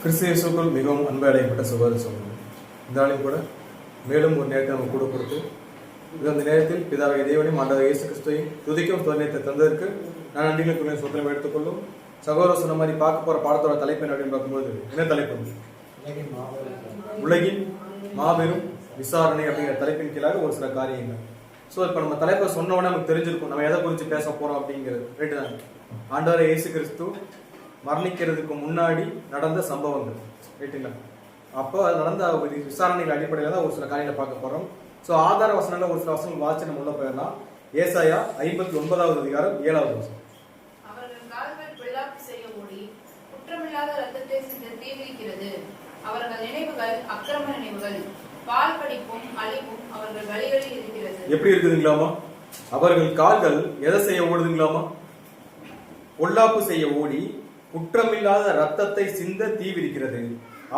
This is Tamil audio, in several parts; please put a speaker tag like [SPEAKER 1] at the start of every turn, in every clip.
[SPEAKER 1] கிறிஸ்து இயேசுக்குள் மிகவும் அன்பு அடையப்பட்ட சகோதர சகோதரி, இந்த நாளையும் கூட மேலும் ஒரு நேரத்தை நம்ம கூட கொடுத்து இந்த நேரத்தில் பிதாவை தேவனையும் ஆண்டவர் இயேசு கிறிஸ்துவையும் துதிக்கும் தோரணத்தை தந்ததற்கு நான் நன்றிகளுக்குரிய சொத்தனை எடுத்துக்கொள்ளும். சகோதரர் சொன்ன மாதிரி பார்க்க போற பாடத்தோட தலைப்பு என்ன அப்படின்னு பார்க்கும்போது என்ன தலைப்பு? உலகின் மாபெரும் விசாரணை அப்படிங்கிற தலைப்பின் கீழாக ஒரு சில காரியங்கள். ஸோ இப்போ நம்ம தலைப்பை சொன்ன உடனே நமக்கு தெரிஞ்சிருக்கும் நம்ம எதை குறித்து பேச போறோம் அப்படிங்கிறது. ரைட்டு தான். ஆண்டவர் இயேசு கிறிஸ்து மரணிக்கிறதுக்கு முன்னாடி நடந்த சம்பவங்கள், ரைட்டுங்களா? அப்போ அது நடந்த விசாரணைகள் அடிப்படையில் தான் ஒரு சில காரியங்களை பார்க்க போறோம். ஸோ ஆதார வசனங்கள் ஒரு சில வசனங்கள் வாட்சி நம்ம உள்ள போயிடலாம். ஏசாயா 59வது அதிகாரம் 7வது வசனம்.
[SPEAKER 2] அவர்கள் கால்கள் பொல்லாப்பு செய்ய ஓடி குற்றமில்லாத இரத்தத்தை சிந்த தீவிரிக்கிறது. அவர்கள் நினைவுகள் அக்கிரம நினைவுகள், பால் கடிப்பும் அழிவும் அவர்கள் வழிகளில் இருக்கிறது. எப்படி
[SPEAKER 1] இருக்குதுங்களாமா? அவர்கள் கால்கள் எதை செய்ய ஓடுதுங்களாமா? பொல்லாப்பு செய்ய ஓடி குற்றமில்லாத ரத்தத்தை சிந்த தீவிரிக்கிறது.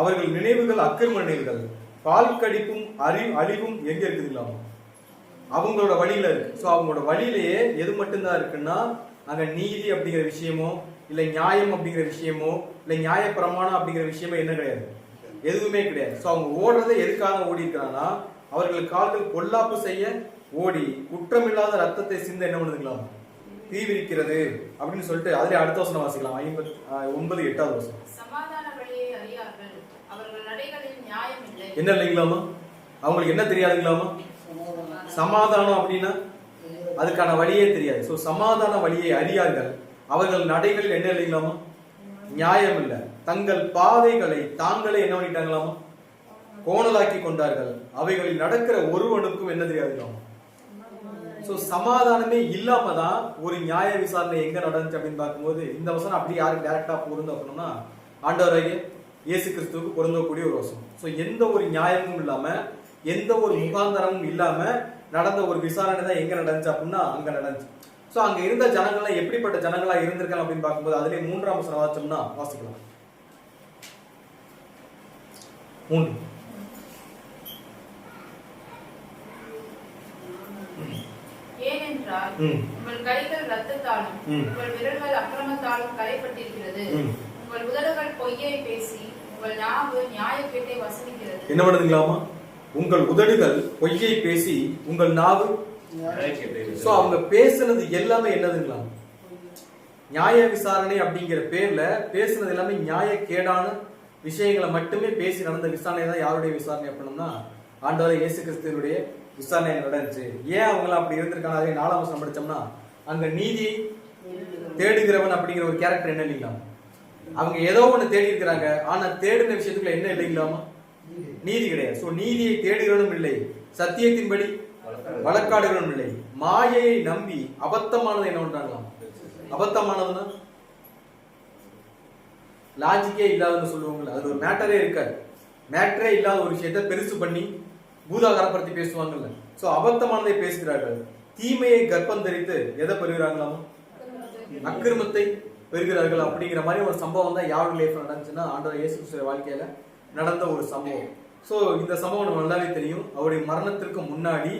[SPEAKER 1] அவர்கள் நினைவுகள் அக்கிரம நினைவுகள், பால் கடிப்பும் அழிவும் எங்க இருக்குதுங்களாமா? அவங்களோட வழியில இருக்கு. ஸோ அவங்களோட வழியிலேயே எது மட்டும்தான் இருக்குன்னா, அங்க நீதி அப்படிங்கிற விஷயமோ இல்லை நியாயம் அப்படிங்கிற விஷயமோ இல்லை நியாய பிரமாணம் அப்படிங்கிற விஷயமோ என்ன கிடையாது, எதுவுமே கிடையாது. ஸோ அவங்க ஓடுறதை எதுக்காக ஓடி இருக்கிறாங்கன்னா, அவர்கள் கால்கள் பொல்லாப்பு செய்ய ஓடி குற்றமில்லாத ரத்தத்தை சிந்த என்ன பண்ணுதுங்களாமா? தீவிரிக்கிறது அப்படின்னு சொல்லிட்டு அதுல அடுத்த வசனம் வாசிக்கலாம். 59:8வது வசனம்.
[SPEAKER 2] சமாதான வழியை அறியார்கள், அவர்கள் நடைகளில் நியாயம் இல்லை.
[SPEAKER 1] என்ன இல்லைங்களாமா? அவங்களுக்கு என்ன தெரியாதுங்களாமா? சமாதானம் அப்படின்னா அதுக்கான வழியே தெரியாது. ஸோ சமாதான வழியை அறியார்கள், அவர்கள் நடைகளில் என்ன இல்லைங்களாமா? நியாயம் இல்லை. தங்கள் பாதைகளை தாங்களே என்ன பண்ணிட்டாங்களாமா? கோணலாக்கி கொண்டார்கள். அவைகளில் நடக்கிற ஒருவனுக்கும் என்ன தெரியாதுங்களாமா? ஸோ சமாதானமே இல்லாம தான் ஒரு நியாய விசாரணை எங்க நடந்துச்சு அப்படின்னு பார்க்கும்போது இந்த வசனம் அப்படி யாருக்கு டைரக்டா பொருந்தும் அப்படின்னா ஆண்டவராகிய இயேசு கிறிஸ்துவுக்கு பொருந்தக்கூடிய ஒரு வசனம். ஸோ எந்த ஒரு நியாயமும் இல்லாம எந்த ஒரு முகாந்தரமும் இல்லாம நடந்த ஒரு விசாரணை தான் எங்க நடந்துச்சு அப்படின்னா அங்க நடந்துச்சு. ஸோ அங்க இருந்த ஜனங்கள்லாம் எப்படிப்பட்ட ஜனங்களா இருந்திருக்காங்க அப்படின்னு பார்க்கும்போது அதுல 3ஆம் வசனம் வாசிச்சோம்னா வாசிக்கலாம். 3.
[SPEAKER 2] ஏனென்றால் உங்கள் கைகள் ரத்தத்தாலும் உங்கள் விரல்கள் அக்கிரமத்தாலும் கரைப்பட்டிருக்கிறது. உங்கள் உதடுகள் பொய்யை பேசி உங்கள் நாவு நியாயக்கேட்டை வசனிக்கிறது. என்ன பண்ணுதுங்களாமா? உங்கள் உதடுகள் பொய்யை பேசி உங்கள் நாவு. சோ அவங்க பேசுனது எல்லாமே என்னதுங்களா? நியாய விசாரணை அப்படிங்கிற பேர்ல பேசுனது எல்லாமே நியாயக்கேடான விஷயங்களை மட்டுமே பேசி நடந்த விசாரணை தான் யாருடைய விசாரணை அப்படின்னா ஆண்டவர் இயேசு கிறிஸ்துவினுடைய விசாரணை நடந்துச்சு. ஏன் அவங்களாம் அப்படி இருந்திருக்காங்க? அதே 4ஆம் வசனம் படிச்சோம்னா அங்க நீதி தேடுகிறவன் அப்படிங்கிற ஒரு கேரக்டர் என்ன இல்லைங்களா? அவங்க ஏதோ ஒண்ணு தேடி இருக்கிறாங்க, ஆனா தேடின விஷயத்துக்குள்ள என்ன இல்லைங்களாமா? நீதி கிடையாது. சோ நீதியை தேடுகிறவனும் இல்லை, சத்தியத்தின்படி வழக்காடுகிறவனும் இல்லை, மாயையை நம்பி அபத்தமானது என்ன பண்றாங்களாம்? அபத்தமானதுன்னா லாஜிக்கே இல்லாதன்னு சொல்லுவாங்கல்ல, அது ஒரு மேட்டரே இருக்காது. மேட்டரே இல்லாத ஒரு விஷயத்த பெருசு பண்ணி பூதாகரப்படுத்தி பேசுவாங்கல்ல. சோ அபத்தமானதை பேசுகிறார்கள். தீமையை கர்ப்பம் தரித்து எதை பெறுகிறாங்களாமா? அக்கிரமத்தை பெறுகிறார்கள். அப்படிங்கிற மாதிரி ஒரு சம்பவம் தான் யாருடைய லைஃப்ல நடந்துச்சுன்னா ஆண்டவர் இயேசு கிறிஸ்துவின் வாழ்க்கையில நடந்த ஒரு சம்பவம். சோ இந்த சம்பவம் நம்ம நல்லாவே தெரியும். அவருடைய மரணத்திற்கு முன்னாடி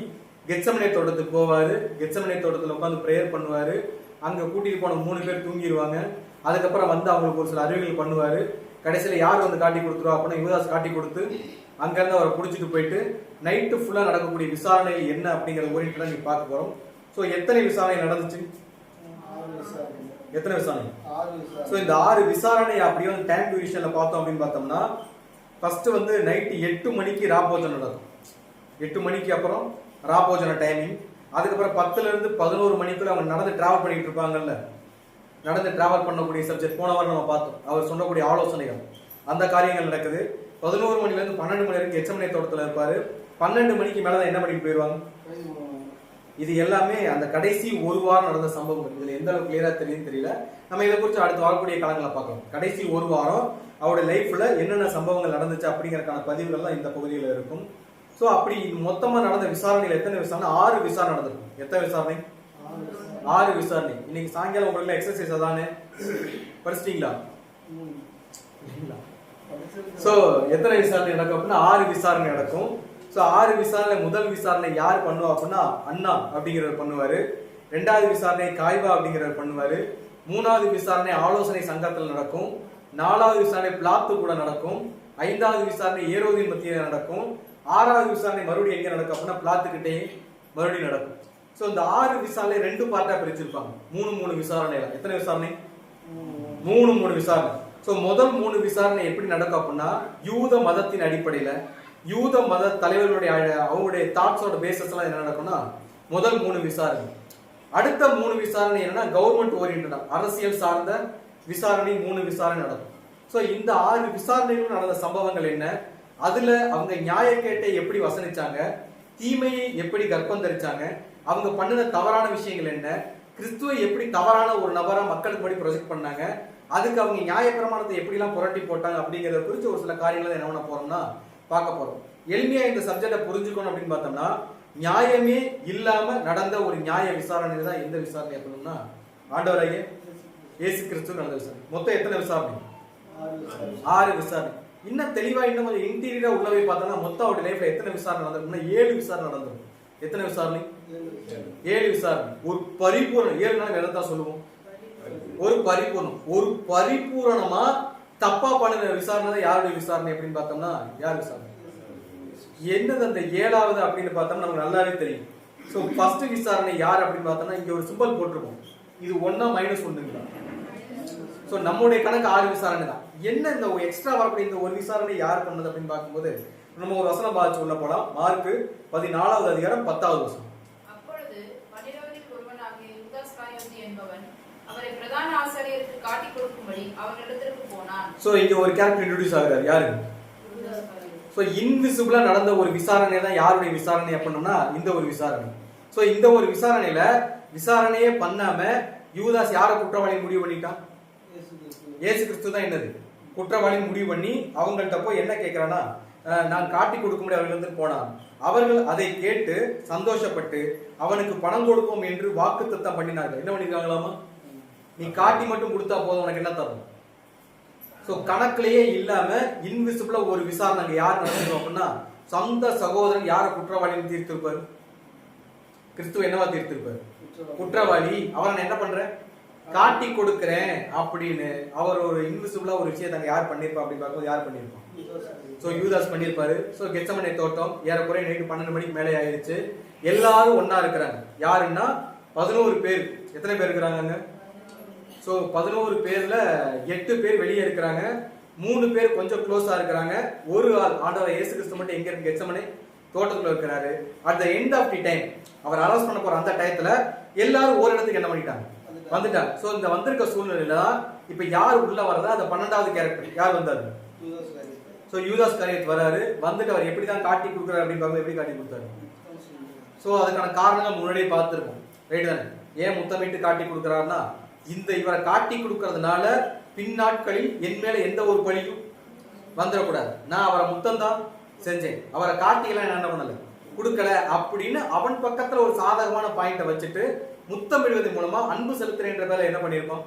[SPEAKER 2] கெத்செமனே தோட்டத்துக்கு போவாரு. கெத்செமனே தோட்டத்துல உட்காந்து பிரேயர் பண்ணுவாரு. அங்க கூட்டிட்டு போன 3 பேர் தூங்கிடுவாங்க. அதுக்கப்புறம் வந்து அவங்களுக்கு ஒரு சில அறிவுகள் பண்ணுவாரு. கடைசியில யார் வந்து காட்டி கொடுத்துருவா அப்படின்னா யூதாஸ் காட்டி கொடுத்து அங்கிருந்து அவரை பிடிச்சிட்டு போயிட்டு நைட்டு ஃபுல்லா நடக்கக்கூடிய விசாரணைகள் என்ன அப்படிங்கிற ஓரிட்டு நீ பார்க்க போறோம். சோ எத்தனை விசாரணை நடந்துச்சு? எத்தனை விசாரணை? சோ இந்த 6 விசாரணை அப்படியே வந்து டைம் டியூரேஷன்ல பார்த்தோம் அப்படின்னு பார்த்தோம்னா ஃபர்ஸ்ட் வந்து நைட்டு 8 மணிக்கு ராபோஜனம் நடக்கும். 8 மணிக்கு அப்புறம் ராபோஜன டைமிங். அதுக்கப்புறம் 10ல இருந்து 11 மணிக்குள்ள அவங்க நடந்து டிராவல் பண்ணிட்டு இருப்பாங்கல்ல. நடந்து டிராவல் பண்ணக்கூடிய சப்ஜெக்ட் போன வாரம் நம்ம பார்த்தோம். அவர் சொல்லக்கூடிய ஆலோசனைகள் அந்த காரியங்கள் நடக்குது. 11 மணில இருந்து 12 மணி வரைக்கும் கெத்செமனே தோட்டத்துல இருப்பாரு. 12 மணிக்கு மேலதான் என்ன பண்ணிட்டு போயிருவாங்க? இது எல்லாமே அந்த கடைசி ஒரு வாரம் நடந்த சம்பவங்கள். இதுல எந்த அளவுக்கு கிளியரா தெரியும் தெரியல. நம்ம இதை குறித்து அடுத்து வரக்கூடிய காலங்களை பார்க்கலாம். கடைசி ஒரு வாரம் அவருடைய லைஃப்ல என்னென்ன சம்பவங்கள் நடந்துச்சு அப்படிங்கறதுக்கான பதிவுகள் தான் இந்த பகுதியில இருக்கும். சோ அப்படி மொத்தமா நடந்த விசாரணைகள் எத்தனை விசாரணை? 6 விசாரணை நடந்திருக்கும். எத்தனை விசாரணை? 6 விசாரணை. இன்னைக்கு சாயங்காலம் உங்களுக்கு எக்ஸசைஸ் அதானே படிச்சிட்டீங்களா? சோ எத்தனை விசாரணை நடக்கும் அப்படின்னா 6 விசாரணை நடக்கும். சோ 6 விசாரணை முதல் விசாரணை யார் பண்ணுவா அப்படின்னா அண்ணா அப்படிங்கிறவர் பண்ணுவாரு. 2வது விசாரணை காய்வா அப்படிங்கிறவர் பண்ணுவாரு. 3வது விசாரணை ஆலோசனை சங்கத்தில் நடக்கும்.
[SPEAKER 1] 4வது விசாரணை பிலாத்து கூட நடக்கும், 5வது விசாரணை ஏரோதின் மத்தியில நடக்கும், 6வது விசாரணை மறுபடியும் எங்க நடக்கும் அப்படின்னா பிலாத்து கிட்டே மறுபடியும் நடக்கும். சோ இந்த 6 விசாரணை 2 பார்ட்டா பிரிச்சிருப்பாங்க. 3 விசாரணைகள். எத்தனை விசாரணை? 3 விசாரணை. சோ முதல் 3 விசாரணை எப்படி நடக்கும் அப்படின்னா யூத மதத்தின் அடிப்படையில யூத மத தலைவர்களுடைய அவங்களுடைய தாட்ஸோட பேசஸ் எல்லாம் என்ன நடக்கும்னா முதல் 3 விசாரணை. அடுத்த 3 விசாரணை என்னன்னா கவர்மெண்ட் ஓரியன்டா அரசியல் சார்ந்த விசாரணை 3 விசாரணை நடக்கும். சோ இந்த 6 விசாரணைகளும் நடந்த சம்பவங்கள் என்ன, அதுல அவங்க நியாயக்கேட்டை எப்படி வசனிச்சாங்க, தீமையை எப்படி கர்ப்பம் தரிச்சாங்க, அவங்க பண்ணின தவறான விஷயங்கள் என்ன, கிறிஸ்துவை எப்படி தவறான ஒரு நபரா மக்களுக்கு முன்னாடி ப்ரொஜெக்ட் பண்ணாங்க, அதுக்கு அவங்க நியாய பிரமாணத்தை எப்படி எல்லாம் புரட்டி போட்டாங்க அப்படிங்கறத குறித்து ஒரு சில காரியங்களை என்ன பண்ண போறோம்னா பார்க்க போறோம். எளிமையா இந்த சப்ஜெக்டை புரிஞ்சுக்கணும் அப்படின்னு பார்த்தோம்னா நியாயமே இல்லாம நடந்த ஒரு நியாய விசாரணை தான் எந்த விசாரணை அப்படின்னா ஆண்டவராகிய இயேசு கிறிஸ்து நடந்த விசாரணை. மொத்தம் எத்தனை விசாரணை? 6 விசாரணை. இன்னும் தெளிவா இன்னும் கொஞ்சம் இன்டீரியரா உள்ளவே பார்த்தோம்னா மொத்தம் அவருடைய லைஃப்ல எத்தனை விசாரணை நடந்ததுன்னா 7 விசாரணை நடந்தது. எத்தனை விசாரணை? 7 விசாரணை. ஒரு பரிபூரணம் 7 நாள் எழுதா சொல்லுவோம். ஒரு பரிபூரணமா தப்பா பண்ணுற விசாரணை தான் யாருடைய விசாரணை அப்படின்னு பார்த்தோம்னா யார் விசாரணை? என்னது அந்த 7வது அப்படின்னு பார்த்தோம்னா நமக்கு நல்லாவே தெரியும். சோ ஃபர்ஸ்ட் விசாரணை யார் அப்படின்னு பார்த்தோம்னா இங்க ஒரு சிம்பல் போட்டிருக்கோம். இது 1 -1 தான். சோ நம்மளுடைய கணக்கு 6 விசாரணை தான். என்ன இந்த எக்ஸ்ட்ரா வரக்கூடிய இந்த ஒரு விசாரணை யார் பண்ணது அப்படின்னு பார்க்கும்போது நம்ம ஒரு வசனம் பார்த்து உள்ள போலாம். மார்க் 14வது அதிகாரம் 10வது வசனம்.
[SPEAKER 2] அப்பொழுது 12இல் ஒருவனாகிய யூதாஸ் காரியோத்து என்பவன் அவரை பிரதான ஆசாரியருக்கு காட்டி கொடுக்கும்படி அவர்களிடத்திற்கு போனான். சோ இங்க ஒரு கேரக்டர் இன்ட்ரோ듀ஸ் ஆகுறார். யாரு? சோ இன்விசிபிளா நடந்த ஒரு விசாரணை தான் யாருடைய விசாரணை அப்படின்னா இந்த ஒரு விசாரணை. சோ இந்த ஒரு விசாரணையில விசாரணையே பண்ணாம யூதாஸ் யாரை குற்றவாளி முடிவு பண்ணிட்டான்? இயேசு கிறிஸ்து தான் என்னது குற்றவாளி முடிவு பண்ணி அவங்கள்ட்ட போய் என்ன கேட்கிறானா நான் காட்டி கொடுக்க முடியும் அவர்கள் போனான். அவர்கள் அதை கேட்டு சந்தோஷப்பட்டு அவனுக்கு பணம் கொடுப்போம் என்று வாக்குத்தத்தம் பண்ணினார்கள். என்ன பண்ணிருக்காங்களாமா? நீ காட்டி மட்டும் கொடுத்தா போதும், உனக்கு என்ன தரும்? சோ கணக்கிலேயே இல்லாம இன்விசிபிளா ஒரு விசாரணை யார் நடந்தோம் அப்படின்னா சொந்த சகோதரன் யார குற்றவாளின்னு தீர்த்திருப்பாரு? கிறிஸ்துவ என்னவா தீர்த்திருப்பாரு? குற்றவாளி. அவரை என்ன பண்ற காட்டி கொடுக்கிறேன் அப்படின்னு அவர் ஒரு இன்விசிபிளா ஒரு விஷயத்தை அங்க யார் பண்ணிருப்பா அப்படின்னு பார்க்கும்போது யார் பண்ணிருப்போம்? சோ யூதாஸ் பண்ணிருப்பாரு. சோ கெத்சமனே தோட்டம் ஏறக்குறைய நைட்டு 12 மணிக்கு மேலே ஆயிடுச்சு. எல்லாரும் ஒன்னா இருக்கிறாங்க. யாருன்னா 11 பேர். எத்தனை பேர் இருக்கிறாங்க? சோ 11 பேர்ல 8 பேர் வெளியே இருக்கிறாங்க, 3 பேர் கொஞ்சம் க்ளோஸா இருக்கிறாங்க, ஒரு ஆள் ஆண்டவர் இயேசு கிறிஸ்து மட்டும் எங்க இருக்கு? கெத்சமனே தோட்டத்துல இருக்கிறாரு. At the end of the time அவர் அரெஸ்ட் பண்ண போற அந்த டயத்துல எல்லாரும் ஒரு இடத்துக்கு என்ன பண்ணிட்டாங்க? வந்துட்டாங்க. சோ இந்த வந்திருக்க சூழ்நிலையில இப்ப யார் உள்ள வரதா அந்த 12வது கேரக்டர் யார் வந்தாரு? சோ யூதாஸ் காரியத் வராரு. வந்துட்டு அவர் எப்படி தான் காட்டி கொடுக்குறாரு அப்படின்னு பார்க்கும்போது எப்படி காட்டி கொடுத்தாரு? சோ அதுக்கான காரணங்கள் முன்னாடியே பார்த்துருக்கோம். ரைட் தானே? ஏன் முத்தமிட்டு காட்டி கொடுக்குறாருன்னா இந்த இவரை காட்டி கொடுக்கறதுனால பின்னாட்களில் என் மேல எந்த ஒரு பழியும் வந்துடக்கூடாது. நான் அவரை முத்தம் தான் செஞ்சேன், அவரை காட்டியெல்லாம் என்ன பண்ணல கொடுக்கல அப்படின்னு அவன் பக்கத்துல ஒரு சாதகமான பாயிண்ட வச்சுட்டு முத்தமிடுவதன் மூலமா அன்பு செலுத்துறேன்ற பேர்ல என்ன பண்ணிருப்பான்?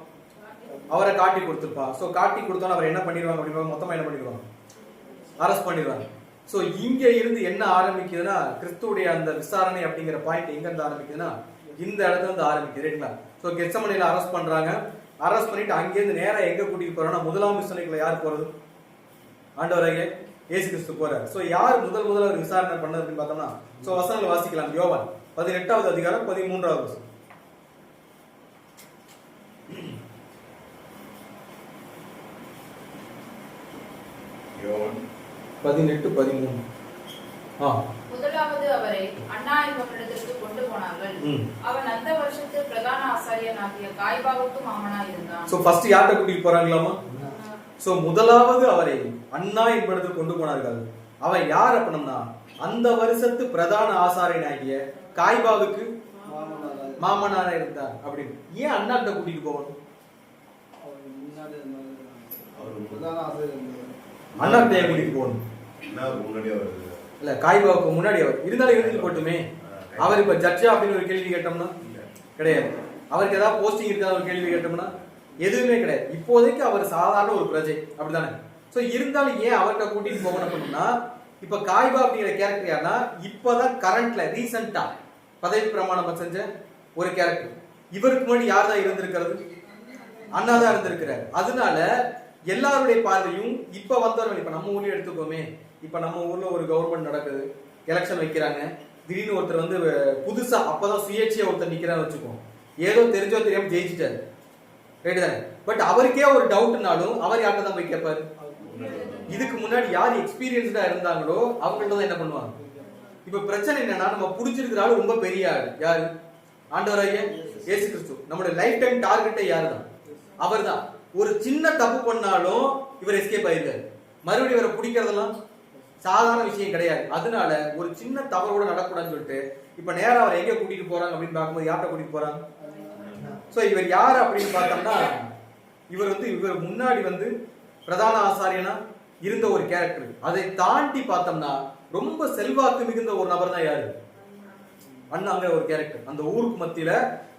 [SPEAKER 2] அவரை காட்டி கொடுத்துருப்பான். சோ காட்டி கொடுத்தோன்னு அவர் என்ன பண்ணிடுவாங்க அப்படின்னு மொத்தமா என்ன பண்ணிடுவாங்க? அரெஸ்ட் பண்ணிடுவாங்க. சோ இங்க இருந்து என்ன ஆரம்பிக்குதுன்னா கிறிஸ்துவுடைய அந்த விசாரணை அப்படிங்கிற பாயிண்ட் எங்க இருந்து ஆரம்பிக்குதுன்னா இந்த இடத்துல இருந்து ஆரம்பிக்குது. ரைட்டுங்களா? சோ கெத்சமனேல அரெஸ்ட் பண்றாங்க. அரெஸ்ட் பண்ணிட்டு அங்கிருந்து நேரா எங்க கூட்டிட்டு போறாங்கன்னா முதலாம் விசாரணைக்குள்ள யார் போறது? ஆண்டவராகிய இயேசு கிறிஸ்து போறாரு. சோ யார் முதல்ல விசாரணை பண்ணது அப்படின்னு பார்த்தோம்னா சோ வசனங்களை வாசிக்கலாம். யோவான் 18வது அதிகாரம் 13வது வசனம். யோவான் 18:13. முதலாவது அவரை அண்ணா என்பவனிடத்திற்கு கொண்டு போனார்கள். அவன் அந்த வருஷத்து பிரதான ஆசாரியனாகிய காய்பாவுக்கு மாமனா இருந்தான். சோ ஃபர்ஸ்ட் யார்ட்ட கூட்டிட்டு போறாங்களாமா? சோ முதலாவது அவரை அண்ணா என்பவனிடத்திற்கு கொண்டு போனார்கள். அவன் யார் அப்படின்னா அந்த வருஷத்து பிரதான ஆசாரியனாகிய காய்பாவுக்கு மாமனாரா இருந்தார். அப்படின்னு ஏன் அண்ணாட்ட கூட்டிட்டு போகணும்? அண்ணாட்ட கூட்டிட்டு போகணும் இல்ல, காய்பாவுக்கு முன்னாடி அவர் இருந்தாலும் இருந்துட்டு போட்டுமே. அவர் இப்ப ஜட்ஜா அப்படின்னு ஒரு கேள்வி கேட்டோம்னா கிடையாது. அவருக்கு ஏதாவது போஸ்டிங் இருக்கா ஒரு கேள்வி கேட்டோம்னா எதுவுமே கிடையாது. இப்போதைக்கு அவர் சாதாரண ஒரு பிரஜை, அப்படித்தானே? சோ இருந்தாலும் ஏன் அவர்கிட்ட கூட்டிட்டு போகணும் அப்படின்னா இப்ப காய்பா அப்படிங்கிற கேரக்டர் யாருன்னா இப்பதான் கரண்ட்ல ரீசெண்டா பதவி பிரமாணம் செஞ்ச ஒரு கேரக்டர். இவருக்கு முன்னாடி யார் தான் இருந்திருக்கிறது? அண்ணா தான் இருந்திருக்கிறார். அதனால
[SPEAKER 1] எல்லாருடைய பார்வையும் இப்ப வந்தவர்கள், இப்ப நம்ம ஊர்லயே எடுத்துக்கோமே, இப்ப நம்ம ஊர்ல ஒரு கவர்மெண்ட் நடக்குது, எலெக்ஷன் வைக்கிறாங்க, திடீர்னு ஒருத்தர் வந்து புதுசா அப்பதான் சுயேட்சையா ஒருத்தர் நிக்கிறான்னு வச்சுக்கோம், ஏதோ தெரிஞ்சோ தெரியாம ஜெயிச்சிட்டாரு, ரைட் தானே? பட் அவருக்கே ஒரு டவுட்னாலும் அவர் யார்கிட்ட தான் போய் கேட்பாரு? இதுக்கு முன்னாடி யார் எக்ஸ்பீரியன்ஸ்டா இருந்தாங்களோ அவங்கள்ட்ட தான் என்ன பண்ணுவாங்க. இப்ப பிரச்சனை என்னன்னா, நம்ம புடிச்சிருக்கிற ஆளு ரொம்ப பெரிய ஆளு, யாரு? ஆண்டவராகிய இயேசு கிறிஸ்து. நம்மளுடைய லைஃப் டைம் டார்கெட்டே யாரு தான்? அவர் தான். ஒரு சின்ன தப்பு பண்ணாலும் இவர் எஸ்கேப் ஆயிருக்காரு, மறுபடியும் இவரை பிடிக்கிறதெல்லாம் சாதாரண விஷயம் கிடையாது. அதனால ஒரு சின்ன தவறு கூட நடக்கூடாதுன்னு சொல்லிட்டு இப்ப நேரம் அவர் எங்க கூட்டிட்டு போறாங்க அப்படின்னு பார்க்கும்போது யார்கிட்ட கூட்டிட்டு போறாங்க? சோ இவர் யார் அப்படின்னு பார்த்தோம்னா, இவர் முன்னாடி பிரதான ஆசாரியனா இருந்த ஒரு கேரக்டர். அதை தாண்டி பார்த்தோம்னா ரொம்ப செல்வாக்கு மிகுந்த ஒரு நபர் தான் யாரு? அண்ணாங்கிற ஒரு கேரக்டர். அந்த ஊருக்கு மத்தியில,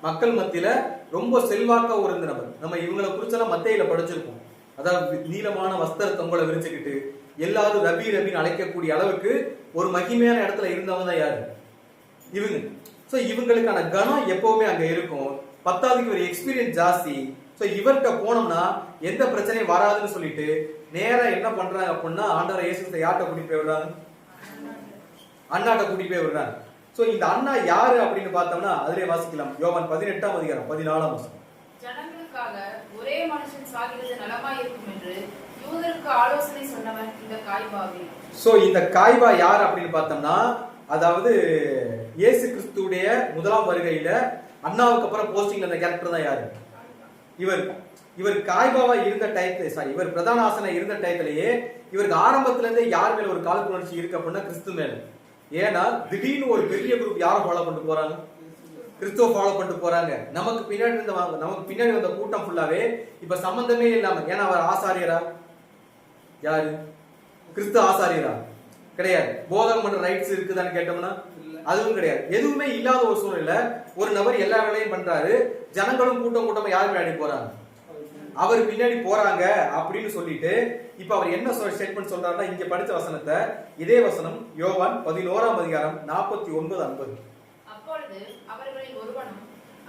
[SPEAKER 1] மக்கள் மத்தியில ரொம்ப செல்வாக்கா ஒரு நபர். நம்ம இவங்களை குறிச்செல்லாம் மத்தேயில படிச்சிருக்கோம். அதாவது நீளமான வஸ்திர தொங்கலை விரிச்சுக்கிட்டு எல்லாரும் ரபி ரபின்னு அழைக்கக்கூடிய அளவுக்கு ஒரு மகிமையான இடத்துல இருந்தவங்க தான் யாரு? இவங்க. சோ இவங்களுக்கான கனம் எப்பவுமே அங்க இருக்கும். பத்தாவதுக்கு ஒரு எக்ஸ்பீரியன்ஸ் ஜாஸ்தி. சோ இவர்கிட்ட போனோம்னா எந்த பிரச்சனையும் வராதுன்னு சொல்லிட்டு நேரா என்ன பண்றாங்க அப்படின்னா, ஆண்டவர் இயேசு கிறிஸ்து யார்கிட்ட கூட்டிட்டு போய் விடுறாங்க? அண்ணாட்ட கூட்டிட்டு போய் விடுறாங்க. சோ இந்த அண்ணா யாரு அப்படின்னு பார்த்தோம்னா அதிலே வாசிக்கலாம். யோவான் 18ஆம் அதிகாரம் 14ஆம் வசனம்.
[SPEAKER 2] ஜனங்களுக்காக ஒரே மனுஷன் சாகிறது நலமாய் இருக்கும் என்று யூதருக்கு ஆலோசனை சொன்னவன் இந்த காய்பாவே.
[SPEAKER 1] சோ இந்த காய்பா யார் அப்படின்னு பார்த்தோம்னா, அதாவது இயேசு கிறிஸ்துடைய முதலாம் வருகையில அண்ணாவுக்கு அப்புறம் போஸ்டிங்ல அந்த கேரக்டர் தான் யாரு? இவர் காய்பாவா இருந்த டயத்துல, இவர் பிரதான ஆசனா இருந்த டயத்திலேயே இவருக்கு ஆரம்பத்துல இருந்தே யார் மேல ஒரு காழ்ப்புணர்ச்சி இருக்கு அப்படின்னா கிறிஸ்து மேல. ஏன்னா திடீர்னு ஒரு பெரிய குரூப் யாரை ஃபாலோ பண்ணிட்டு போறாங்க? கிறிஸ்துவ ஃபாலோ பண்ணிட்டு போறாங்க. நமக்கு பின்னாடி வந்த கூட்டம் ஃபுல்லாவே இப்ப சம்பந்தமே இல்லாம, ஏன்னா அவர் ஆசாரியரா? யாரு? கிறிஸ்து ஆசாரியரா? கிடையாது. போதகம் பண்ற ரைட்ஸ் இருக்குதான்னு கேட்டோம்னா அதுவும் கிடையாது. எதுவுமே இல்லாத ஒரு சூழ்நிலை ஒரு நபர் எல்லா வேலையும் பண்றாரு. ஜனங்களும் கூட்டமா யாரு பின்னாடி போறாங்க? அவர் பின்னாடி போறாங்க அப்படின்னு சொல்லிட்டு இப்ப அவர் என்ன ஸ்டேட்மெண்ட் சொல்றாருன்னா, இங்க படிச்ச வசனத்தை, இதே வசனம் யோவான் 11ஆம் அதிகாரம் 49-50.
[SPEAKER 2] அப்பொழுது அவர்களில் ஒருவனும்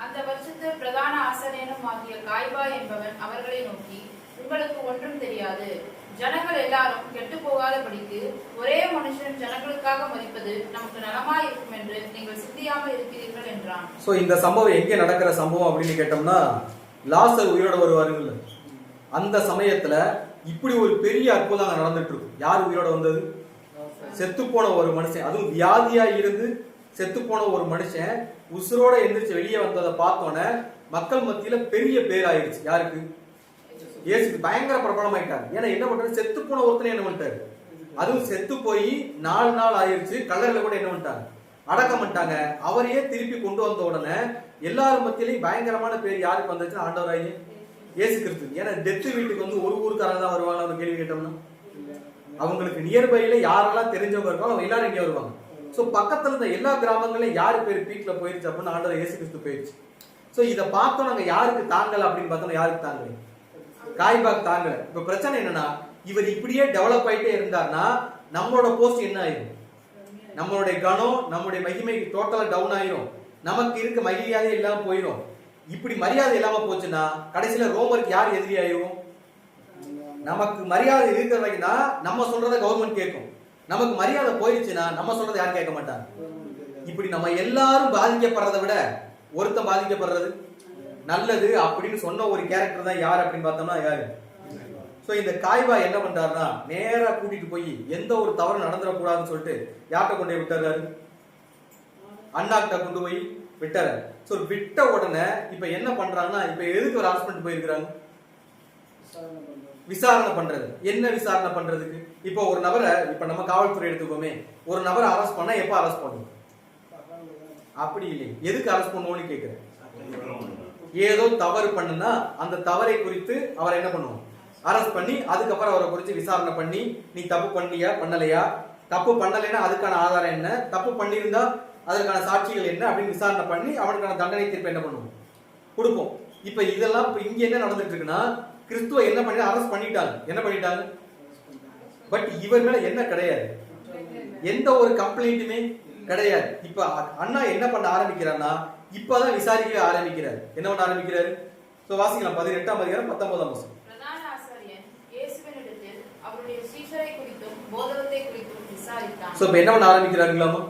[SPEAKER 2] அந்த வருஷத்து பிரதான ஆசாரியனும் ஆகிய காய்பா என்பவன் அவர்களை நோக்கி, உங்களுக்கு ஒன்றும் தெரியாது, ஜனங்கள் எல்லாரும் கெட்டு போகாதபடிக்கு ஒரே மனுஷன் ஜனங்களுக்காக மரிப்பது நமக்கு நலமாய் இருக்கும் என்று நீங்கள் சிந்தியாமல் இருக்கிறீர்கள் என்றான். சோ
[SPEAKER 1] இந்த சம்பவம் எங்கே நடக்கிற சம்பவம் அப்படின்னு கேட்டோம்னா, லாசர் உயிரோட வருவாருங்கல்ல, அந்த சமயத்துல இப்படி ஒரு பெரிய அற்புதம் நடந்துட்டு இருக்கு. யார் உயிரோட வந்தது? செத்து போன ஒரு மனுஷன், அதுவும் வியாதியா இருந்து செத்து போன ஒரு மனுஷன் உசுரோட எந்திரிச்சு வெளியே வந்ததை பார்த்தோன்னே மக்கள் மத்தியில பெரிய பேர் ஆயிடுச்சு. யாருக்கு? இயேசுக்கு பயங்கர பிரபலம் ஆயிட்டாரு. ஏன்னா என்ன பண்றாரு? செத்து போன ஒருத்தனை என்ன பண்ணிட்டாரு? அதுவும் செத்து போய் 4 நாள் ஆயிடுச்சு. கல்லறையில கூட என்ன பண்ணிட்டாங்க? அடக்கம் பண்ணிட்டாங்க. அவரையே திருப்பி கொண்டு வந்த உடனே எல்லாரும் மத்தியிலையும் பயங்கரமான பேர் யாருக்கு வந்துச்சுன்னா ஆண்டவராகிய இயேசு கிறிஸ்து. ஏன்னா டெத் வீட்டுக்கு ஒரு ஊருக்காரங்க தான் வருவாங்க. ஒரு கேள்வி கேட்டோம்னா அவங்களுக்கு நியர்பைல யாரெல்லாம் தெரிஞ்சவங்க இருக்காங்களோ அவங்க எல்லாரும் இங்கே வருவாங்க. சோ பக்கத்துல இருந்த எல்லா கிராமங்களையும் யாரு பேர் பீக்ல போயிருச்சு அப்படின்னு ஆண்டவர் இயேசு கிறிஸ்து போயிருச்சு. சோ இதை பார்த்தோம் நாங்க யாருக்கு தாங்கல அப்படின்னு பார்த்தோம். யாருக்கு தாங்கல? காய்பாக் தாங்கல. இப்ப பிரச்சனை என்னன்னா, இவர் இப்படியே டெவலப் ஆயிட்டே இருந்தார்னா நம்மளோட போஸ்ட் என்ன ஆயிரும்? நம்மளுடைய கணம், நம்மளுடைய மகிமை டோட்டலா டவுன் ஆயிரும். நமக்கு இருக்க மரியாதை இல்லாம போயிடும். இப்படி மரியாதை இல்லாம போச்சுன்னா கடைசியில ரோமருக்கு யார் எதிரி ஆயிரும்? நமக்கு மரியாதை இருக்கிற வரைக்கும் தான் நம்ம சொல்றத கவர்மெண்ட் கேட்கும். நமக்கு மரியாதை போயிடுச்சுன்னா நம்ம சொல்றதை யாரும் கேட்க மாட்டாங்க. இப்படி நம்ம எல்லாரும் பாதிக்கப்படுறதை விட ஒருத்தன் பாதிக்கப்படுறது நல்லது அப்படின்னு சொன்ன ஒரு கேரக்டர் தான் யார் அப்படின்னு பார்த்தோம்னா யாரு? சோ இந்த காய்பா என்ன பண்றாருன்னா, நேரா கூட்டிட்டு போய் எந்த ஒரு தவறு நடந்துடக்கூடாதுன்னு சொல்லிட்டு யார்கிட்ட கொண்டு போய் விட்டாரு? அண்ணாக்கிட்ட கொண்டு போய் விட்டாரு. சோ விட்ட உடனே இப்ப என்ன பண்றாங்கன்னா, இப்ப எதுக்கு ஒரு அரெஸ்ட் பண்ணிட்டு போயிருக்காங்க? விசாரணை பண்றது. என்ன விசாரணை பண்றதுக்கு? இப்போ ஒரு நபரை, இப்ப நம்ம காவல்துறை எடுத்துக்கோமே, ஒரு நபரை அரெஸ்ட் பண்ணா எப்ப அரெஸ்ட் பண்ணுவோம்? அப்படி இல்லை. எதுக்கு அரெஸ்ட் பண்ணுவோம்னு கேக்குறேன். ஏதோ தவறு பண்ணுனா அந்த தவறை குறித்து அவரை என்ன பண்ணுவோம்? அரெஸ்ட் பண்ணி அதுக்கப்புறம் அவரை குறித்து விசாரணை பண்ணி, நீ தப்பு பண்ணியா பண்ணலையா, தப்பு பண்ணலைன்னா அதுக்கான ஆதாரம் என்ன, தப்பு பண்ணியிருந்தா அதற்கான சாட்சிகள் என்ன அப்படின்னு விசாரணை பண்ணி அவனுக்கான தண்டனை தீர்ப்பு என்ன பண்ணுவோம்? கொடுப்போம். இப்ப இதெல்லாம் இப்ப இங்க என்ன நடந்துட்டு இருக்குன்னா, கிறிஸ்துவ என்ன பண்ணி அரெஸ்ட் பண்ணிட்டாங்க. என்ன பண்ணிட்டாங்க? பட் இவர் மேல என்ன கிடையாது, எந்த ஒரு கம்ப்ளைண்ட்டுமே கிடையாது. இப்ப அண்ணா என்ன பண்ண ஆரம்பிக்கிறார்னா, இப்பதான் விசாரிக்கவே ஆரம்பிக்கிறார். என்ன பண்ண ஆரம்பிக்கிறாரு? சோ வாசிக்கலாம் 18ஆம் அதிகாரம் 19ஆம் வசனம்.
[SPEAKER 2] பிரதான ஆசாரியன் சீஷரை குறித்தும் போதகத்தை குறித்தும் விசாரித்தான்.
[SPEAKER 1] சோ இப்ப என்ன பண்ண ஆரம்பிக்கிறாருங்களாமா?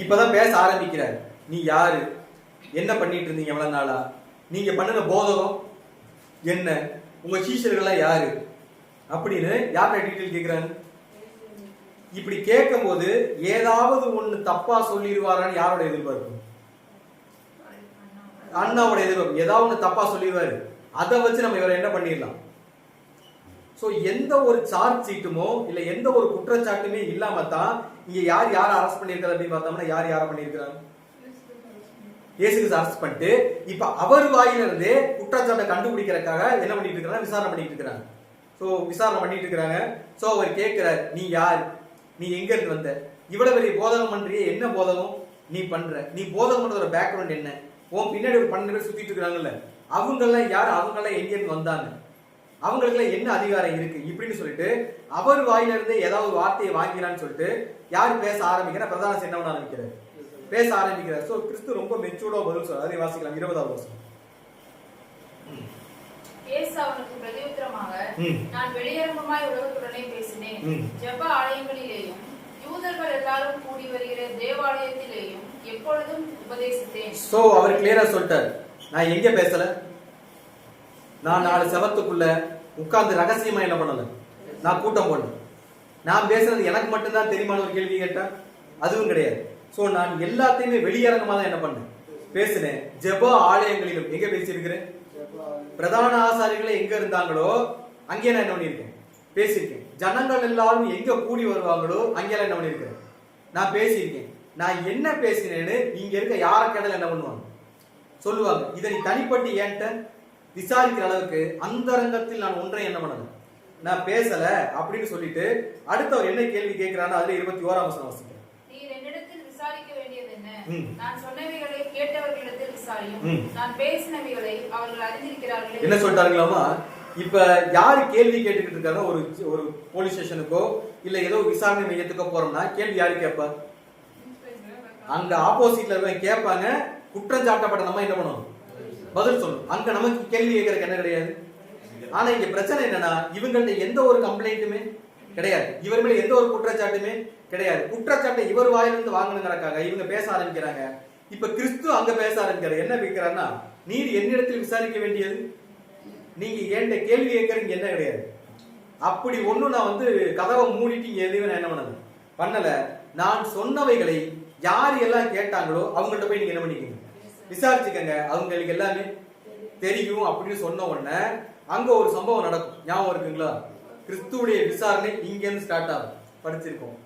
[SPEAKER 1] இப்பதான் பேச ஆரம்பிக்கிறார். நீ யாரு, என்ன பண்ணிட்டு இருந்தீங்க எவ்வளவு நாளா, நீங்க பண்ணுன போதகம் என்ன, உங்க சீஷர்கள்லாம் யாரு அப்படின்னு யார்கிட்ட டீட்டெயில் கேட்கிறாங்க. இப்படி கேட்கும் போது ஏதாவது ஒண்ணு தப்பா சொல்லிடுவாரான்னு யாரோட எதிர்பார்ப்பு? அண்ணாவோட எதிர்பார்ப்பு. ஏதாவது ஒண்ணு தப்பா சொல்லிடுவாரு, அதை வச்சு நம்ம இவரை என்ன பண்ணிடலாம். சோ எந்த ஒரு சார்ஜ் சீட்டுமோ இல்ல எந்த ஒரு குற்றச்சாட்டுமே இல்லாம தான் இங்க யார் யாரை அரெஸ்ட் பண்ணிருக்காரு அப்படின்னு பார்த்தோம்னா யார் யாரை பண்ணிருக்காங்க? இயேசுக்கு அரெஸ்ட் பண்ணிட்டு இப்ப அவர் வாயில இருந்தே குற்றச்சாட்டை கண்டுபிடிக்கிறதுக்காக என்ன பண்ணிட்டு இருக்காங்க, விசாரணை பண்ணிட்டு இருக்காங்க. சோ விசாரணை பண்ணிட்டு இருக்காங்க. சோ அவர் கேட்கிறார், நீ யார், நீ எங்க இருந்து வந்த, இவ்வளவு பெரிய போதகம் பண்றியே, என்ன போதகம் நீ பண்ற, நீ போதகம் பண்ற பேக்ரவுண்ட் என்ன, உன் பின்னாடி ஒரு 12 பேர் சுத்திட்டு இருக்காங்கல்ல, அவங்க எல்லாம் யார், அவங்க எல்லாம் எங்க இருந்து வந்தாங்க, அவங்களுக்கு என்ன அதிகாரம் இருக்கு இப்படின்னு சொல்லிட்டு அவர் வாயில இருந்து ஏதாவது ஒரு வார்த்தையை வாங்கினான்னு சொல்லிட்டு யார் பேச ஆரம்பிக்கிற, பிரதான என்ன பண்ண ஆரம்பிக்கிறார், பேச ஆரம்பிக்கிறார். சோ கிறிஸ்து ரொம்ப மெச்சூர்டா பதில் சொல்றாரு. அதை வாசிக்கலாம் 20வது வசனம்.
[SPEAKER 2] இயேசு அவனுக்கு பிரதியுத்தரமாக, நான் வெளியரங்கமாய் உலகத்துடனே பேசினேன், ஜெப ஆலயங்களிலேயும் யூதர்கள் எல்லாரும் கூடி வருகிற தேவாலயத்திலேயும் எப்பொழுதும் உபதேசித்தேன். சோ
[SPEAKER 1] அவர் கிளியரா சொல்லிட்டார், நான் எங்க பேசல, நான் 4 செவத்துக்குள்ள உட்கார்ந்து ரகசியமா என்ன பண்ணல, நான் கூட்டம் போடல, நான் பேசுறது எனக்கு மட்டும்தான் தெரியுமான ஒரு கேள்வி கேட்டா அதுவும் கிடையாது. சோ நான் எல்லாத்தையுமே வெளியரங்கமா தான் என்ன பண்ணேன், பேசினேன். ஜெப ஆலயங்களிலும் எங்க பேசியிருக்கிறேன், பிரதான ஆசாரிகளே எங்க இருந்தாங்களோ அங்கே நான் என்ன பண்ணியிருக்கேன், பேசியிருக்கேன். ஜனங்கள் எல்லாரும் எங்க கூடி வருவாங்களோ அங்கெல்லாம் என்ன பண்ணியிருக்கேன், நான் பேசியிருக்கேன். நான் என்ன பேசினேன்னு இங்க இருக்க யார கேட்டாலும் என்ன பண்ணுவாங்க, சொல்லுவாங்க. இதை நீ தனிப்பட்டு ஏன்ட்ட விசாரிக்கிற அளவுக்கு அந்தரங்கத்தில் நான் ஒன்றை என்ன பண்ணல, நான் பேசல அப்படின்னு சொல்லிட்டு அடுத்தவர் என்ன கேள்வி கேட்கிறான்னு அதுல 21ஆம் வசனம் வாசிக்கிறேன்.
[SPEAKER 2] நீர் என்னிடத்தில் விசாரிக்க வேண்டியது என்ன, நான் சொன்னவைகளை கேட்டவர்களிடத்தில் விசாரியும், நான் பேசினவைகளை அவர்கள் அறிந்திருக்கிறார்களே. என்ன சொல்லிட்டாங்களாமா, இப்ப யாரு கேள்வி கேட்டுக்கிட்டு இருக்காங்க, ஒரு போலீஸ் ஸ்டேஷனுக்கோ இல்ல ஏதோ விசாரணை மையத்துக்கோ போறோம்னா கேள்வி யாரு கேட்பா, அங்க ஆப்போசிட்ல இருக்க கேட்பாங்க. குற்றம் சாட்டப்பட்ட நம்ம என்ன பண்ணுவோம், பதில் சொல்லணும். அங்க நமக்கு கேள்வி கேட்கறதுக்கு என்ன கிடையாது. ஆனா இங்க பிரச்சனை என்னன்னா, இவங்கள்ட்ட எந்த ஒரு கம்ப்ளைண்ட்டுமே கிடையாது, இவர் மேல எந்த ஒரு குற்றச்சாட்டுமே கிடையாது. குற்றச்சாட்டை இவர் வாயிலிருந்து வாங்கணுங்கிறக்காக இவங்க பேச ஆரம்பிக்கிறாங்க. இப்ப கிறிஸ்து அங்க பேச ஆரம்பிக்கிறார். என்ன கேட்கிறாருன்னா, நீர் என்னிடத்தில் விசாரிக்க வேண்டியது, நீங்க என்கிட்ட கேள்வி கேட்கறீங்க என்ன கிடையாது. அப்படி ஒண்ணும் நான் கதவை மூடிட்டு எதுவுமே நான் என்ன பண்ணல. நான் சொன்னவைகளை யார் எல்லாம் கேட்டாங்களோ அவங்கள்ட்ட போய் நீங்க என்ன பண்ணிக்கங்க, விசாரிச்சுக்கங்க, அவங்களுக்கு எல்லாமே தெரியும் அப்படின்னு சொன்ன உடனே அங்க ஒரு சம்பவம் நடக்கும். ஞாபகம் இருக்குங்களா, கிறிஸ்துவுடைய விசாரணை இங்க இருந்து ஸ்டார்ட் ஆகும், படிச்சிருக்கோம்.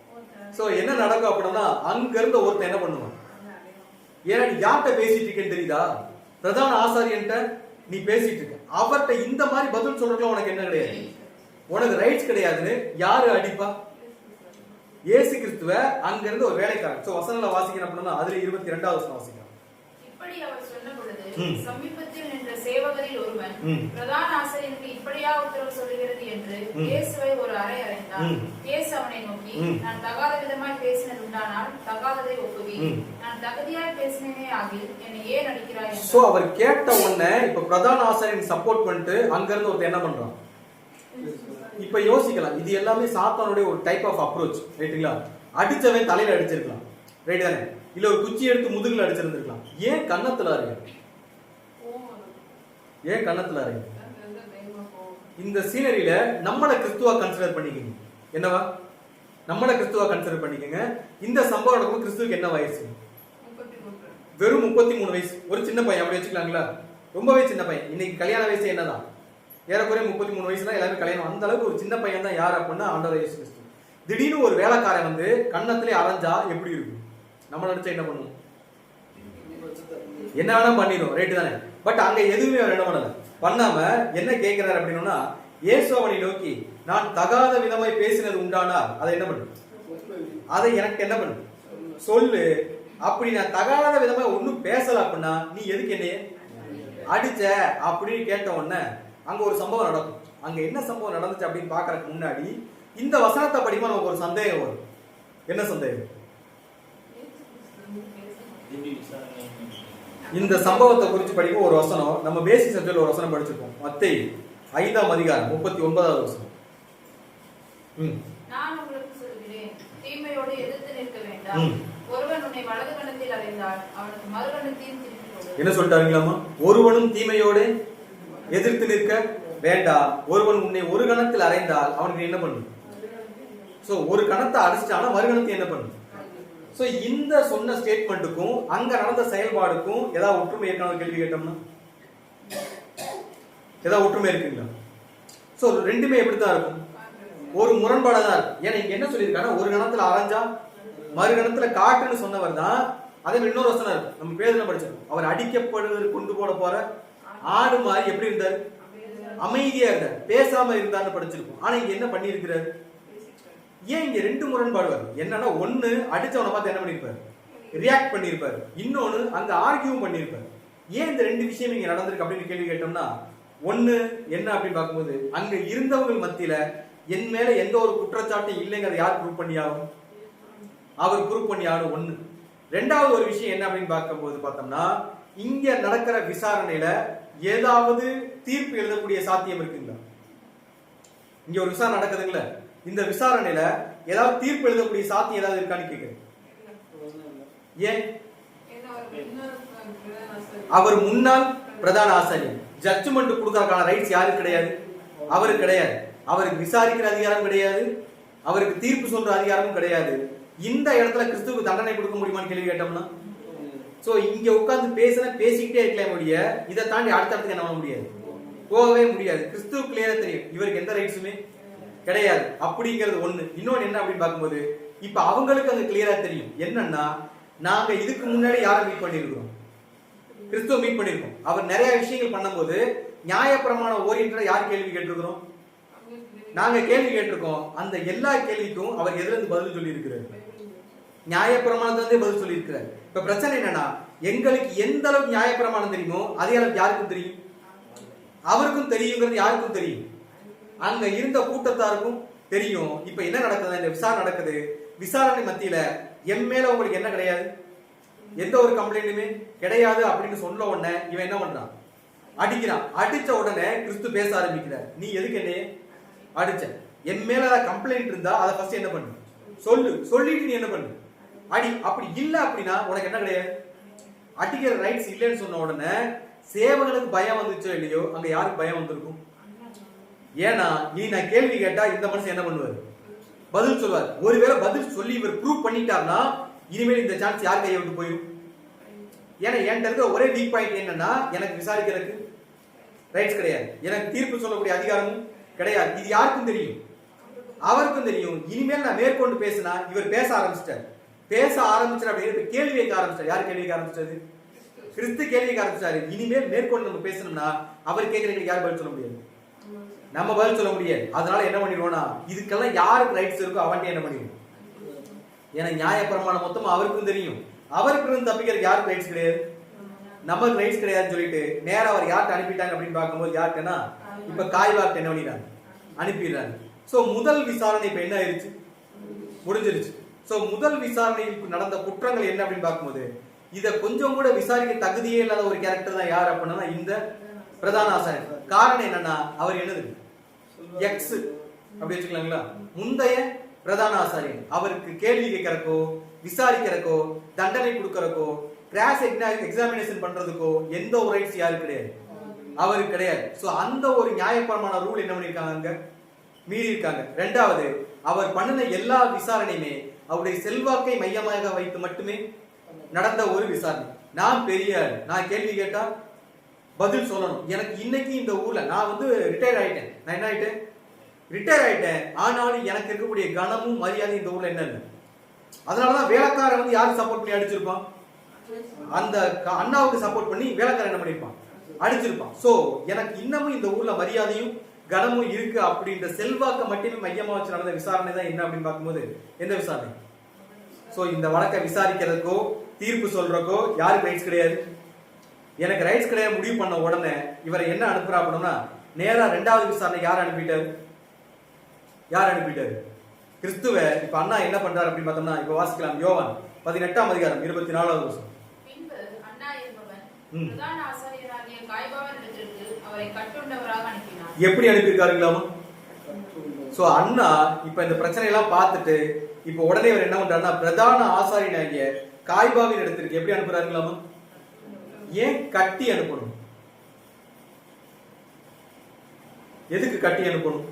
[SPEAKER 2] சோ என்ன நடக்கும் அப்படின்னா, அங்க இருந்த ஒருத்தன் என்ன பண்ணுவான், ஏன்னா நீ யார்கிட்ட பேசிட்டு இருக்கேன்னு தெரியுதா, பிரதான ஆசாரியன்ட்ட நீ பேசிட்டு இருக்க, அவர்கிட்ட இந்த மாதிரி பதில் சொல்றதுல உனக்கு என்ன கிடையாது, உனக்கு ரைட்ஸ் கிடையாதுன்னு யாரு அடிப்பா, இயேசு கிறிஸ்துவ அங்க இருந்து ஒரு வேலைக்காரன். சோ வசனங்களை வாசிக்கணும் அப்படின்னா அதுல 22வது வசனம் வாசிக்கலாம். இப்படி அவர் சொன்ன பொழுது சமீபத்தில் நின்ற சேவகரில் ஒருவன் பிரதான ஆசாரியனுக்கு இப்படியா உத்தரவு சொல்லுகிறது என்று இயேசுவை ஒரு அறை அறைந்தான். இயேசு அவனை நோக்கி, நான் தகாத விதமாய் பேசினது உண்டானால் தகாததை ஒப்புவி, நான் தகுதியாய் பேசினே ஆகில் என்னை ஏன் அடிக்கிறாய். சோ அவர் கேட்ட உடனே இப்ப பிரதான ஆசாரியன் சப்போர்ட் பண்ணிட்டு அங்க இருந்து ஒருத்தர் என்ன பண்றான். இப்ப யோசிக்கலாம், இது எல்லாமே சாத்தானுடைய ஒரு டைப் ஆஃப் அப்ரோச், ரைட்டுங்களா. அடிச்சவன் தலையில அடிச்சிருக்கலாம், ரைட் தானே, இல்ல ஒரு குச்சி எடுத்து முதுகுல அடிச்சிருந்திருக்கலாம். ஏன் கன்னத்துல அறியும், ஏன் கன்னத்துல அறியும். இந்த சீனரியில நம்மள கிறிஸ்துவா கன்சிடர் பண்ணிக்கங்க, என்னவா நம்மள கிறிஸ்துவா கன்சிடர் பண்ணிக்கங்க. இந்த சம்பவம் நடக்கும் கிறிஸ்துவுக்கு என்ன வயசு, வெறும் 33 வயசு. ஒரு சின்ன பையன் அப்படி வச்சுக்கலாங்களா, ரொம்பவே சின்ன பையன். இன்னைக்கு கல்யாண வயசு என்னதான், ஏறக்குறைய 33 வயசுல எல்லாரும் கல்யாணம். அந்த அளவுக்கு ஒரு சின்ன பையன் தான் யார் அப்படின்னா ஆண்டவர் இயேசு கிறிஸ்து. திடீர்னு ஒரு வேலைக்காரன் கன்னத்திலே அரைஞ்சா எப்படி இருக்கும், நம்ம நினைச்சா என்ன பண்ணுவோம், என்ன வேணா பண்ணிடும், ரைட்டு தானே. பட் அங்க எதுவுமே அவர் என்ன பண்ணாம என்ன கேட்கிறாரு அப்படின்னா, இயேசு அவனை நோக்கி, நான் தகாத விதமாய் பேசினது உண்டானா அதை என்ன பண்ணு, அதை எனக்கு என்ன பண்ணு சொல்லு. அப்படி நான் தகாத விதமா ஒன்னும் பேசல அப்படின்னா நீ எதுக்கு என்னைய அடிச்ச அப்படின்னு கேட்ட உடனே அங்க ஒரு சம்பவம் நடக்கும். அங்க என்ன சம்பவம் நடந்துச்சு அப்படின்னு பாக்குறதுக்கு முன்னாடி இந்த வசனத்தை படிக்கும்போது நமக்கு ஒரு சந்தேகம் வரும். என்ன சந்தேகம், இந்த சம்பவத்தை குறித்து படிக்கும் ஒரு வசனம், நம்ம பேசிக் சப்ஜெக்ட்ல ஒரு வசனம் படிச்சிருக்கோம். மத்தேயு 5ஆம் அதிகாரம் 39வது வசனம். நான் உங்களுக்கு சொல்கிறேன், தீமையோடு எதிர்த்து நிற்க வேண்டாம். ஒருவன் உன்னை வலது கணத்தில் அறைந்தால் அவனுக்கு மறு கணத்தையும் திருப்பி கொடு. என்ன சொல்லிட்டாருங்களாமா? ஒருவனும் தீமையோடு எதிர்த்து நிற்க வேண்டாம். ஒருவன் உன்னை ஒரு கணத்தில் அறைந்தால் அவனுக்கு என்ன பண்ணும்? சோ ஒரு கணத்தை அடிச்சிட்டானா மறு கணத்தை என்ன பண்ணும்? சோ இந்த சொன்ன ஸ்டேட்மெண்ட்டுக்கும் அங்க நடந்த செயல்பாடுக்கும் ஏதாவது ஒற்றுமை இருக்கான கேள்வி கேட்டோம்னா ஏதாவது ஒற்றுமை இருக்குங்களா? சோ ரெண்டுமே எப்படித்தான் இருக்கும்? ஒரு முரண்பாடா தான் இருக்கும். ஏன்னா இங்க என்ன சொல்லியிருக்காங்க, ஒரு கணத்துல அரைஞ்சா மறு கணத்துல காட்டுன்னு சொன்னவர் தான். அதே இன்னொரு வசனம் இருக்கு, நம்ம பேர்ல படிச்சிருக்கோம். அவர் அடிக்கப்படுவது கொண்டு போட போற ஆடு மாதிரி எப்படி இருந்தாரு? அமைதியா இருந்தார், பேசாம இருந்தான்னு படிச்சிருக்கோம். ஆனா இங்க என்ன பண்ணி இருக்கிறாரு? ஏன் இங்க ரெண்டு முரண்பாடு வருது? என்னன்னா, ஒண்ணு அடிச்சவனை பார்த்து என்ன பண்ணிருப்பாரு? ரியாக்ட் பண்ணிருப்பாரு. இன்னொன்னு அங்க ஆர்கியூவும் பண்ணிருப்பாரு. ஏன் இந்த ரெண்டு விஷயம் இங்க நடந்திருக்கு அப்படின்னு கேள்வி கேட்டோம்னா, ஒண்ணு என்ன அப்படின்னு பார்க்கும்போது, அங்க இருந்தவங்க மத்தியில என் மேல எந்த ஒரு குற்றச்சாட்டும் இல்லைங்கிறத யார் ப்ரூவ் பண்ணி ஆகும்? அவர் ப்ரூவ் பண்ணி ஆகும். ஒண்ணு. ரெண்டாவது ஒரு விஷயம் என்ன அப்படின்னு பார்க்கும்போது பார்த்தோம்னா, இங்க நடக்கிற விசாரணையில ஏதாவது தீர்ப்பு எழுதக்கூடிய சாத்தியம் இருக்குங்களா? இங்க ஒரு விசாரணை நடக்குதுங்களா, இந்த விசாரணையில ஏதாவது தீர்ப்பு எழுதக்கூடிய சாத்தியம் ஏதாவது இருக்கான்னு கேக்குறேன். ஏன்? அவர் முன்னாள் பிரதான ஆசாரியர், ஜட்ஜ்மெண்ட் கொடுக்கறதுக்கான ரைட்ஸ் யாருக்கு கிடையாது? அவருக்கு கிடையாது. அவருக்கு விசாரிக்கிற அதிகாரம் கிடையாது, அவருக்கு தீர்ப்பு சொல்ற அதிகாரமும் கிடையாது. இந்த இடத்துல கிறிஸ்துவுக்கு தண்டனை கொடுக்க முடியுமான்னு கேள்வி கேட்டோம்னா, சோ இங்க உட்கார்ந்து பேசிக்கிட்டே இருக்கலாம் முடிய, இதை தாண்டி அடுத்தடுத்து என்ன பண்ண முடியாது, போகவே முடியாது. கிறிஸ்துவுக்கு கிளியரா தெரியும் இவருக்கு எந்த ரைட்ஸுமே கிடையாது அப்படிங்கிறது ஒண்ணு. இன்னொன்னு என்ன அப்படின்னு பார்க்கும்போது, இப்ப அவங்களுக்கு அங்க கிளியரா தெரியும் என்னன்னா, நாங்க இதுக்கு முன்னாடி யாரை மீட் பண்ணிருக்கிறோம்? கிறிஸ்துவ மீட் பண்ணிருக்கோம். அவர் நிறைய விஷயங்கள் பண்ணும்போது நியாயப்பிரமாண ஓரியன்டா யார் கேள்வி கேட்டிருக்கிறோம்? நாங்க கேள்வி கேட்டிருக்கோம். அந்த எல்லா கேள்விக்கும் அவர் எதுல இருந்து பதில் சொல்லி இருக்கிறார்? நியாயப்பிரமாணத்துல பதில் சொல்லி இருக்கிறார். இப்ப பிரச்சனை என்னன்னா, எங்களுக்கு எந்த அளவுக்கு நியாயப்பிரமாணம் தெரியுமோ அதே அளவுக்கு யாருக்கும் தெரியும்? அவருக்கும் தெரியுங்கிறது யாருக்கும் தெரியும்? அங்க இருந்த கூட்டத்தாருக்கும் தெரியும். இப்ப என்ன நடக்குது? இந்த விசாரணை நடக்குது. விசாரணை மத்தியில என் மேல உங்களுக்கு என்ன கிடையாது, எந்த ஒரு கம்ப்ளைண்ட்டுமே கிடையாது அப்படின்னு சொன்ன உடனே இவன் என்ன பண்றான்? அடிக்கிறான். அடிச்ச உடனே கிறிஸ்து பேச ஆரம்பிக்கிறார். நீ எதுக்கு என்னைய அடிச்ச? என் மேல கம்ப்ளைண்ட் இருந்தா அதை ஃபர்ஸ்ட் என்ன பண்ணு, சொல்லு. சொல்லிட்டு நீ என்ன பண்ணு, அடி. அப்படி இல்ல அப்படின்னா உனக்கு என்ன கிடையாது, அடிக்கிற ரைட்ஸ் இல்லைன்னு சொன்ன உடனே சேவகனுக்கு பயம் வந்துச்சோ இல்லையோ, அங்க யாருக்கு பயம் வந்திருக்கும்? ஏன்னா இனி நான் கேள்வி கேட்டா இந்த மனுஷன் என்ன பண்ணுவாரு? பதில் சொல்வார். ஒருவேளை பதில் சொல்லி இவர் ப்ரூவ் பண்ணிட்டார்னா இனிமேல் இந்த சான்ஸ் யார் கையை விட்டு போயிடும்? ஏன்னா என்கிட்ட இருக்க ஒரே வீக் பாயிண்ட் என்னன்னா, எனக்கு விசாரிக்கிறதுக்கு ரைட்ஸ் கிடையாது, எனக்கு தீர்ப்பு சொல்லக்கூடிய அதிகாரமும் கிடையாது. இது யாருக்கும் தெரியும், அவருக்கும் தெரியும். இனிமேல் நான் மேற்கொண்டு பேசினா இவர் பேச ஆரம்பிச்சிட்டார். பேச ஆரம்பிச்சார் அப்படின்னு கேள்வி கேட்க ஆரம்பிச்சார். யார் கேள்வி கேட்க ஆரம்பிச்சது? கிறிஸ்து கேள்வி கேட்க ஆரம்பிச்சாரு. இனிமேல் மேற்கொண்டு நம்ம பேசணும்னா அவர் கேட்கறதுக்கு யார் பதில் சொல்ல முடியாது? நம்ம பதில் சொல்ல முடியாது. அதனால என்ன பண்ணிடுவோம்னா, இதுக்கெல்லாம் யாருக்கு ரைட்ஸ் இருக்கோ அவன்கிட்ட என்ன பண்ணிடுவோம். ஏன்னா நியாயப்பிரமாணம் மொத்தம் அவருக்கும் தெரியும். அவருக்கு இருந்து தப்பிக்கிறதுக்கு யாருக்கு ரைட்ஸ் கிடையாது, நமக்கு ரைட்ஸ் கிடையாதுன்னு சொல்லிட்டு நேரம் அவர் யார்கிட்ட அனுப்பிட்டாங்க அப்படின்னு பார்க்கும்போது யாருக்குன்னா, இப்ப காய்வாக்கு என்ன பண்ணிடுறாங்க, அனுப்பிடுறாங்க. சோ முதல் விசாரணை இப்ப என்ன ஆயிருச்சு, முடிஞ்சிருச்சு. சோ முதல் விசாரணையில் நடந்த குற்றங்கள் என்ன அப்படின்னு பார்க்கும்போது, இத கொஞ்சம் கூட விசாரிக்க தகுதியே இல்லாத ஒரு கேரக்டர் தான் யார் அப்படின்னா இந்த பிரதான ஆசாரியர். காரணம் என்னன்னா, அவர் என்னது எக்ஸ் அப்படி வச்சுக்கலாங்களா, முந்தைய பிரதான ஆசாரியர். அவருக்கு கேள்வி கேட்கறக்கோ, விசாரிக்கிறக்கோ, தண்டனை கொடுக்கறக்கோ, கிராஸ் எக்ஸாமினேஷன் பண்றதுக்கோ எந்த ஒரு ரைட்ஸ் யாருக்கு கிடையாது, அவருக்கு கிடையாது. சோ அந்த ஒரு நியாயப்பிரமாண ரூல் என்ன பண்ணிருக்காங்க, மீறி இருக்காங்க. ரெண்டாவது, அவர் பண்ணின எல்லா விசாரணையுமே அவருடைய செல்வாக்கை மையமாக வைத்து மட்டுமே நடந்த ஒரு விசாரணை. நான் பெரிய, நான் கேள்வி கேட்டா பதில் சொல்லணும். எனக்கு இன்னைக்கு இந்த ஊர்ல நான் ரிட்டையர் ஆயிட்டேன். நான் என்ன ஆயிட்டேன், ரிட்டையர் ஆயிட்டேன். ஆனாலும் எனக்கு இருக்கக்கூடிய கனமும் மரியாதை இந்த ஊர்ல என்ன இல்லை. அதனாலதான் வேலைக்காரன் யாருக்கு சப்போர்ட் பண்ணி அடிச்சிருப்பான், அந்த அண்ணாவுக்கு சப்போர்ட் பண்ணி வேலைக்காரன் என்ன பண்ணிருப்பான், அடிச்சிருப்பான். சோ எனக்கு இன்னமும் இந்த ஊர்ல மரியாதையும் கனமும் இருக்கு அப்படின்ற செல்வாக்க மட்டுமே மையமா வச்சு நடந்த விசாரணை தான் என்ன அப்படின்னு பார்க்கும்போது எந்த விசாரணை. சோ இந்த வழக்கை விசாரிக்கிறதுக்கோ தீர்ப்பு சொல்றதுக்கோ யாருக்கு ரைட்ஸ் கிடையாது, எனக்கு ரைட்ஸ் கிடையாது முடிவு பண்ண உடனே இவரை என்ன அனுப்புறா அப்படின்னா, நேரா ரெண்டாவது விசாரணை யார் அனுப்பிட்டாரு, யார் அனுப்பிட்டாரு, கிறிஸ்துவ. இப்ப அண்ணா என்ன பண்றாரு அப்படின்னு பார்த்தோம்னா, இப்ப வாசிக்கலாம் யோவான் 18ஆம் அதிகாரம் 24வது வசனம். பின்பு அண்ணா என்பவன் பிரதான ஆசாரியராகிய காய்பாவினிடத்திற்கு அவரை கட்டுண்டவராக அனுப்பினான்.
[SPEAKER 1] எப்படி அனுப்பியிருக்காருங்களாமா? சோ அண்ணா இப்ப இந்த பிரச்சனை எல்லாம் பார்த்துட்டு இப்ப உடனே இவர் என்ன பண்றாருன்னா பிரதான ஆசாரியனாகிய காய்பாவின் இடத்திற்கு எப்படி அனுப்புறாருங்களாமா? ஏன் கட்டி அனுப்பணும்? எதுக்கு கட்டி அனுப்பணும்?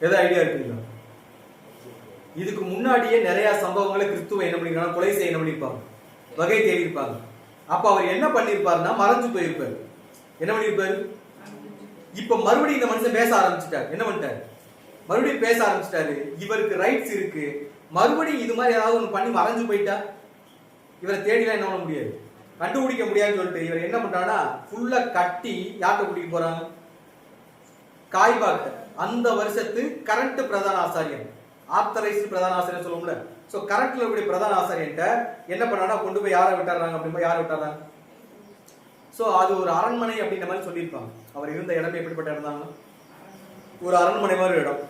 [SPEAKER 1] ஏதாவது ஐடியா இருக்குங்களா? இதுக்கு முன்னாடியே நிறைய சம்பவங்களை கிறிஸ்துவ என்ன பண்ணிருக்காங்க, கொலை செய்ய என்ன பண்ணிருப்பாங்க, வகை தேடி இருப்பாங்க. அப்ப அவர் என்ன பண்ணிருப்பாருன்னா மறைஞ்சு போயிருப்பாரு. என்ன பண்ணிருப்பாரு? இப்ப மறுபடியும் இந்த மனுஷன் பேச ஆரம்பிச்சுட்டாரு. என்ன பண்ணிட்டாரு? மறுபடியும் பேச ஆரம்பிச்சிட்டாரு. இவருக்கு ரைட்ஸ் இருக்கு. மறுபடியும் இது மாதிரி ஏதாவது ஒன்று பண்ணி மறைஞ்சு போயிட்டா இவரை தேடிலாம் என்ன பண்ண முடியாது, கண்டுபிடிக்க முடியாதுன்னு சொல்லிட்டு இவர் என்ன பண்றாருன்னா ஃபுல்லா கட்டி யார்கிட்ட கூட்டிட்டு போறாங்க? காய்பாட்ட. அந்த வருஷத்து கரண்ட் பிரதான ஆசாரியன், ஆத்தரைஸ்டு பிரதான ஆசாரியன் சொல்லுவோம்ல. சோ கரண்ட்ல கூடிய பிரதான ஆசாரியன்ட்ட என்ன பண்ணானா கொண்டு போய் யாரை விட்டாராங்க அப்படின்னா யாரை விட்டாராங்க? சோ அது ஒரு அரண்மனை அப்படின்ற மாதிரி சொல்லியிருப்பாங்க. அவர் இருந்த இடமே எப்படிப்பட்ட இடம் தாங்க? ஒரு அரண்மனை மாதிரி இடம்.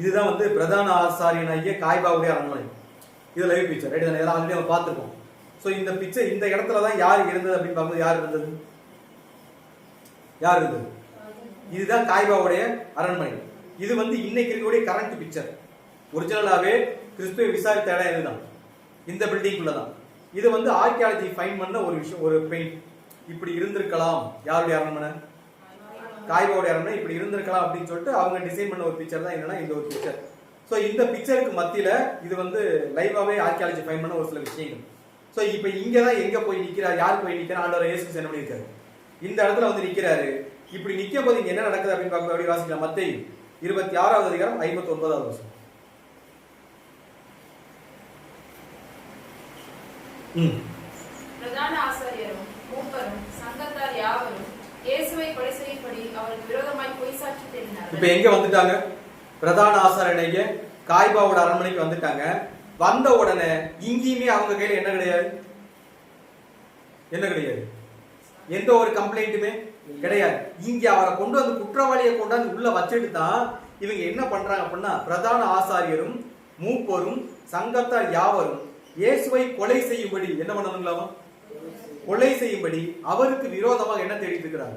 [SPEAKER 1] இதுதான் வந்து பிரதான ஆசாரியனாகிய காய்பாவுடைய அரண்மனை. இது லைவ் பிக்சர் ரைட் தானே? ஆல்ரெடி நம்ம பார்த்துருக்கோம். ஸோ இந்த பிக்சர் இந்த இடத்துல தான் யார் இருந்தது அப்படின்னு பார்க்கும்போது யார் இருந்தது? யார் இருந்தது? இதுதான் காய்பாவுடைய அரண்மனை. இது வந்து இன்னைக்கு இருக்கக்கூடிய கரண்ட் பிக்சர். ஒரிஜினலாவே கிறிஸ்துவை விசாரித்த இடம் இதுதான், இந்த பில்டிங்குள்ளதான். இது வந்து ஆர்கியாலஜி ஃபைன் பண்ண ஒரு விஷயம், ஒரு பெயிண்ட். இப்படி இருந்திருக்கலாம். யாருடைய அரண்மனை? காய்பாவுடைய அரண்மனை இப்படி இருந்திருக்கலாம் அப்படின்னு சொல்லிட்டு அவங்க டிசைன் பண்ண ஒரு பிக்சர் தான் என்னன்னா இந்த ஒரு பிக்சர். ஸோ இந்த பிக்சருக்கு மத்தியில இது வந்து லைவாவே ஆர்கியாலஜி ஃபைன் பண்ண ஒரு சில விஷயங்கள். ஸோ இப்போ இங்க தான் எங்க போய் நிக்கிறார், யார் போய் நிக்கிறார்? ஆண்டவர் இயேசு என்ன பண்ணியிருக்காரு? இந்த இடத்துல வந்து நிக்கிறாரு. இப்படி நிக்கும் போது இங்க என்ன நடக்குது அப்படின்னு பார்க்க அப்படி வாசிக்கலாம். மத்தேயு 26வது அதிகாரம் 59வது வசனம்.
[SPEAKER 2] பிரதான ஆசாரியரும் மூப்பரும் சங்கத்தார் யாவரும் இயேசுவை கொலை செய்யும்படி அவருக்கு விரோதமாய் பொய் சாட்சி தேடினார்கள்.
[SPEAKER 1] இப்போ எங்க வந்துட்டாங்க? பிரதான ஆசாரியனாகிய காய்பாவோட அரண்மனைக்கு வந்துட்டாங்க. வந்த உடனே இங்கேயுமே அவங்க கையில என்ன கிடையாது? என்ன கிடையாது? எந்த ஒரு கம்ப்ளைண்ட்டுமே கிடையாது. இங்க அவரை கொண்டு வந்து குற்றவாளியை கொண்டாந்து உள்ள வச்சுட்டு தான் இவங்க என்ன பண்றாங்க அப்படின்னா பிரதான ஆசாரியரும் மூப்பரும் சங்கத்தார் யாவரும் இயேசுவை கொலை செய்யும்படி என்ன பண்ணணுங்களாமா? கொலை செய்யும்படி அவருக்கு விரோதமாக என்ன தேடிட்டு இருக்கிறாங்க?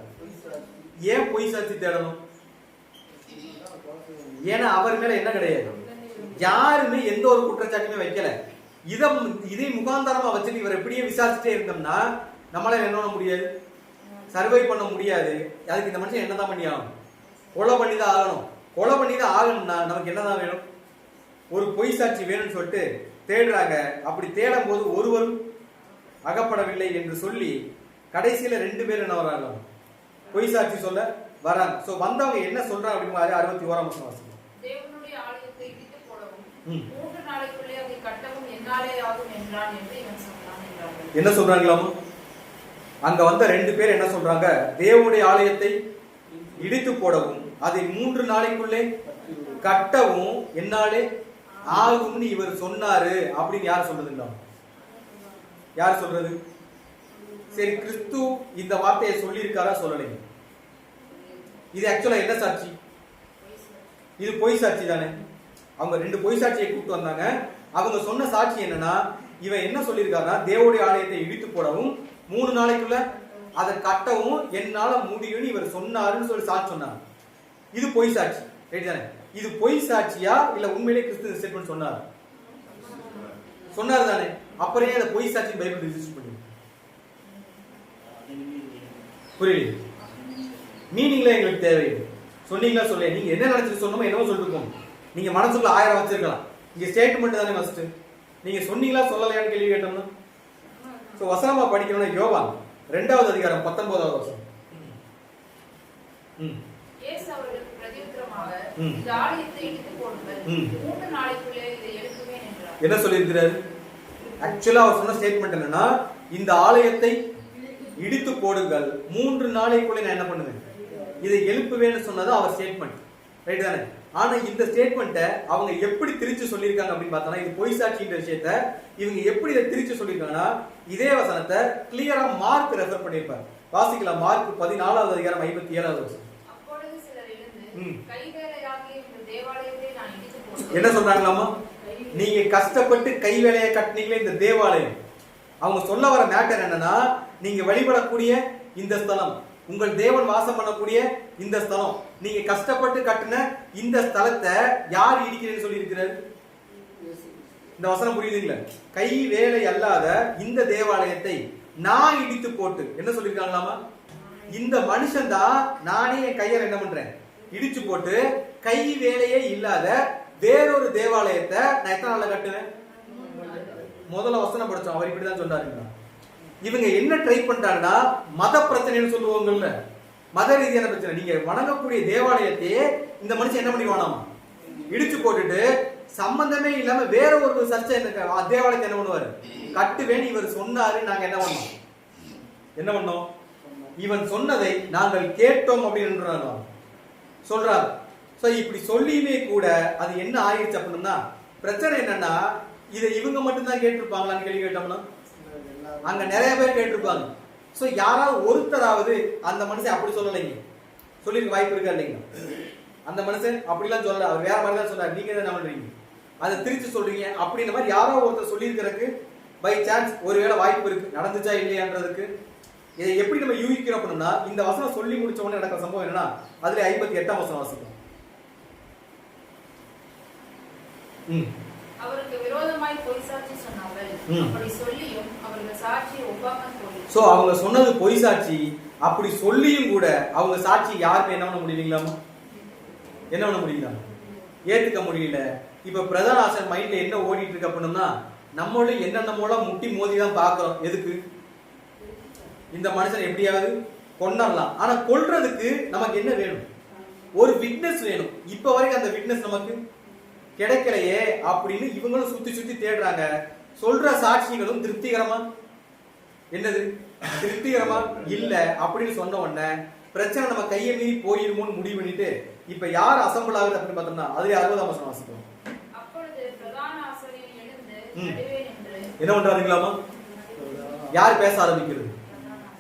[SPEAKER 1] ஏன் பொய் சாட்சி தேடணும்? ஏன்னா அவர் மேல என்ன கிடையாது, யாருமே எந்த ஒரு குற்றச்சாட்டுமே வைக்கல. இதை முகாந்தரமா வச்சுட்டு இவர் எப்படியே விசாரிச்சுட்டே இருந்தோம்னா நம்மளால என்ன பண்ண முடியாது, சர்வை பண்ண முடியாது. அதுக்கு இந்த மனுஷன் என்னதான் பண்ணி ஆகணும்? கொலை பண்ணி தான் ஆகணும். கொலை பண்ணி தான் ஆகணும்னா நமக்கு என்னதான் வேணும்? ஒரு பொய் சாட்சி வேணும்னு சொல்லிட்டு தேடுறாங்க. அப்படி தேடும் போது ஒருவரும் அகப்படவில்லை என்று சொல்லி கடைசியில 2 பேர் என்ன வராங்க? பொய் சாட்சி சொல்ல வராங்க. சோ வந்தவங்க என்ன சொல்றாங்க அப்படின்னு 61ஆம் வசனம்.
[SPEAKER 2] தேவனுடைய ஆலயத்தை இடித்து போடவும் 3 நாளைக்குள்ளே அதை கட்டவும் என்னாலே ஆகும் என்றான் என்று இவன் சொன்னான் என்றார்கள். என்ன
[SPEAKER 1] சொல்றாங்களாமா? அங்க வந்த 2 பேர் என்ன சொல்றாங்க? தேவனுடைய ஆலயத்தை இடித்து போடவும் அதை 3 நாளைக்குள்ளே கட்டவும் என்னாலே ஆகும்னு இவர் சொன்னாரு அப்படின்னு யார் சொல்றதுங்களா? யார் சொல்றது? சரி, கிறிஸ்து இந்த வார்த்தையை சொல்லி இருக்காரா சொல்லலைங்க? இது ஆக்சுவலா என்ன சாட்சி? இது பொய் சாட்சி தானே. அவங்க 2 பொய் சாட்சியை கூப்பிட்டு வந்தாங்க. அவங்க சொன்ன சாட்சி என்னன்னா, இவன் என்ன சொல்லியிருக்காருன்னா தேவனுடைய ஆலயத்தை இடித்து போடவும் 3 நாளைக்குள்ள அதை கட்டவும் என்னால முடியும்னு இவர் சொன்னாருன்னு சொல்லி சாட்சி சொன்னாங்க. இது பொய் சாட்சி ரைட் தானே? இது பொய் சாட்சியா இல்ல உண்மையிலே கிறிஸ்து ஸ்டேட்மெண்ட் சொன்னார்? சொன்னாரு தானே. அப்புறம் அதை பொய் சாட்சி பைபிள் ரிஜிஸ்டர் பண்ணி புரியல. மீனிங்ல எங்களுக்கு தேவையில்லை. சொன்னீங்களா சொல்ல, நீங்க என்ன நினைச்சிட்டு சொன்னோமோ என்னவோ சொல்லிட்டு போங்க. நீங்க மனசுக்குள்ள 1000 வச்சிருக்கலாம். இங்க ஸ்டேட்மெண்ட் தானே ஃபர்ஸ்ட். நீங்க சொன்னீங்களா சொல்லலையான்னு கேள்வி கேட்டோம்னா சோ வசனமா படிக்கணும்னா யோவான் 2வது அதிகாரம் 19வது வசனம்.
[SPEAKER 2] இயேசு அவர்களுக்கு பிரதியுத்தரமாக இந்த ஆலயத்தை இடித்து போடுங்கள் 3 நாளைக்குள்ளே இதை எழுப்புவேன் என்றார். என்ன சொல்லியிருக்கிறாரு? ஆக்சுவலா அவர் சொன்ன ஸ்டேட்மெண்ட் என்னன்னா, இந்த ஆலயத்தை இடித்து போடுங்கள் 3 நாளைக்குள்ளே நான் என்ன பண்ணுவேன், இதை எழுப்புவேன்னு சொன்னது அவர் ஸ்டேட்மெண்ட் ரைட் தானே? ஆனா இந்த ஸ்டேட்மெண்ட்டை அவங்க எப்படி திரிச்சு சொல்லியிருக்காங்க அப்படின்னு பார்த்தோம்னா, இது பொய் சாட்சின்ற விஷயத்தை இவங்க எப்படி இதை திரிச்சு சொல்லியிருக்காங்கன்னா, இதே வசனத்தை கிளியரா மார்க் ரெஃபர் பண்ணியிருப்பார். வாசிக்கலாம். மார்க் 14வது அதிகாரம் 57வது வசனம். அப்பொழுது சிலர் எழுந்து கைவேலையாகிய இந்த தேவாலயத்தை நான் இடித்து போடுவேன். என்ன சொல்றாங்களாமா? நீங்க கஷ்டப்பட்டு கைவேலையை கட்டினீங்களே இந்த தேவாலயம். அவங்க சொல்ல வர மேட்டர் என்னன்னா, நீங்க வழிபடக்கூடிய இந்த ஸ்தலம்,
[SPEAKER 1] உங்கள் தேவன் வாசம் பண்ணக்கூடிய இந்த ஸ்தலம், நீங்க கஷ்டப்பட்டு கட்டின இந்த ஸ்தலத்தை யார் இடிக்கிறேன்னு சொல்லி இருக்கிறார்? இந்த வசனம் புரியுதுங்களா? கை வேலை அல்லாத இந்த தேவாலயத்தை நான் இடித்து போட்டு என்ன சொல்லிருக்காங்களாமா? இந்த மனுஷன் தான் நானே என் கையால் என்ன பண்றேன், இடிச்சு போட்டு கை வேலையே இல்லாத வேறொரு தேவாலயத்தை நான் எத்தனை நாள்ல கட்டுவேன்? முதல்ல வசனம் படிச்சோம், அவர் இப்படிதான் சொன்னாருங்களா. இவங்க என்ன ட்ரை பண்றாங்கன்னா, மத பிரச்சனைன்னு சொல்லுவாங்கல்ல, மத ரீதியான பிரச்சனை. நீங்க வணங்கக்கூடிய தேவாலயத்தையே இந்த மனுஷன் என்ன பண்ணிடுவானாமா, இடிச்சு போட்டுட்டு சம்பந்தமே இல்லாம வேற ஒரு சர்ச்சை தேவாலயத்தை என்ன பண்ணுவாரு, கட்டுவேன் இவர் சொன்னாரு, நாங்க என்ன பண்ணோம், இவன் சொன்னதை நாங்கள் கேட்டோம் அப்படின்னு சொல்றாரு. சோ இப்படி சொல்லியுமே கூட அது என்ன ஆயிடுச்சு அப்படின்னா, பிரச்சனை என்னன்னா, இதை இவங்க மட்டும்தான் கேட்டிருப்பாங்களான்னு கேள்வி கேட்டோம்னா அங்க நிறைய பேர் கேட்டிருப்பாங்க. சோ யாராவது ஒருத்தராவது அந்த மனுஷன் அப்படி சொல்லலைங்க, சொல்லிருக்க வாய்ப்பு இருக்கா இல்லைங்க? அந்த மனுஷன் அப்படிலாம் சொல்லல, அவர் வேற மாதிரி தான் சொன்னார், நீங்க என்ன பண்றீங்க அதை திருச்சி சொல்றீங்க அப்படின்ற மாதிரி யாரோ ஒருத்தர் சொல்லியிருக்கிறதுக்கு பை சான்ஸ் ஒருவேளை வாய்ப்பு இருக்கு, நடந்துச்சா இல்லையான்றதுக்கு. இதை எப்படி நம்ம யூகிக்கிறோம் அப்படின்னா, இந்த வசனம் சொல்லி முடிச்ச உடனே நடக்கிற சம்பவம் என்னன்னா, அதுல 58ஆம் வசனம் வாசிக்கும்.
[SPEAKER 2] அவருக்கு விரோதமாய் பொய் சாட்சி சொன்னார்கள், அப்படி சொல்லியும் அவர்கள் சாட்சியை ஒப்பாமல் போயிற்று.
[SPEAKER 1] சோ அவங்க சொன்னது பொய் சாட்சி, அப்படி சொல்லியும் கூட அவங்க சாட்சி யாருமே என்ன பண்ண முடியலீங்களாமா, என்ன பண்ண முடியல, ஏத்துக்க முடியல. இப்ப பிரதான ஆசிரியர் மைண்ட்ல என்ன ஓடிட்டு இருக்கு அப்படின்னா, நம்மளோட என்னென்னமோல முட்டி மோதி தான் பாக்குறோம். எதுக்கு? இந்த மனுஷன் எப்படியாவது கொண்டரலாம். ஆனா கொல்றதுக்கு நமக்கு என்ன வேணும், ஒரு விட்னஸ் வேணும். இப்ப வரைக்கும் அந்த விட்னஸ் நமக்கு கிடைக்கலையே அப்படின்னு இவங்களும் சுத்தி சுத்தி தேடுறாங்க. சொல்ற சாட்சிகளும் திருப்திகரமா, என்னது திருப்திகரமா இல்ல அப்படின்னு சொன்ன உடனே பிரச்சனை நம்ம கையை மீறி போயிருமோன்னு முடிவு பண்ணிட்டு இப்ப யார் அசம்பிள் ஆகுது அப்படின்னு பார்த்தோம்னா அதுல 60ஆம் வசனம் வாசிக்கிறோம். என்ன பண்றாருங்களாமா, யார் பேச ஆரம்பிக்கிறது?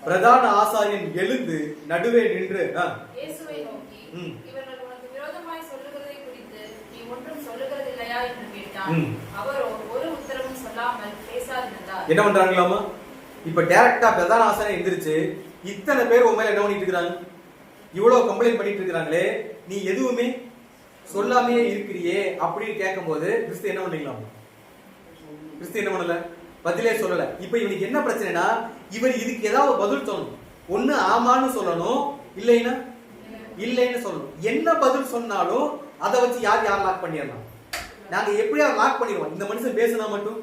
[SPEAKER 1] பிரதான ஆசாரியன் எழுந்து நடுவே நின்று
[SPEAKER 2] இயேசுவை நோக்கி, இவர்கள் உனக்கு விரோதமாய் சொல்லுகிறதை குறித்து நீ ஒன்றும் சொல்லுகிறதில்லையா என்று கேட்டான். அவரோ ஒரு உத்தரவும் சொல்லாமல் பேசாதிருந்தார். என்ன
[SPEAKER 1] பண்றாங்களாமா, இப்ப டைரக்டா பிரதான ஆசாரியன் எந்திரிச்சு இத்தனை பேர் உன் மேல என்ன பண்ணிட்டு இருக்காங்க, இவ்வளவு கம்ப்ளைண்ட் பண்ணிட்டு இருக்காங்களே, நீ எதுவுமே சொல்லாமையே இருக்கிறியே அப்படின்னு கேட்கும் போது கிறிஸ்து என்ன பண்ணீங்களாமா, கிறிஸ்து என்ன பண்ணல, பதிலே சொல்லல. இப்ப இவனுக்கு என்ன பிரச்சனைனா, இவர் இதுக்கு ஏதாவது பதில் சொல்லணும். ஒண்ணு ஆமான்னு சொல்லணும், இல்லைன்னா இல்லைன்னு சொல்லணும். என்ன பதில் சொன்னாலும் அதை வச்சு யார் லாக் பண்ணிடலாம், நாங்க எப்படியாவது லாக் பண்ணிடுவோம். இந்த மனுஷன் பேசினா மட்டும்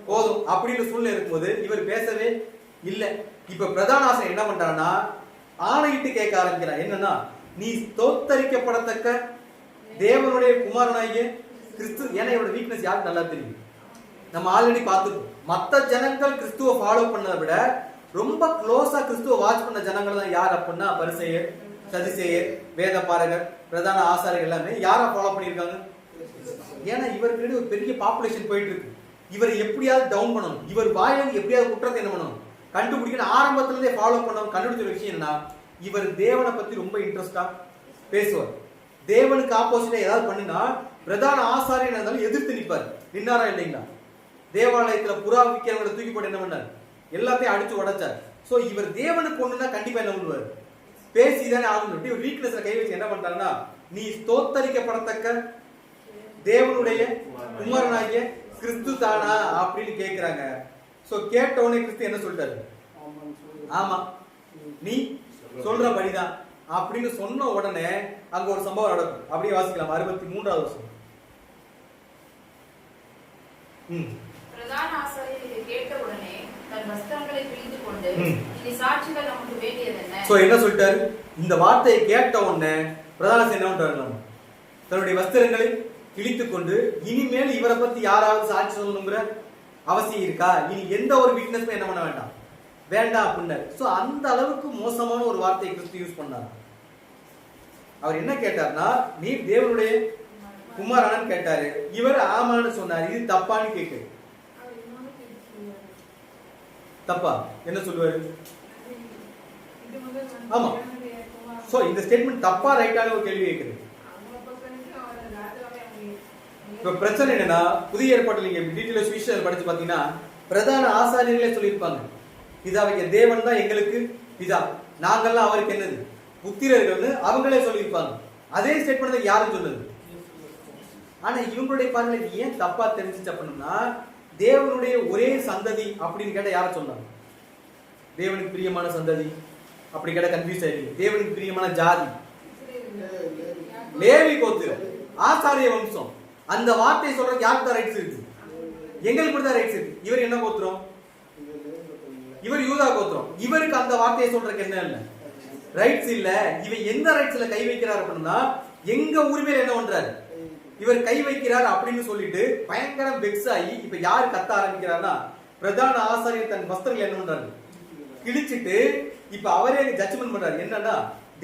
[SPEAKER 1] போதும் அப்படின்னு சூழ்நிலை இருக்கும்போது இவர் பேசவே இல்லை. இப்ப பிரதான ஆசிரியர் என்ன பண்றான்னா, ஆணையிட்டு கேட்க ஆரம்பிக்கிறார். என்னன்னா, நீ தோத்தரிக்கப்படத்தக்க தேவனுடைய குமாரனாகிய கிறிஸ்து. ஏன்னா இவரோட வீக்னஸ் யாருக்கு நல்லா தெரியும், நம்ம ஆல்ரெடி பார்த்துருக்கோம். மற்ற ஜனங்கள் கிறிஸ்துவ ஃபாலோ பண்ணதை விட ரொம்ப க்ளோஸா கிறிஸ்துவ வாட்ச் பண்ண ஜனங்கள் தான் யார் அப்படின்னா, பரிசேயர், சதுசேயர், வேத பாரகர், பிரதான ஆசாரியர் எல்லாமே யாரை ஃபாலோ பண்ணியிருக்காங்க. ஏன்னா இவருக்கு ஒரு பெரிய பாப்புலேஷன் போயிட்டு இருக்கு. இவரை எப்படியாவது டவுன் பண்ணணும், இவர் வாயிலிருந்து எப்படியாவது குற்றத்தை என்ன பண்ணணும் கண்டுபிடிக்கணும். ஆரம்பத்துல இருந்தே ஃபாலோ பண்ணணும். கண்டுபிடிச்ச விஷயம் என்ன, இவர் தேவனை பத்தி ரொம்ப இன்ட்ரெஸ்டா பேசுவார். தேவனுக்கு ஆப்போசிட்டா ஏதாவது பண்ணினா பிரதான ஆசாரியன் இருந்தாலும் எதிர்த்து நிற்பார். நின்னாரா இல்லைங்களா? தேவாலயத்துல புறா விக்கிறவங்களை தூக்கி போட்டு என்ன பண்ணார், எல்லாத்தையும் அடிச்சு உடைச்சார். சோ இவர் தேவனுக்கு ஒண்ணுன்னா கண்டிப்பா என்ன பண்ணுவார், பேசிதானே ஆகணும். இவர் வீக்னஸ்ல கை வச்சு என்ன பண்றாருன்னா, நீ ஸ்தோத்தரிக்கப்படத்தக்க தேவனுடைய குமாரனாகிய கிறிஸ்து தானா அப்படின்னு கேட்கிறாங்க. சோ கேட்ட உடனே கிறிஸ்து என்ன சொல்லிட்டாரு, ஆமா நீ சொல்றபடிதான் அப்படின்னு சொன்ன உடனே அங்க ஒரு சம்பவம் நடக்கும். அப்படியே வாசிக்கலாம் 63வது வருஷம்.
[SPEAKER 2] பிரதான ஆசாரியர் இதை கேட்ட உடனே தன் வஸ்திரங்களை கிழித்து கொண்டு, இனி சாட்சிகள் நமக்கு வேண்டியது என்ன? சோ என்ன சொல்லிட்டாரு, இந்த வார்த்தையை கேட்ட உடனே பிரதான ஆசாரியர் என்ன பண்றாரு, தன்னுடைய வஸ்திரங்களை கிழித்துக் கொண்டு, இனிமேல் இவரை பத்தி யாராவது சாட்சி சொல்லணுங்கிற அவசியம் இருக்கா, இனி எந்த ஒரு வீக்னஸும் என்ன பண்ண வேண்டாம் அப்படின்னாரு. சோ அந்த அளவுக்கு மோசமான ஒரு வார்த்தையை கிறிஸ்து யூஸ் பண்ணார். அவர் என்ன கேட்டார்னா, நீ தேவனுடைய குமாரன் கேட்டாரு, இவர் ஆமான்னு சொன்னாரு. இது தப்பான்னு கேக்கு, தப்பா என்ன சொல்லுவாரு, ஆமா. சோ இந்த ஸ்டேட்மெண்ட் தப்பா ரைட்டான ஒரு கேள்வி கேக்குது. இப்ப பிரச்சனை என்னன்னா, புதிய ஏற்பாட்டில் நீங்க டீட்டெயில்ஸ் விஷயம் படிச்சு பாத்தீங்கன்னா, பிரதான ஆசாரியர்களே சொல்லியிருப்பாங்க, பிதாவைய தேவன் தான் எங்களுக்கு பிதா,
[SPEAKER 1] நாங்கெல்லாம் அவருக்கு என்னது புத்திரர்கள்னு அவங்களே சொல்லியிருப்பாங்க. அதே ஸ்டேட்மெண்ட் யாரும் சொன்னது? ஆனா இவங்களுடைய பார்வையில ஏன் தப்பா தெரிஞ்சிச்சு அப்படின்னா, தேவனுடைய ஒரே சந்ததி அப்படின்னு கேட்ட யார சொன்னாங்க? தேவனுக்கு பிரியமான சந்ததி அப்படி கேட்ட கன்ஃபியூஸ் ஆயிருக்கு. தேவனுக்கு பிரியமான ஜாதி லேவி கோத்திரம், ஆசாரிய வம்சம். அந்த வார்த்தை சொல்றதுக்கு யாருக்கு தான் ரைட்ஸ் இருக்கு? எங்களுக்கு தான் ரைட்ஸ் இருக்கு. இவர் என்ன கோத்திரம்? இவர் யூதா கோத்திரம். இவருக்கு அந்த வார்த்தையை சொல்றதுக்கு என்ன இல்ல ரைட்ஸ் இல்ல. இவன் எந்த ரைட்ஸ்ல கை வைக்கிறார் அப்படின்னா, எங்க உரிமையில என்ன பண்றாரு இவர் கை வைக்கிறார் அப்படின்னு சொல்லிட்டு பயங்கரம் வெக்ஸ் ஆகி இப்ப யாரு கத்த ஆரம்பிக்கிறார்னா, பிரதான ஆசாரியர் தன் வஸ்திரங்களை என்ன பண்றாரு கிழிச்சிட்டு இப்ப அவரே ஜட்ஜ்மெண்ட் பண்றாரு. என்னன்னா,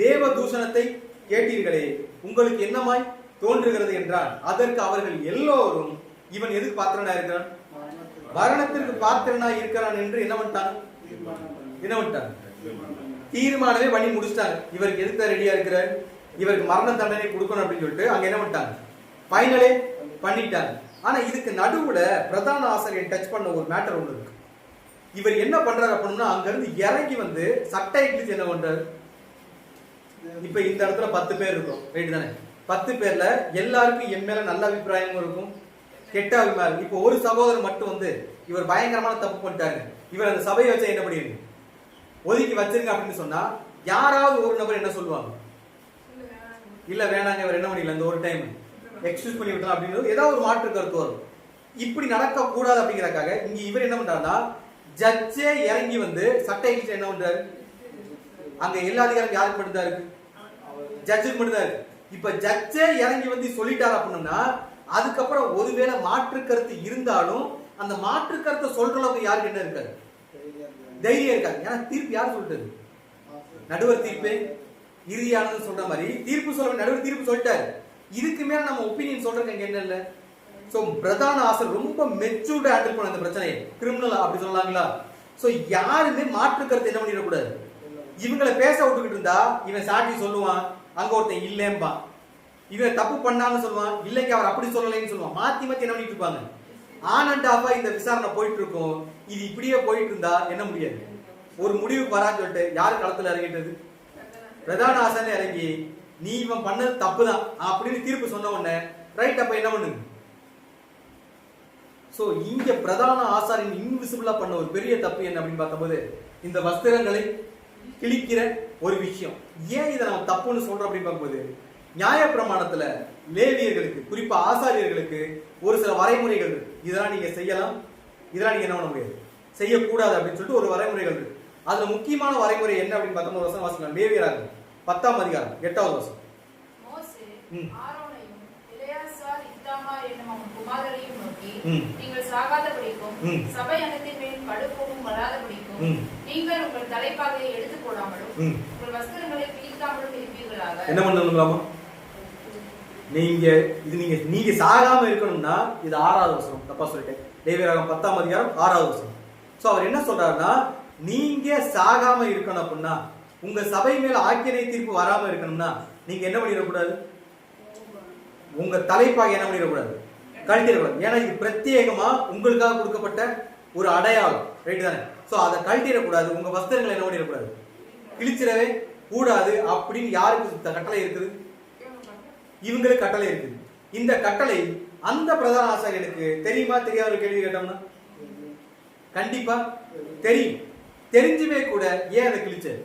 [SPEAKER 1] தேவ தூஷணத்தை கேட்டீர்களே, உங்களுக்கு என்னமாய் தோன்றுகிறது என்றால், அதற்கு அவர்கள் எல்லோரும் இவன் எதுக்கு பாத்திரனா இருக்கிறான்? மரணத்திற்கு பாத்திரனா இருக்கிறான் என்று என்ன பண்ணிட்டாங்க? தீர்மானமே பண்ணி முடிச்சிட்டாங்க. இவருக்கு எதுக்கு ரெடியா இருக்கிறார், இவருக்கு மரண தண்டனை கொடுக்கணும் அப்படின்னு சொல்லிட்டு அங்க என்ன பண்ணிட்டாங்க, ஃபைனலே பண்ணிட்டாங்க. ஆனா இதுக்கு நடுவுல பிரதான ஆசிரியர் டச் பண்ண ஒரு மேட்டர் ஒண்ணு இருக்கு. இவர் என்ன பண்றாரு அப்படின்னா, அங்க இருந்து இறங்கி வந்து சட்டை கிழிச்சு என்ன பண்றாரு, இப்ப இந்த இடத்துல 10 பேர் இருக்கும், ரைட் தானே? 10 பேர்ல எல்லாருக்கும் என் மேல நல்ல அபிப்பிராயமும் இருக்கும், கெட்ட அபிப்பிராயம். இப்போ ஒரு சகோதரர் மட்டும் வந்து இவர் பயங்கரமான தப்பு பண்ணிட்டாரு, இவர் அந்த சபையை வச்சா என்ன பண்ணிருங்க, ஒதுக்கி வச்சிருங்க அப்படின்னு சொன்னா யாராவது ஒரு நபர் என்ன சொல்லுவாங்க? இல்ல வேணாங்க, இவர் என்ன பண்ணிடல, இந்த ஒரு டைம் எக்ஸ்கியூஸ் பண்ணி விட்டலாம் அப்படின்னு ஏதாவது ஒரு மாற்று கருத்து வரும். இப்படி நடக்க கூடாது அப்படிங்கறக்காக இங்க இவர் என்ன பண்றாருன்னா, ஜட்ஜே இறங்கி வந்து சட்டை கிழிச்சு என்ன பண்றாரு, அங்க எல்லா அதிகாரம் யாருக்கு மட்டும் தான் இருக்கு? ஜட்ஜுக்கு மட்டும் தான் இருக்கு. இப்ப ஜட்ஜே இறங்கி வந்து சொல்லிட்டாரு அப்படின்னா, அதுக்கப்புறம் ஒருவேளை மாற்று கருத்து இருந்தாலும் அந்த மாற்று கருத்தை சொல்ற அளவுக்கு யாருக்கு என்ன இருக்காது, தைரியம் இருக்காது. ஏன்னா தீர்ப்பு யார் சொல்லிட்டது? நடுவர் தீர்ப்பே இறுதியானதுன்னு சொல்ற மாதிரி தீர்ப்பு சொல்ல நடுவர் தீர்ப்பு சொல்லிட்டாரு. இதுக்கு மேல நம்ம ஒப்பீனியன் சொல்றதுக்கு அங்க என்ன இல்ல. சோ பிரதான ஆசிரியர் ரொம்ப மெச்சூர்டா ஹேண்டில் பண்ண அந்த பிரச்சனையை, கிரிமினல் அப்படி சொல்லலாங்களா? சோ யாருமே மாற்று கருத்து என்ன பண்ணிடக்கூடாது. இவங்களை பேச விட்டுக்கிட்டு இருந்தா இவன் சாட்சி சொல்லுவான், அங்க ஒருத்தன் இல்லேம்பா, இவன் தப்பு பண்ணான்னு சொல்லுவான், இல்லைங்க அவர் அப்படி சொல்லலைன்னு சொல்லுவான். மாத்தி மாத்தி என்ன பண்ணிட்டு இருப்பாங்க. ஆன் அண்ட் ஆஃபா இந்த விசாரணை போயிட்டு இருக்கும். இது இப்படியே போயிட்டு இருந்தா என்ன முடியாது, ஒரு முடிவு வரான்னு சொல்லிட்டு யாரு களத்துல இறங்கிட்டது? பிரதான ஆசாரியர் இறங்கி நீ இவன் பண்ணது தப்புதான் அப்படின்னு தீர்ப்பு சொன்ன உடனே ரைட், அப்ப என்ன பண்ணுங்க. சோ இங்க பிரதான ஆசாரியன் இன்விசிபிளா பண்ண ஒரு பெரிய தப்பு என்ன அப்படின்னு பார்க்கும்போது, இந்த வஸ்திரங்களை கிழிக்கிற ஒரு விஷயம். ஏன் இதை நம்ம தப்புன்னு சொல்றோம் அப்படின்னு பார்க்கும்போது, நியாயப்பிரமாணத்துல லேவியர்களுக்கு குறிப்பா ஆசாரியர்களுக்கு ஒரு சில வரைமுறைகள் இருக்கு. இதெல்லாம் நீங்க செய்யலாம், இதெல்லாம் நீங்க என்ன பண்ண முடியாது, செய்யக்கூடாது அப்படின்னு சொல்லிட்டு ஒரு வரைமுறைகள் இருக்கு. அதுல முக்கியமான வரைமுறை என்ன அப்படின்னு பார்த்தோம்னா, ஒரு வசனம் வாசிக்கலாம். லேவியராகமம் 10ஆம் அதிகாரம் 8வது வசனம்.
[SPEAKER 2] மோசே ஆரோனையும் எலெயாசார் இத்தாமார் என்னும் அவன் குமாரரையும் நோக்கி, நீங்கள் சாகாதபடிக்கும் சபை அனைத்தின் மேல் கடுப்போவும் வராதபடிக்கும் நீங்கள் உங்கள் தலைப்பாகையை எடுத்து போடாமலும் உங்கள் வஸ்திரங்களை கிழிக்காமலும் இருப்பீர்களாக. என்ன பண்ணணுங்களாமா? நீங்க சாகாம இருக்கணும்னா இது 6வது வசனம். தப்பா சொல்லிட்டேன். லேவியராகமம் 10ஆம் அதிகாரம் 6வது வசனம். சோ அவர் என்ன சொல்றாருன்னா, நீங்க சாகாம இருக்கணும் அப்படின்னா, உங்க சபை மேல ஆக்கினை தீர்ப்பு வராம இருக்கணும்னா நீங்க என்ன பண்ணிடக்கூடாது, உங்க தலைப்பாக என்ன பண்ணிடக்கூடாது, கழட்டிடக்கூடாது. ஏன்னா இது பிரத்யேகமா உங்களுக்காக கொடுக்கப்பட்ட ஒரு அடையாளம், ரைட் தானே? சோ அதை கழட்டிடக்கூடாது. உங்க வஸ்திரங்களை என்ன பண்ணிடக்கூடாது, கிழிச்சிடவே கூடாது அப்படின்னு யாருக்கு கட்டளை இருக்குது? இவங்களுக்கு கட்டளை இருக்குது. இந்த கட்டளை அந்த பிரதான ஆசாரியனுக்கு தெரியுமா தெரியாத ஒரு கேள்வி கேட்டோம்னா கண்டிப்பா தெரியும். தெரிஞ்சுமே கூட ஏன் அதை கிழிச்சாரு?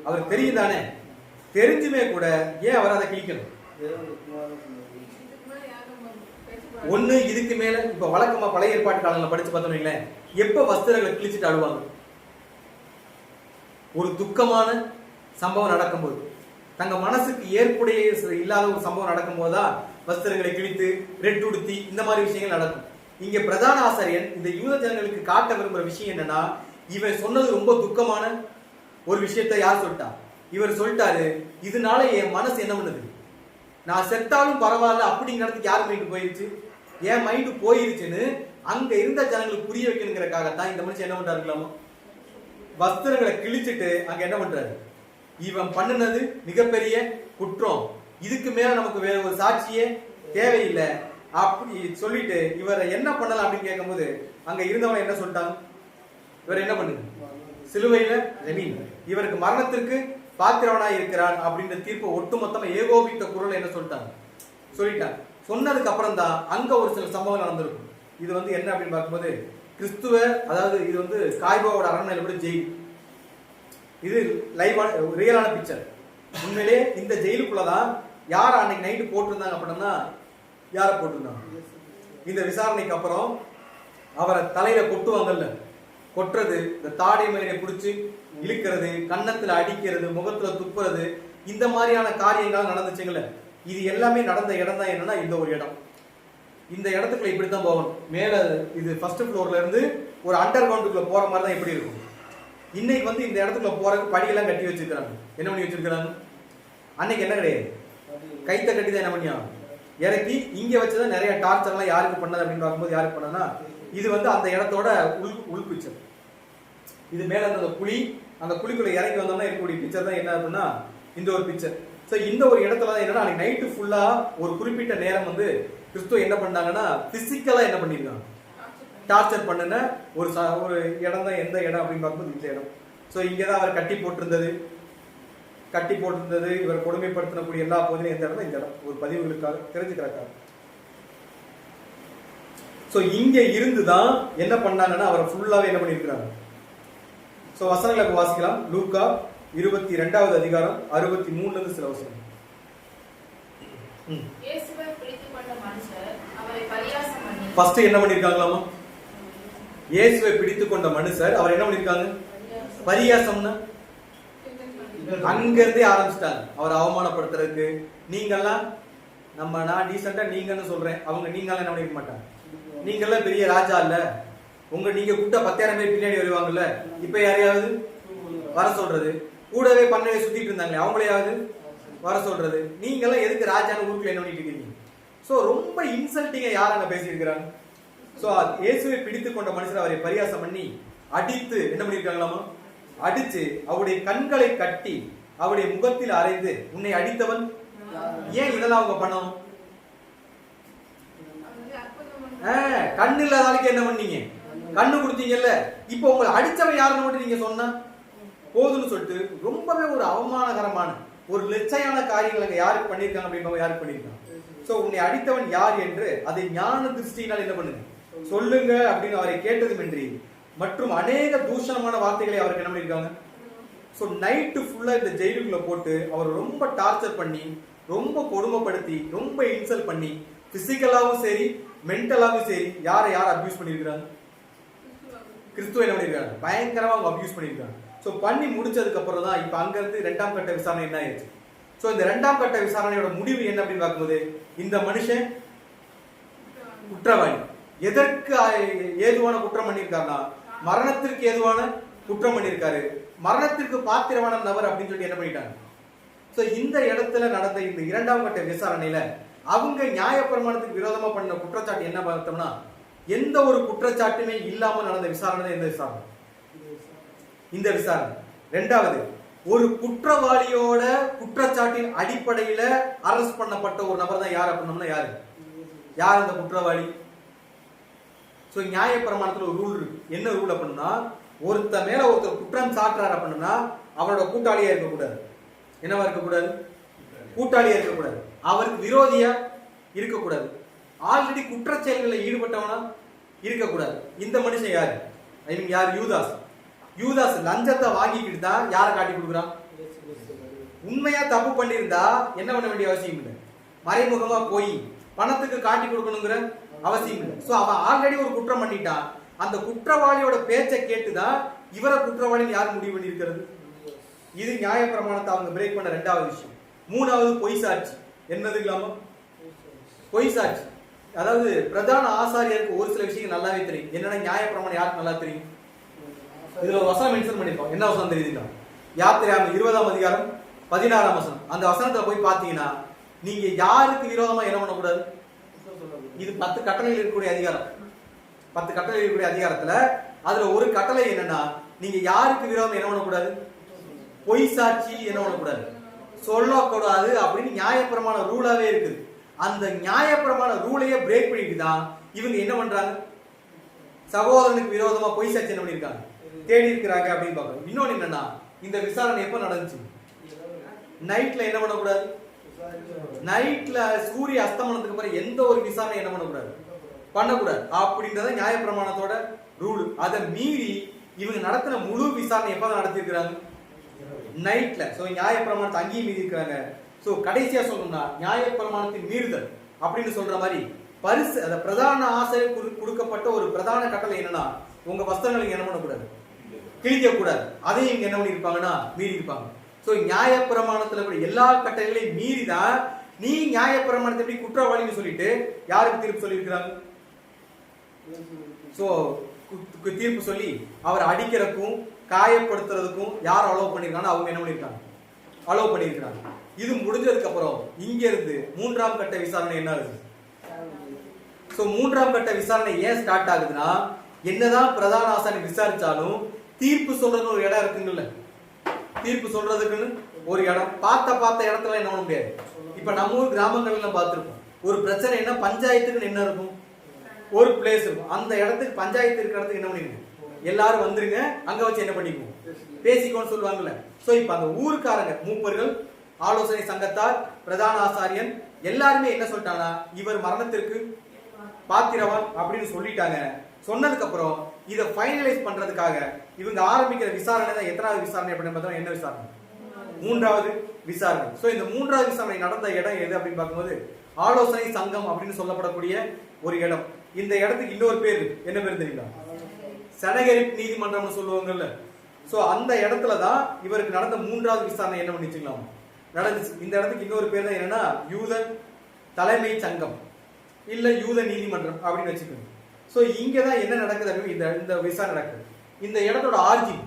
[SPEAKER 2] அவருக்கு தெரியும் தானே? தெரிஞ்சுமே கூட ஏன் அவர் அதை கிழிக்கணும்? ஒண்ணு இதுக்கு மேல இப்ப வழக்கமா பழைய ஏற்பாட்டு காலங்களை படிச்சு பார்த்தோம்னீங்களே, எப்ப வஸ்திரங்களை கிழிச்சிட்டு அழுவாங்க? ஒரு துக்கமான சம்பவம் நடக்கும்போது, தங்க மனசுக்கு ஏற்புடைய இல்லாத ஒரு சம்பவம் நடக்கும் போதுதான் வஸ்திரங்களை கிழித்து ரெட் உடுத்தி இந்த மாதிரி விஷயங்கள் நடக்கும். இங்க பிரதான ஆசாரியன் இந்த யூத ஜனங்களுக்கு காட்ட விரும்புற விஷயம் என்னன்னா, இவன் சொன்னது ரொம்ப துக்கமான ஒரு விஷயத்தை யார் சொல்லிட்டா? இவர் சொல்லிட்டாரு, இதனால என் மனசு என்ன பண்ணுது, நான் செத்தாலும் பரவாயில்ல அப்படிங்கிறதுக்கு யார் மைண்டு போயிருச்சு, என் மைண்டு போயிருச்சுன்னு அங்க இருந்த ஜனங்களுக்கு புரிய வைக்கணுங்கிறக்காகத்தான் இந்த மனுஷன் என்ன பண்றாருங்களாமோ, வஸ்திரங்களை கிழிச்சிட்டு அங்க என்ன பண்றாரு, இவன் பண்ணினது மிகப்பெரிய குற்றம், இதுக்கு மேல நமக்கு வேற ஒரு சாட்சியே தேவையில்லை அப்படி சொல்லிட்டு இவரை என்ன பண்ணலாம் அப்படின்னு கேட்கும் போது அங்க இருந்தவங்க என்ன சொல்லிட்டாங்க, இவர் என்ன பண்ணுங்க
[SPEAKER 1] சிலுவையில இவருக்கு மரணத்திற்கு பாத்திரவனாய் இருக்கிறான் அப்படின்ற தீர்ப்பு ஒட்டுமொத்தமா ஏகோபித்த குரல் என்ன சொல்லிட்டாங்க. சொன்னதுக்கு அப்புறம் தான் அங்க ஒரு சில சம்பவம் நடந்திருக்கும். இது என்ன அப்படின்னு பார்க்கும்போது கிறிஸ்துவ, அதாவது இது காய்பாவோட அரண்மனையில கூட ஜெயில். இது லைவான ரியலான பிக்சர். உண்மையிலே இந்த ஜெயிலுக்குள்ளதான் யார் அன்னைக்கு நைட்டு போட்டிருந்தாங்க அப்படின்னா யாரை போட்டிருந்தாங்க? இந்த விசாரணைக்கு அப்புறம் அவரை தலையில கொட்டுவாங்கல்ல, கொட்டுறது, இந்த தாடை மயிரை பிடிச்சி இழுக்கிறது, கன்னத்துல அடிக்கிறது, முகத்துல துப்புறது, இந்த மாதிரியான காரியங்கள் நடந்துச்சுங்கள. இது எல்லாமே நடந்த இடம் தான் என்னன்னா இந்த ஒரு இடம். இந்த இடத்துக்குள்ள இப்படித்தான் போகணும். மேல இது ஃபர்ஸ்ட் ஃப்ளோர்ல இருந்து ஒரு அண்டர் கிரவுண்டுக்குள்ள போற மாதிரி தான் எப்படி இருக்கும். இன்னைக்கு இந்த இடத்துக்குள்ள போறதுக்கு படியெல்லாம் கட்டி வச்சிருக்காங்க. என்ன பண்ணி வச்சிருக்காங்க? அன்னைக்கு என்ன கிடையாது, கைத்த கட்டி தான் என்ன பண்ணியா இறக்கி இங்க வச்சுதான் நிறைய டார்ச்சர் எல்லாம் யாருக்கு பண்ணது அப்படின்னு பார்க்கும்போது யாருக்கு பண்ணனா இது அந்த இடத்தோட உள் பிக்சர். இது மேல அந்த குழி, அந்த குழிக்குள்ள இறங்கி வந்தோம்னா இருக்கக்கூடிய பிக்சர் தான் என்ன அப்படின்னா இந்த ஒரு பிக்சர். ஸோ இந்த ஒரு இடத்துல தான் என்னன்னா நைட்டு ஃபுல்லா ஒரு குறிப்பிட்ட நேரம் கிறிஸ்துவ என்ன பண்ணாங்கன்னா பிசிக்கலா என்ன பண்ணிருக்காங்க, டார்ச்சர் பண்ணுன ஒரு இடம் தான். எந்த இடம் அப்படின்னு பார்க்கும்போது இந்த இடம். ஸோ இங்கதான் அவர் கட்டி போட்டிருந்தது, இவர் கொடுமைப்படுத்தக்கூடிய எல்லா பகுதியிலும் எந்த இடம்? இந்த இடம். ஒரு பதிவுகளுக்காக தெரிஞ்சுக்கிறக்காக. சோ இங்க இருந்துதான் என்ன பண்ணாங்கன்னா அவரை ஃபுல்லாவே என்ன பண்ணிருக்காங்க. சோ வசனங்களை வாசிக்கலாம். லூக்கா 22வது அதிகாரம் 63ல இருந்து சில வசனம்.
[SPEAKER 2] இயேசுவை பிடித்துக்கொண்ட மனுஷர் அவரை பரியாசம் பண்ணி
[SPEAKER 1] ஃபர்ஸ்ட் என்ன பண்ணிருக்காங்களாமா? இயேசுவை பிடித்துக்கொண்ட மனுஷர் அவர் என்ன பண்ணிருக்காங்க? பரியாசம்னா அங்க இருந்தே ஆரம்பிச்சிட்டாங்க அவர் அவமானப்படுத்துறதுக்கு. நீங்கெல்லாம் நான் டீசெண்டா நீங்கன்னு சொல்றேன், அவங்க நீங்கெல்லாம் என்ன பண்ணிக்க மாட்டாங்க. நீங்கெல்லாம் பெரிய ராஜா இல்ல, நீங்க கூட்ட 10,000 பேர் பின்னாடி வருவாங்கல்ல, இப்ப யாரையாவது வர சொல்றது, கூடவே பண்ணையை சுத்திட்டு இருந்தாங்களே அவங்களையாவது வர சொல்றது, நீங்கெல்லாம் எதுக்கு ராஜான்னு ஊருக்குள்ள என்ன பண்ணிட்டு இருக்கீங்க? சோ ரொம்ப இன்சல்ட்டிங்கா யார் அங்க பேசியிருக்கிறாங்க. சோ இயேசுவை பிடித்துக் கொண்ட மனுஷர் அவரை பரியாசம் பண்ணி அடித்து என்ன பண்ணிருக்காங்களாமா? அடிச்சு அவருடைய கண்களை கட்டி அவருடைய முகத்தில் அறைந்து, உன்னை அடித்தவன் ஏன் இதெல்லாம் அவங்க பண்ணணும்? கண்ணு இல்லாத ஆளுக்கு என்ன பண்ணீங்க? கண்ணு கொடுத்தீங்கல்ல. இப்ப உங்களை அடிச்சவன் யாருன்னு மட்டும் நீங்க சொன்னா போதுன்னு சொல்லிட்டு ரொம்பவே ஒரு அவமானகரமான ஒரு லட்சையான காரியங்களை யாருக்கு பண்ணிருக்காங்க அப்படின்னு யாருக்கு பண்ணிருக்காங்க. சோ உன்னை அடித்தவன் யார் என்று அதை ஞான திருஷ்டினால் என்ன பண்ணுங்க சொல்லுங்க அப்படின்னு அவரை கேட்டதுமின்றி மற்றும் அநேக தூஷணமான வார்த்தைகளை அவருக்கு என்ன பண்ணிருக்காங்க. சோ நைட்டு ஃபுல்லா இந்த ஜெயிலுக்குள்ள போட்டு அவர் ரொம்ப டார்ச்சர் பண்ணி, ரொம்ப கொடுமைப்படுத்தி, ரொம்ப இன்சல்ட் பண்ணி, பிசிக்கலாவும் சரி மென்டலாவும் சரி யாரை அபியூஸ் பண்ணிருக்காங்க? கிறிஸ்துவ என்ன பண்ணிருக்காங்க? பயங்கரமா அவங்க அபியூஸ் பண்ணிருக்காங்க. சோ பண்ணி முடிச்சதுக்கு அப்புறம் தான் இப்ப அங்க இருந்து 2ஆம் கட்ட விசாரணை என்ன ஆயிடுச்சு. சோ இந்த 2ஆம் கட்ட விசாரணையோட முடிவு என்ன அப்படின்னு பார்க்கும்போது இந்த மனுஷன் குற்றவாளி. எதற்கு ஏதுவான குற்றம் பண்ணிருக்காருன்னா மரணத்திற்கு ஏதுவான குற்றம் பண்ணிருக்காரு. மரணத்திற்கு பாத்திரமான நபர் அப்படின்னு சொல்லி என்ன பண்ணிட்டாங்க. சோ இந்த இடத்துல நடந்த இந்த 2ஆம் கட்ட விசாரணையில அவங்க நியாயப்பிரமாணத்துக்கு விரோதமா பண்ண குற்றச்சாட்டு என்ன பார்த்தோம்னா எந்த ஒரு குற்றச்சாட்டுமே இல்லாம நடந்த விசாரணை தான் இந்த விசாரணை. 2வது ஒரு குற்றவாளியோட குற்றச்சாட்டின் அடிப்படையில அரெஸ்ட் பண்ணப்பட்ட ஒரு நபர் தான் யார் அப்படின்னா யார் அந்த குற்றவாளி. சோ நியாயப்பிரமாணத்துல ஒரு ரூல் இருக்கு. என்ன ரூல் அப்படின்னா ஒருத்த மேல ஒருத்தர் குற்றம் சாட்டுறாரு அப்படின்னா அவரோட கூட்டாளியா இருக்கக்கூடாது. என்னவா இருக்கக்கூடாது? கூட்டாளியா இருக்கக்கூடாது. அவருக்கு விரோதியா இருக்கக்கூடாது. ஆல்ரெடி குற்ற செயல்களில் ஈடுபட்டவனா இருக்கக்கூடாது. இந்த மனுஷன் யாரு? யார்? யூதாஸ் லஞ்சத்தை வாங்கிக்கிட்டு தான் யாரை காட்டி கொடுக்குறான்? உண்மையா தப்பு பண்ணியிருந்தா என்ன பண்ண வேண்டிய அவசியம் இல்லை. மறைமுகமா போய் பணத்துக்கு காட்டி கொடுக்கணுங்கிற அவசியம் இல்லை. சோ அவன் ஆல்ரெடி ஒரு குற்றம் பண்ணிட்டான். அந்த குற்றவாளியோட பேச்சை கேட்டுதான் இவரை குற்றவாளின்னு யார் முடிவு பண்ணி இருக்கிறது. இது நியாயப்பிரமாணத்தை அவங்க பிரேக் பண்ண 2வது விஷயம். 3வது பொய் சாட்சி. என்னது இல்லாம பொய் சாட்சி. அதாவது பிரதான ஆசாரியருக்கு ஒரு சில விஷயங்கள் நல்லாவே தெரியும். என்னன்னா நியாயப்பிரமாணம் யாருக்கு நல்லா தெரியும்? இதுல ஒரு வசனம் மென்ஷன் பண்ணிருக்கோம். என்ன வசனம் தெரியுதுங்களா? யாத்திராகமம் 20ஆம் அதிகாரம் 16ஆம் வசனம். அந்த வசனத்துல போய் பாத்தீங்கன்னா நீங்க யாருக்கு விரோதமா என்ன பண்ணக்கூடாது? இது 10 கட்டளைகள் இருக்கக்கூடிய அதிகாரம். 10 கட்டளை இருக்கக்கூடிய அதிகாரத்துல அதுல ஒரு கட்டளை என்னன்னா நீங்க யாருக்கு விரோதமா என்ன பண்ணக்கூடாது? பொய் சாட்சி என்ன பண்ணக்கூடாது, சொல்லக்கூடாது அப்படின்னு நியாயப்பிரமாண ரூலாவே இருக்குது. அந்த நியாயப்பிரமாண ரூலையே பிரேக் பண்ணிட்டு தான் இவங்க என்ன பண்றாங்க? சகோதரனுக்கு விரோதமா பொய் சாட்சி என்ன பண்ணிருக்காங்க? தேடி இருக்கிறாங்க அப்படின்னு பார்க்கணும். இன்னொன்னு என்னன்னா, இந்த விசாரணை எப்ப நடந்துச்சு? நைட்ல என்ன பண்ணக்கூடாது? நைட்ல சூரிய அஸ்தமனத்துக்கு அப்புறம் எந்த ஒரு விசாரணை என்ன பண்ணக்கூடாது அப்படின்றத நியாயப்பிரமாணத்தோட ரூல். அதை மீறி இவங்க நடத்தின முழு விசாரணை எப்ப நடத்திருக்கிறாங்க? நைட்ல. சோ நியாயப்பிரமாணத்தை அங்கேயும் மீறி இருக்கிறாங்க. சோ கடைசியா சொல்லணும்னா நியாயப்பிரமாணத்தின் மீறுதல் அப்படின்னு சொல்ற மாதிரி பரிசு அந்த பிரதான ஆசிரியர் கொடுக்கப்பட்ட ஒரு பிரதான கட்டளை என்னன்னா, உங்க வஸ்திரங்களை என்ன பண்ணக்கூடாது? கிழிக்க கூடாது. அதையும் இவங்க என்ன பண்ணிருப்பாங்கன்னா மீறி இருப்பாங்க. சோ நியாயப்பிரமாணத்துல கூட எல்லா கட்டளைகளையும் மீறிதான் நீ நியாயப்பிரமாணத்தை எப்படி குற்றவாளின்னு சொல்லிட்டு யாருக்கு தீர்ப்பு சொல்லியிருக்கிறாங்க? சோ தீர்ப்பு சொல்லி அவர் அடிக்கிறதுக்கும் காயப்படுத்துறதுக்கும் யார் அலோவ் பண்ணிருக்காங்க? அவங்க என்ன பண்ணிருக்காங்க? அலோவ் பண்ணிருக்காங்க. இது முடிஞ்சதுக்கு அப்புறம் இங்க இருந்து மூன்றாம் கட்ட விசாரணை என்ன ஆகுது? சோ மூன்றாம் கட்ட விசாரணை ஏன் ஸ்டார்ட் ஆகுதுன்னா, என்னதான் பிரதான ஆசாரி விசாரிச்சாலும் தீர்ப்பு சொல்றதுன்னு ஒரு இடம் இருக்குங்கல்ல, தீர்ப்பு சொல்றதுக்குன்னு ஒரு இடம் பார்த்த இடத்துல என்ன பண்ண முடியாது. இப்ப நம்ம ஊர் கிராமங்கள்ல பார்த்திருப்போம், ஒரு பிரச்சனை என்ன பஞ்சாயத்துக்குன்னு என்ன இருக்கும்? ஒரு பிளேஸ் இருக்கும். அந்த இடத்துக்கு பஞ்சாயத்து இருக்கிற இடத்துக்கு என்ன பண்ணிருங்க, எல்லாரும் வந்துருங்க, அங்க வச்சு என்ன பண்ணிக்குவோம், பேசிக்கோன்னு சொல்லுவாங்கல்ல. சோ இப்ப அந்த ஊருக்காரங்க, மூப்பர்கள், ஆலோசனை சங்கத்தார், பிரதான ஆசாரியன் எல்லாருமே என்ன சொல்லிட்டாங்கன்னா, இவர் மரணத்திற்கு பாத்திரவான் அப்படின்னு சொல்லிட்டாங்க. சொன்னதுக்கு அப்புறம் இதை ஃபைனலைஸ் பண்றதுக்காக இவங்க ஆரம்பிக்கிற விசாரணை தான் எத்தனாவது விசாரணை அப்படின்னு பார்த்தா என்ன விசாரணை? மூன்றாவது விசாரணை. சோ இந்த மூன்றாவது விசாரணை நடந்த இடம் எது அப்படின்னு பார்க்கும்போது ஆலோசனை சங்கம் அப்படின்னு சொல்லப்படக்கூடிய ஒரு இடம். இந்த இடத்துக்கு இன்னொரு பேர் என்ன பேர் தெரியுங்களா? சனகரிப் நீதிமன்றம்னு சொல்லுவாங்கல்ல. சோ அந்த இடத்துல தான் இவருக்கு நடந்த மூன்றாவது விசாரணை என்ன பண்ணிச்சுக்கலாம் நடந்துச்சு. இந்த இடத்துக்கு இன்னொரு பேர் தான் என்னன்னா யூத தலைமை சங்கம் இல்ல யூத நீதிமன்றம் அப்படின்னு வச்சுக்கோங்க. சோ இங்கதான் என்ன நடக்குது அப்படின்னு இந்த விசாரணை நடக்குது. இந்த இடத்தோட ஆர்ஜின்,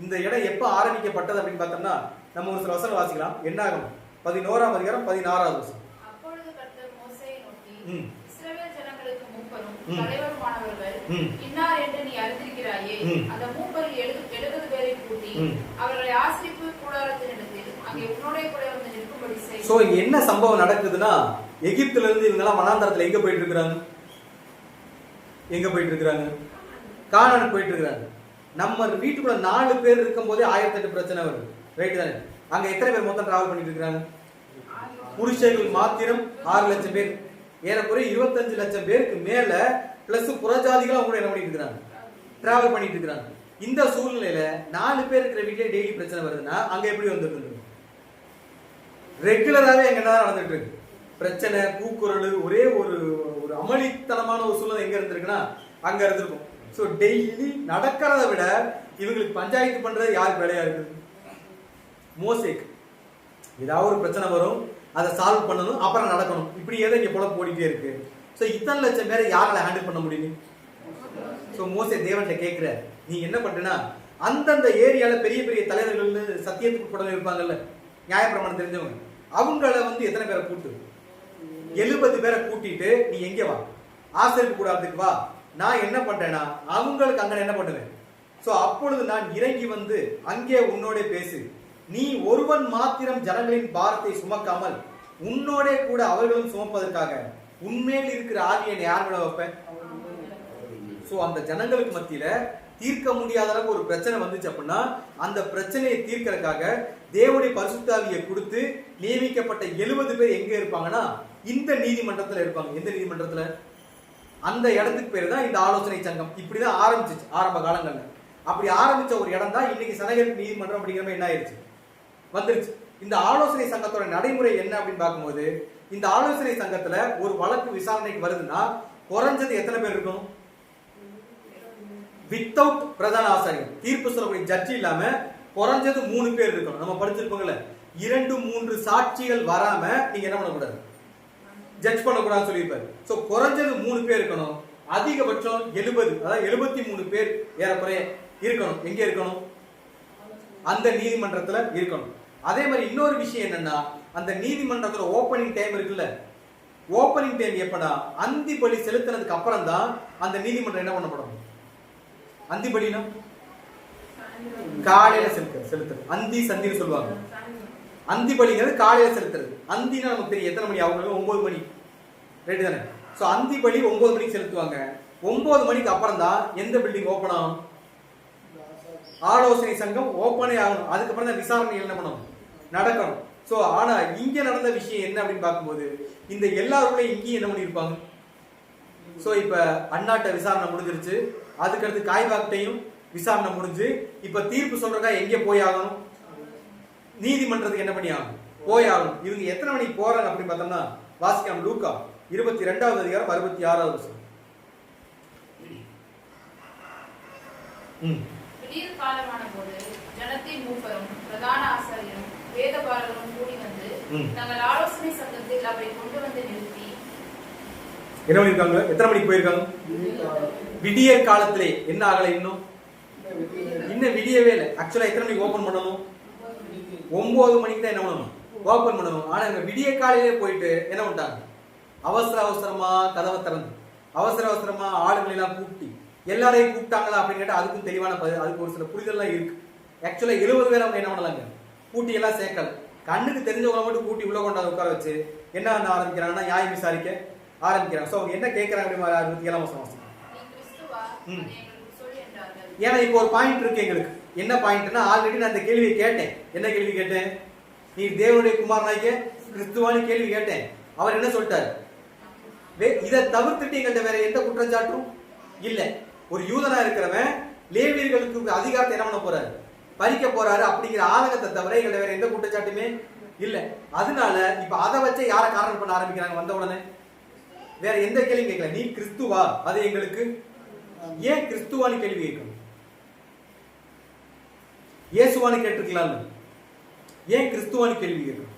[SPEAKER 1] இந்த இடம் எப்ப ஆரம்பிக்கப்பட்டது அப்படின்னு பார்த்தோம்னா நம்ம ஒரு சில வசனம் வாசிக்கலாம். என்ன ஆகும்? 11ஆம் அதிகாரம் 16வது வசனம்.
[SPEAKER 2] அப்பொழுது கர்த்தர் மோசேயை நோக்கி, இஸ்ரவேல் ஜனங்களுக்கு மூப்பரும் தலைவருமானவர்கள் இன்னார் என்று நீ அறிந்திருக்கிறாயே, அந்த மூப்பரில் 70 பேரை கூட்டி அவர்களை ஆசரிப்பு கூடாரத்தினிடத்தில் அங்கே உன்னோட கூட வந்து நிற்கும்படி செய்.
[SPEAKER 1] சோ இங்க என்ன சம்பவம் நடக்குதுன்னா, எகிப்துல இருந்து இவங்க எல்லாம் வனாந்தரத்துல எங்க போயிட்டு இருக்கிறாங்க? கானான் போயிட்டு இருக்காங்க. நம்ம வீட்டுக்குள்ள 4 பேர் இருக்கும் போதே 1008 பிரச்சனை வருது. ரைட் தானே? அங்க எத்தனை பேர் மொத்தம் டிராவல் பண்ணிட்டு இருக்காங்க? புருஷர்கள் மாத்திரம் 6 லட்சம் பேர், ஏறக்குறைய 25 லட்சம் பேருக்கு மேல பிளஸ் புறஜாதிகள் அவங்க என்ன பண்ணிட்டு இருக்காங்க? டிராவல் பண்ணிட்டு இருக்காங்க. இந்த சூழ்நிலையில 4 பேர் இருக்கிற வீட்லயே டெய்லி பிரச்சனை வருதுன்னா அங்க எப்படி வந்துட்டு ரெகுலராகவே அங்க என்ன நடந்துட்டு இருக்கு? பிரச்சனை, கூக்குரல், ஒரே ஒரு அமளித்தனமான ஒரு சூழ்நிலை எங்க இருந்திருக்குன்னா அங்க இருந்திருக்கும். சோ டெய்லி நடக்கிறத விட இவங்களுக்கு பஞ்சாயத்து பண்றது யாருக்கு வேலையா இருக்குது? மோசேக்கு. ஏதாவது ஒரு பிரச்சனை வரும், அதை சால்வ் பண்ணணும், அப்புறம் நடக்கணும். இப்படி ஏதோ இங்க போல போடிட்டே இருக்கு. சோ இத்தனை லட்சம் பேரை யாரால ஹேண்டில் பண்ண முடியும்? சோ மோசே தேவன்கிட்ட கேட்கிற, நீ என்ன பண்றனா அந்தந்த ஏரியால பெரிய பெரிய தலைவர்கள் சத்தியத்துக்கு கூட இருப்பாங்கல்ல, நியாயப்பிரமாணம் தெரிஞ்சவங்க, அவங்கள வந்து எத்தனை பேரை கூட்டு? 70 பேரை கூட்டிட்டு நீ எங்க வா, ஆசிரியர் கூடாதுக்கு வா. நான் என்ன பண்றேன்னா அவங்களுக்கு அங்க என்ன பண்ணுவேன். சோ அப்பொழுது நான் இறங்கி வந்து அங்கே உன்னோட பேசு. நீ ஒருவன் மாத்திரம் ஜனங்களின் பாரத்தை சுமக்காமல் உன்னோட கூட அவர்களும் சுமப்பதற்காக உண்மையில் இருக்கிற ஆவியை யார் மேல வைப்பேன்? சோ அந்த ஜனங்களுக்கு மத்தியில தீர்க்க முடியாத அளவுக்கு ஒரு பிரச்சனை வந்துச்சு அப்படின்னா அந்த பிரச்சனையை தீர்க்கிறதுக்காக தேவனுடைய பரிசுத்தாவியை கொடுத்து நியமிக்கப்பட்ட 70 பேர் எங்க இருப்பாங்கன்னா இந்த நீதிமன்றத்துல இருப்பாங்க. எந்த நீதிமன்றத்துல? அந்த இடத்துக்கு பேரு தான் இந்த ஆலோசனை சங்கம். இப்படிதான் ஆரம்பிச்சிச்சு ஆரம்ப காலங்கள்ல. அப்படி ஆரம்பிச்ச ஒரு இடம் தான் இன்னைக்கு சனகரிப் நீதிமன்றம் அப்படிங்கிற மாதிரி என்ன ஆயிடுச்சு, வந்துருச்சு. இந்த ஆலோசனை சங்கத்தோட நடைமுறை என்ன அப்படின்னு பார்க்கும்போது, இந்த ஆலோசனை சங்கத்துல ஒரு வழக்கு விசாரணைக்கு வருதுன்னா குறைஞ்சது எத்தனை பேர் இருக்கணும்? வித்தவுட் பிரதான ஆசாரியர், தீர்ப்பு சொல்லக்கூடிய ஜட்ஜி இல்லாம குறைஞ்சது 3 பேர் இருக்கணும். நம்ம படிச்சிருப்போங்கல்ல, 2-3 சாட்சிகள் வராம நீங்க என்ன பண்ணக்கூடாது, ஜட்ஜ் பண்ணக்கூடாதுன்னு சொல்லியிருப்பாரு. சோ குறைஞ்சது 3 பேர் இருக்கணும். அதிகபட்சம் 70, அதாவது 73 பேர் ஏறக்குறைய இருக்கணும். எங்க இருக்கணும்? அந்த நீதிமன்றத்துல இருக்கணும். அதே மாதிரி இன்னொரு விஷயம் என்னன்னா, அந்த நீதிமன்றத்துல ஓபனிங் டைம் இருக்குல்ல, ஓபனிங் டைம் எப்படா? அந்தி பலி செலுத்தினதுக்கு அப்புறம் தான் அந்த நீதிமன்றம் என்ன பண்ணப்படும். அந்தி பலினா காலையில செலுத்துறது, அந்தி சந்தின்னு சொல்லுவாங்க. அந்தி பலிங்கிறது காலையில செலுத்துறது. அந்தினா நமக்கு தெரியும் எத்தனை மணி, அவங்களுக்கு 9 மணி, ரைட் தானே? சோ அந்தி பலி 9 மணிக்கு செலுத்துவாங்க. 9 மணிக்கு அப்புறம் தான் எந்த பில்டிங் ஓபன் ஆகும்? ஆலோசனை சங்கம் ஓப்பனே ஆகணும். அதுக்கப்புறம் தான் விசாரணை என்ன பண்ணணும், நடக்கணும். சோ ஆனா இங்க நடந்த விஷயம் என்ன அப்படின்னு பார்க்கும்போது இந்த எல்லாருமே இங்கேயும் என்ன பண்ணிருப்பாங்க. சோ இப்ப அண்ணாட்ட விசாரணை முடிஞ்சிருச்சு, அதுக்கடுத்து காய்பாக்டையும் விசாரணை முடிஞ்சு இப்ப தீர்ப்பு சொல்றதா எங்க போய் ஆகணும், நீதிமன்றத்துக்கு என்ன பண்ணி ஆகணும், போய் ஆகணும். இவங்க எத்தனை மணிக்கு போறாங்க அப்படின்னு பார்த்தோம்னா வாசிக்கலாம். லூக்கா 22வது அதிகாரம் 66வது வசனம்.
[SPEAKER 2] விடியற் காலமான போது ஜனத்தின் மூப்பரும் பிரதான ஆசாரியரும் வேதபாரகரும் கூடி வந்து தங்கள் ஆலோசனை சங்கத்தில் அவரை கொண்டு வந்து நிறுத்தி
[SPEAKER 1] என்ன பண்ணிருக்காங்க, எத்தனை மணிக்கு போயிருக்காங்க, விடியற் காலத்திலே. என்ன ஆகல, இன்னும் விடியவே இல்லை. ஆக்சுவலா எத்தனை மணிக்கு ஓபன் பண்ணணும், 9 மணிக்கு தான் என்ன பண்ணணும், ஓபன் பண்ணணும். ஆனா இவங்க விடிய காலையிலே போயிட்டு என்ன பண்ணிட்டாங்க, அவசர அவசரமா கதவை திறந்து அவசர அவசரமா ஆளுங்களை எல்லாம் கூப்பிட்டு எல்லாரையும் கூப்பிட்டாங்களா அப்படின்னு கேட்டா அதுக்கும் தெளிவான அதுக்கு ஒரு சில புரிதல்லாம் இருக்கு. ஆக்சுவலா 70 பேர் அவங்க என்ன பண்ணலாங்க, கூட்டி எல்லாம் சேர்க்கல, கண்ணுக்கு தெரிஞ்சவங்களை மட்டும் கூட்டி உள்ள கொண்டாந்து உட்கார வச்சு என்ன ஆரம்பிக்கிறாங்கன்னா நியாயம் விசாரிக்க ஆரம்பிக்கிறாங்க. சோ அவங்க என்ன கேட்கறாங்க அப்படின்னு 67ஆம் வசனம். ஏன்னா இப்போ ஒரு பாயிண்ட் இருக்கு எங்களுக்கு. என்ன பாயிண்ட்னா, ஆல்ரெடி நான் இந்த கேள்வியை கேட்டேன். என்ன கேள்வி கேட்டேன், நீ தேவனுடைய குமாரனாகிய கிறிஸ்துவான்னு கேள்வி கேட்டேன். அவர் என்ன சொல்லிட்டாரு, இதை தவிர்த்துட்டு எங்கள்கிட்ட வேற எந்த குற்றச்சாட்டும் இல்ல. ஒரு யூதனா இருக்கிறவன் லேவியர்களுக்கு அதிகாரத்தை என்ன பண்ண போறாரு, பறிக்க போறாரு அப்படிங்கிற ஆதங்கத்தை தவிர எங்கள்கிட்ட வேற எந்த குற்றச்சாட்டுமே இல்ல. அதனால இப்ப அதை வச்சு யார காரணம் பண்ண ஆரம்பிக்கிறாங்க, வந்த உடனே வேற எந்த கேள்வியும் கேட்கல. நீ கிறிஸ்துவா, அது எங்களுக்கு ஏன் கிறிஸ்துவான்னு கேள்வி கேட்கணும், இயேசுவான்னு கேட்டிருக்கலாம், ஏன் கிறிஸ்துவான்னு கேள்வி கேட்கணும்.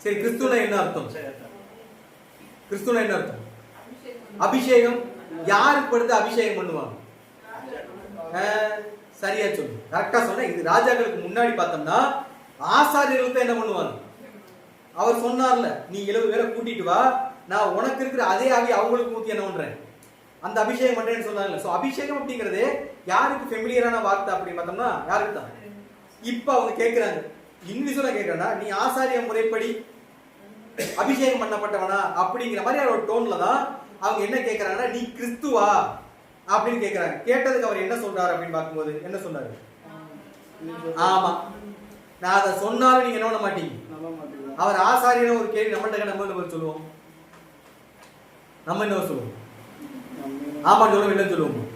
[SPEAKER 1] சரி, கிறிஸ்துவனா என்ன அர்த்தம், கிறிஸ்துவனா என்ன அர்த்தம், அபிஷேகம். யாருக்கு படுத்து அபிஷேகம் பண்ணுவாங்க, சரியா சொல்லு, கரெக்டா சொன்ன. இது ராஜாக்களுக்கு முன்னாடி பார்த்தோம்னா ஆசாரியர்களுக்கு என்ன பண்ணுவாங்க, அவர் சொன்னார்ல, நீ 70 பேரை கூட்டிட்டு வா, நான் உனக்கு இருக்கிற அதே ஆவி அவங்களுக்கு ஊத்தி என்ன பண்றேன், அந்த அபிஷேகம் பண்றேன்னு சொன்னாங்கல்ல. சோ அபிஷேகம் அப்படிங்கிறது யாருக்கு ஃபெமிலியரான வார்த்தை அப்படின்னு பார்த்தோம்னா யாருக்கு தான். இப்ப அவங்க கேட்கிறாங்க, இன்விசுவலா கேட்கறா, நீ ஆசாரிய முறைப்படி அபிஷேகம் பண்ணப்பட்டவனா அப்படிங்கிற மாதிரி ஒரு டோன்ல தான் அவங்க என்ன கேட்கறாங்கன்னா, நீ கிறிஸ்துவா அப்படின்னு கேட்கறாங்க. கேட்டதுக்கு அவர் என்ன சொல்றாரு அப்படின்னு பார்க்கும்போது என்ன சொன்னாரு, ஆமா நான் அதை சொன்னாலும் நீங்க என்ன பண்ண மாட்டீங்க. அவர் ஆசாரியன ஒரு கேள்வி நம்மள்ட்ட நம்ம சொல்லுவோம், நம்ம என்ன சொல்லுவோம், ஆமா சொல்லுவோம், என்ன சொல்லுவோம்.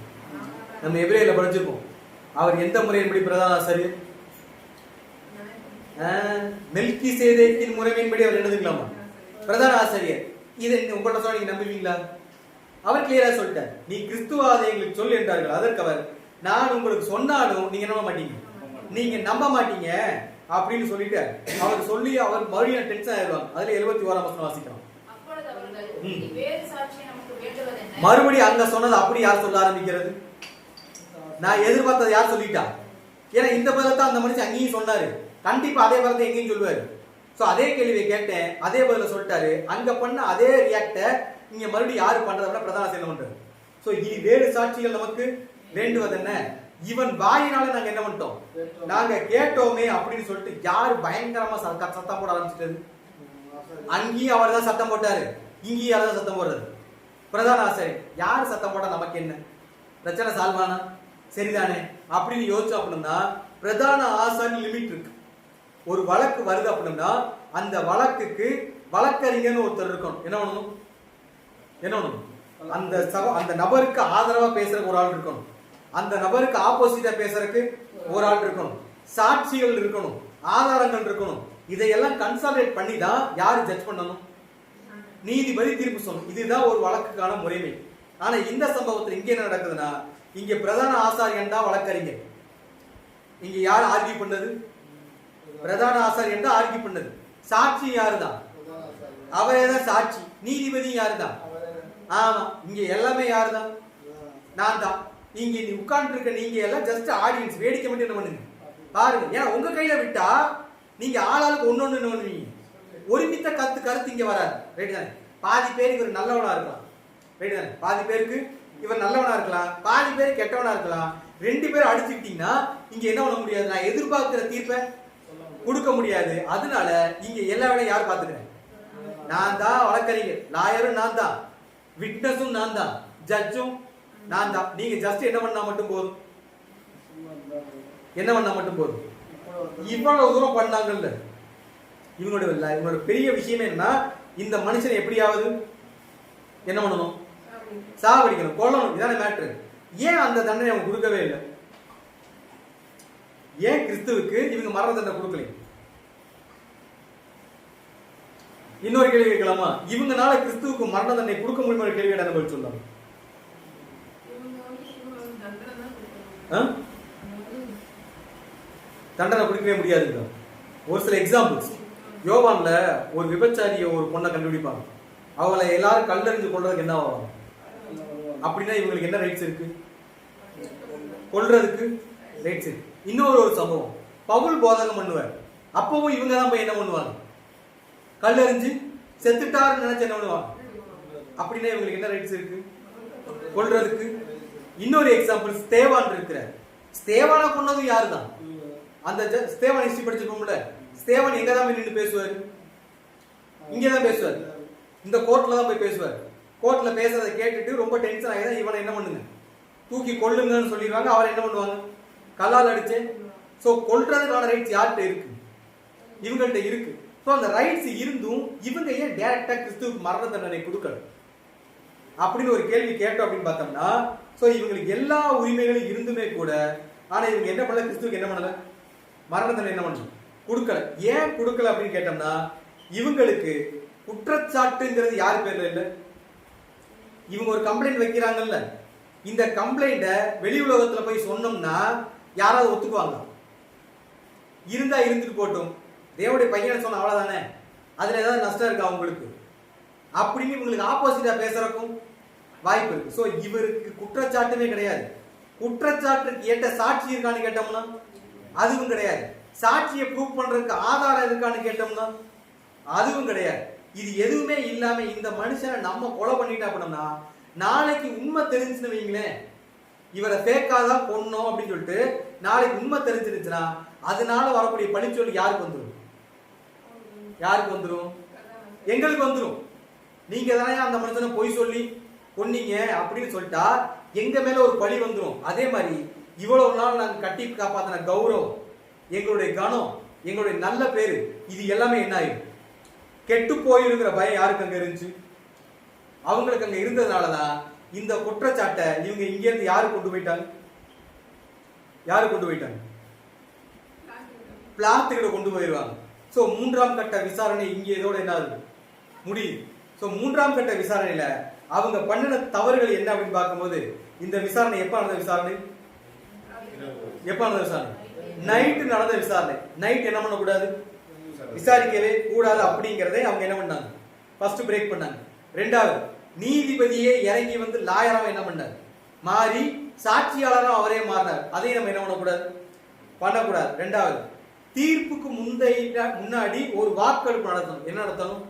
[SPEAKER 1] நம்ம எபிரேயர்ல படிச்சிருப்போம், அவர் எந்த முறையின்படி பிரதான ஆசாரியர், மெல்கிசேதேக்கின் முறையின்படி அவர் எழுதுக்கலாமா பிரதான ஆசாரியர். இதை உங்கள்ட்ட சொல்ல நீங்க நம்புவீங்களா? அவர் கிளியரா சொல்லிட்டார், நீ கிறிஸ்துவாதை எங்களுக்கு சொல்லு என்றார்கள். அதற்கு அவர், நான் உங்களுக்கு சொன்னாலும் நீங்க நம்ப மாட்டீங்க, நீங்க நம்ப மாட்டீங்க அப்படின்னு சொல்லிட்டு அவர் சொல்லி அவர் மறுபடியும் டென்ஷன் ஆயிடுவாங்க. அதுல 71ஆம் வசனம் வாசிக்கிறோம். மறுபடியும் அங்க சொன்னது அப்படி யார் சொல்ல ஆரம்பிக்கிறது, நான் எதிர்பார்த்தது யார் சொல்லிட்டா. ஏன்னா இந்த பதிலத்தை அந்த மனுஷன் அங்கேயும் சொன்னாரு, கண்டிப்பா அதே பதிலத்தை எங்கேயும் சொல்லுவாரு. சோ அதே கேள்வியை கேட்டேன், அதே பதில சொல்லிட்டாரு. அங்க பண்ண அதே ரியாக்ட இங்க மறுபடியும் யாரு பண்றத பிரதான ஆசாரியன் பண்றாரு. சோ இனி வேறு சாட்சிகள் நமக்கு வேண்டுவது என்ன, இவன் வாயினால நாங்க என்ன பண்ணிட்டோம், நாங்க கேட்டோமே அப்படின்னு சொல்லிட்டு யாரு பயங்கரமா சத்தம் போட ஆரம்பிச்சிட்டது. அங்கேயும் அவர் தான் சத்தம் போட்டாரு, இங்கேயும் யார் தான் சத்தம் போடுறது, பிரதான ஆசாரியன். யாரு சத்தம் போட்டா நமக்கு என்ன, பிரச்சனை சால்வானா, சரிதானே அப்படின்னு யோசிச்சோம் அப்படின்னா, பிரதான ஆசாரியன் லிமிட் இருக்கு. ஒரு வழக்கு வருது அப்படின்னா அந்த வழக்குக்கு வழக்கறிஞர்னு ஒருத்தர் இருக்கணும். என்ன பண்ணணும், என்ன பண்ணணும், அந்த நபருக்கு ஆதரவா பேசுறதுக்கு ஒரு ஆள் இருக்கணும், அந்த நபருக்கு ஆப்போசிட்டா பேசுறதுக்கு ஒரு ஆள் இருக்கணும், சாட்சிகள் இருக்கணும், ஆதாரங்கள் இருக்கணும். இதையெல்லாம் கன்சாலிடேட் பண்ணி தான் யாரு ஜட்ஜ் பண்ணணும், நீதிபதி தீர்ப்பு சொல்லணும். இதுதான் ஒரு வழக்குக்கான முறைமை. ஆனா இந்த சம்பவத்தில் இங்க என்ன நடக்குதுன்னா, இங்க பிரதான ஆசாரியன் தான் வழக்கறிஞர். இங்க யார் ஆர்கியூ பண்ணது, பிரதான ஆசாரியன் தான் ஆர்கியூ பண்ணது. சாட்சி யாருதான், அவரே தான் சாட்சி. நீதிபதி யாருதான், ஆமா இங்க எல்லாமே யாருதான், நான் தான். இங்க நீ உட்கார்ந்து இருக்க நீங்க எல்லாம் ஜஸ்ட் ஆடியன்ஸ், வேடிக்கை மட்டும் என்ன பண்ணுங்க பாருங்க. ஏன்னா உங்க கையில விட்டா நீங்க ஆளாளுக்கு ஒன்னொன்னு பண்ணுவீங்க. ஒருமித்த கருத்து இங்க வராது. ரைட் தானே, பாதி பேருக்கு இவர் நல்லவனா இருக்கலாம், ரைட் தானே, பாதி பேருக்கு இவர் நல்லவனா இருக்கலாம், பாதி பேர் கெட்டவனா இருக்கலாம். 2 பேரும் அடிச்சுக்கிட்டீங்கன்னா இங்க என்ன பண்ண முடியாது, நான் எதிர்பார்க்கிற தீர்ப்பை கொடுக்க முடியாது. அதனால இங்க எல்லா வேலையும் யார் பாத்துக்கிறேன், நான் தான் வழக்கறிஞர், லாயரும் நான் தான், விட்னஸும் நான் தான், ஜட்ஜும் நான் தான். நீங்க ஜஸ்ட் என்ன பண்ணா மட்டும் போதும், என்ன பண்ணா மட்டும் போதும்? இவ்வளவு தூரம் பண்ணாங்கல்ல. இவங்களோட பெரிய விஷயமே என்ன, இந்த மனுஷனை எப்படியாவது என்ன பண்ணணும்? சாவடிக்கணும், கொல்லணும். இதான மேட்ரு. ஏன் அந்த தண்டனை அவங்க கொடுக்கவே இல்லை? ஏன் கிறிஸ்துவுக்கு இவங்க மரண தண்டனை கொடுக்கல? இன்னொரு கேள்வி கேட்கலாமா? இவங்கனால கிறிஸ்துவுக்கு மரண தண்டனை கொடுக்க முடியுமா? ஒரு கேள்வி என்ன பதில் சொல்லலாம்? தண்டனை கொடுக்கவே முடியாதுங்க. ஒரு சில எக்ஸாம்பிள்ஸ். யோவான்ல ஒரு விபச்சாரிய ஒரு பொண்ணை கண்டுபிடிப்பாங்க. அவளை எல்லாரும் கல்லறிஞ்சு கொள்றதுக்கு என்ன ஆவாங்க? அப்படின்னா இவங்களுக்கு என்ன ரைட்ஸ் இருக்கு? கொல்றதுக்கு ரைட்ஸ் இருக்கு. இன்னொரு சம்பவம், பவுல் போதகம் பண்ணுவார். அப்பவும் இவங்க தான் போய் என்ன பண்ணுவாங்க? கல்லறிஞ்சு செத்துட்டாருன்னு நினைச்சு என்ன பண்ணுவாங்க? அப்படின்னா இவங்களுக்கு என்ன ரைட்ஸ் இருக்கு? கொல்றதுக்கு. இன்னொரு எக்ஸாம்பிள், ஸ்தேவான் இருக்கிறார். ஸ்தேவானை கொண்டது யாரு தான்? அந்த ஸ்தேவான் ஹிஸ்டரி படிச்சிருப்போம்ல. ஸ்தேவான் எங்க தான் போய் நின்று பேசுவார்? இங்கதான் பேசுவார். இந்த கோர்ட்ல தான் போய் பேசுவார். கோர்ட்ல பேசுறதை கேட்டுட்டு ரொம்ப டென்ஷன் ஆகிதான் இவனை என்ன பண்ணுங்க, தூக்கி கொல்லுங்கன்னு சொல்லிடுவாங்க. அவரை என்ன பண்ணுவாங்க? கல்லால் அடிச்சு. சோ கொல்றதுக்கான ரைட்ஸ் யார்கிட்ட இருக்கு? இவங்கள்ட்ட இருக்கு. சோ அந்த ரைட்ஸ் இருந்தும் இவங்க ஏன் டைரக்டா கிறிஸ்துவுக்கு மரண தண்டனை கொடுக்கல அப்படின்னு ஒரு கேள்வி கேட்டோம் அப்படின்னு பார்த்தோம்னா, சோ இவங்களுக்கு எல்லா உரிமைகளும் இருந்துமே கூட, ஆனா இவங்க என்ன பண்ணல? கிறிஸ்துவுக்கு என்ன பண்ணல? மரண தண்டனை என்ன பண்ணல? கொடுக்கல. ஏன் கொடுக்கல அப்படின்னு கேட்டோம்னா, இவங்களுக்கு குற்றச்சாட்டுங்கிறது யார் பேர்ல இல்ல. இவங்க ஒரு கம்ப்ளைண்ட் வைக்கிறாங்கல்ல, இந்த கம்ப்ளைண்ட வெளி உலகத்துல போய் சொன்னோம்னா யாராவது ஒத்துக்குவாங்க? இருந்தா இருந்துட்டு போட்டும், தேவனுடைய பையனை சொன்ன அவ்வளவுதானே, அதுல ஏதாவது நஷ்டம் இருக்கா அவங்களுக்கு அப்படின்னு இவங்களுக்கு ஆப்போசிட்டா பேசுறதுக்கும் வாய்ப்பு இருக்கு. சோ இவருக்கு குற்றச்சாட்டுமே கிடையாது. குற்றச்சாட்டுக்கு ஏற்ற சாட்சி இருக்கான்னு கேட்டோம்னா அதுவும் கிடையாது. சாட்சியை ப்ரூவ் பண்றதுக்கு ஆதாரம் இருக்கான்னு கேட்டோம்னா அதுவும் கிடையாது. இது எதுவுமே இல்லாம இந்த மனுஷனை நம்ம கொலை பண்ணிட்டா அப்படின்னா, நாளைக்கு உண்மை தெரிஞ்சுன்னு வைங்களேன், இவரை ஃபேக்காதான் கொன்னோம் அப்படின்னு சொல்லிட்டு நாளைக்கு உண்மை தெரிஞ்சிருச்சுன்னா அதனால வரக்கூடிய பழிச்சொல் யாருக்கு வந்துடும்? யாருக்கு வந்துடும்? எங்களுக்கு வந்துடும். நீங்க தானே அந்த மனுஷனை பொய் சொல்லி கொன்னீங்க அப்படின்னு சொல்லிட்டா எங்க மேல ஒரு பழி வந்துடும். அதே மாதிரி இவ்வளவு நாள் நாங்க கட்டி காப்பாத்தின கௌரவம், எங்களுடைய கனம், எங்களுடைய நல்ல பேரு, இது எல்லாமே என்ன ஆயிடும்? கெட்டு போயிருங்கிற பயம் யாருக்கு அங்க இருந்துச்சு? அவங்களுக்கு அங்க இருந்ததுனாலதான் இந்த குற்றச்சாட்டை இவங்க இங்க இருந்து யாரு கொண்டு போயிட்டாங்க? யாரு கொண்டு போயிட்டாங்க? பிளாத்துக்கிட்ட கொண்டு போயிருவாங்க. சோ மூன்றாம் கட்ட விசாரணை இங்க இதோட என்ன ஆகுது? முடியுது. சோ மூன்றாம் கட்ட விசாரணையில அவங்க பண்ணின தவறுகள் என்ன அப்படின்னு பார்க்கும்போது, இந்த விசாரணை எப்ப நடந்த விசாரணை? எப்ப நடந்த விசாரணை? நைட்டு நடந்த விசாரணை. நைட் என்ன பண்ணக்கூடாது? விசாரிக்கவே கூடாது அப்படிங்கறதை அவங்க என்ன பண்ணாங்க? ஃபர்ஸ்ட் பிரேக் பண்ணாங்க. ரெண்டாவது, நீதிபதியே இறங்கி வந்து லாயரா என்ன பண்ணார்? மாறி சாட்சியாளரும் அவரே மாறினார். அதையும் நம்ம என்ன பண்ணக்கூடாது. ரெண்டாவது, தீர்ப்புக்கு முன்னாடி ஒரு வாக்கெடுப்பு நடத்தணும். என்ன நடத்தணும்?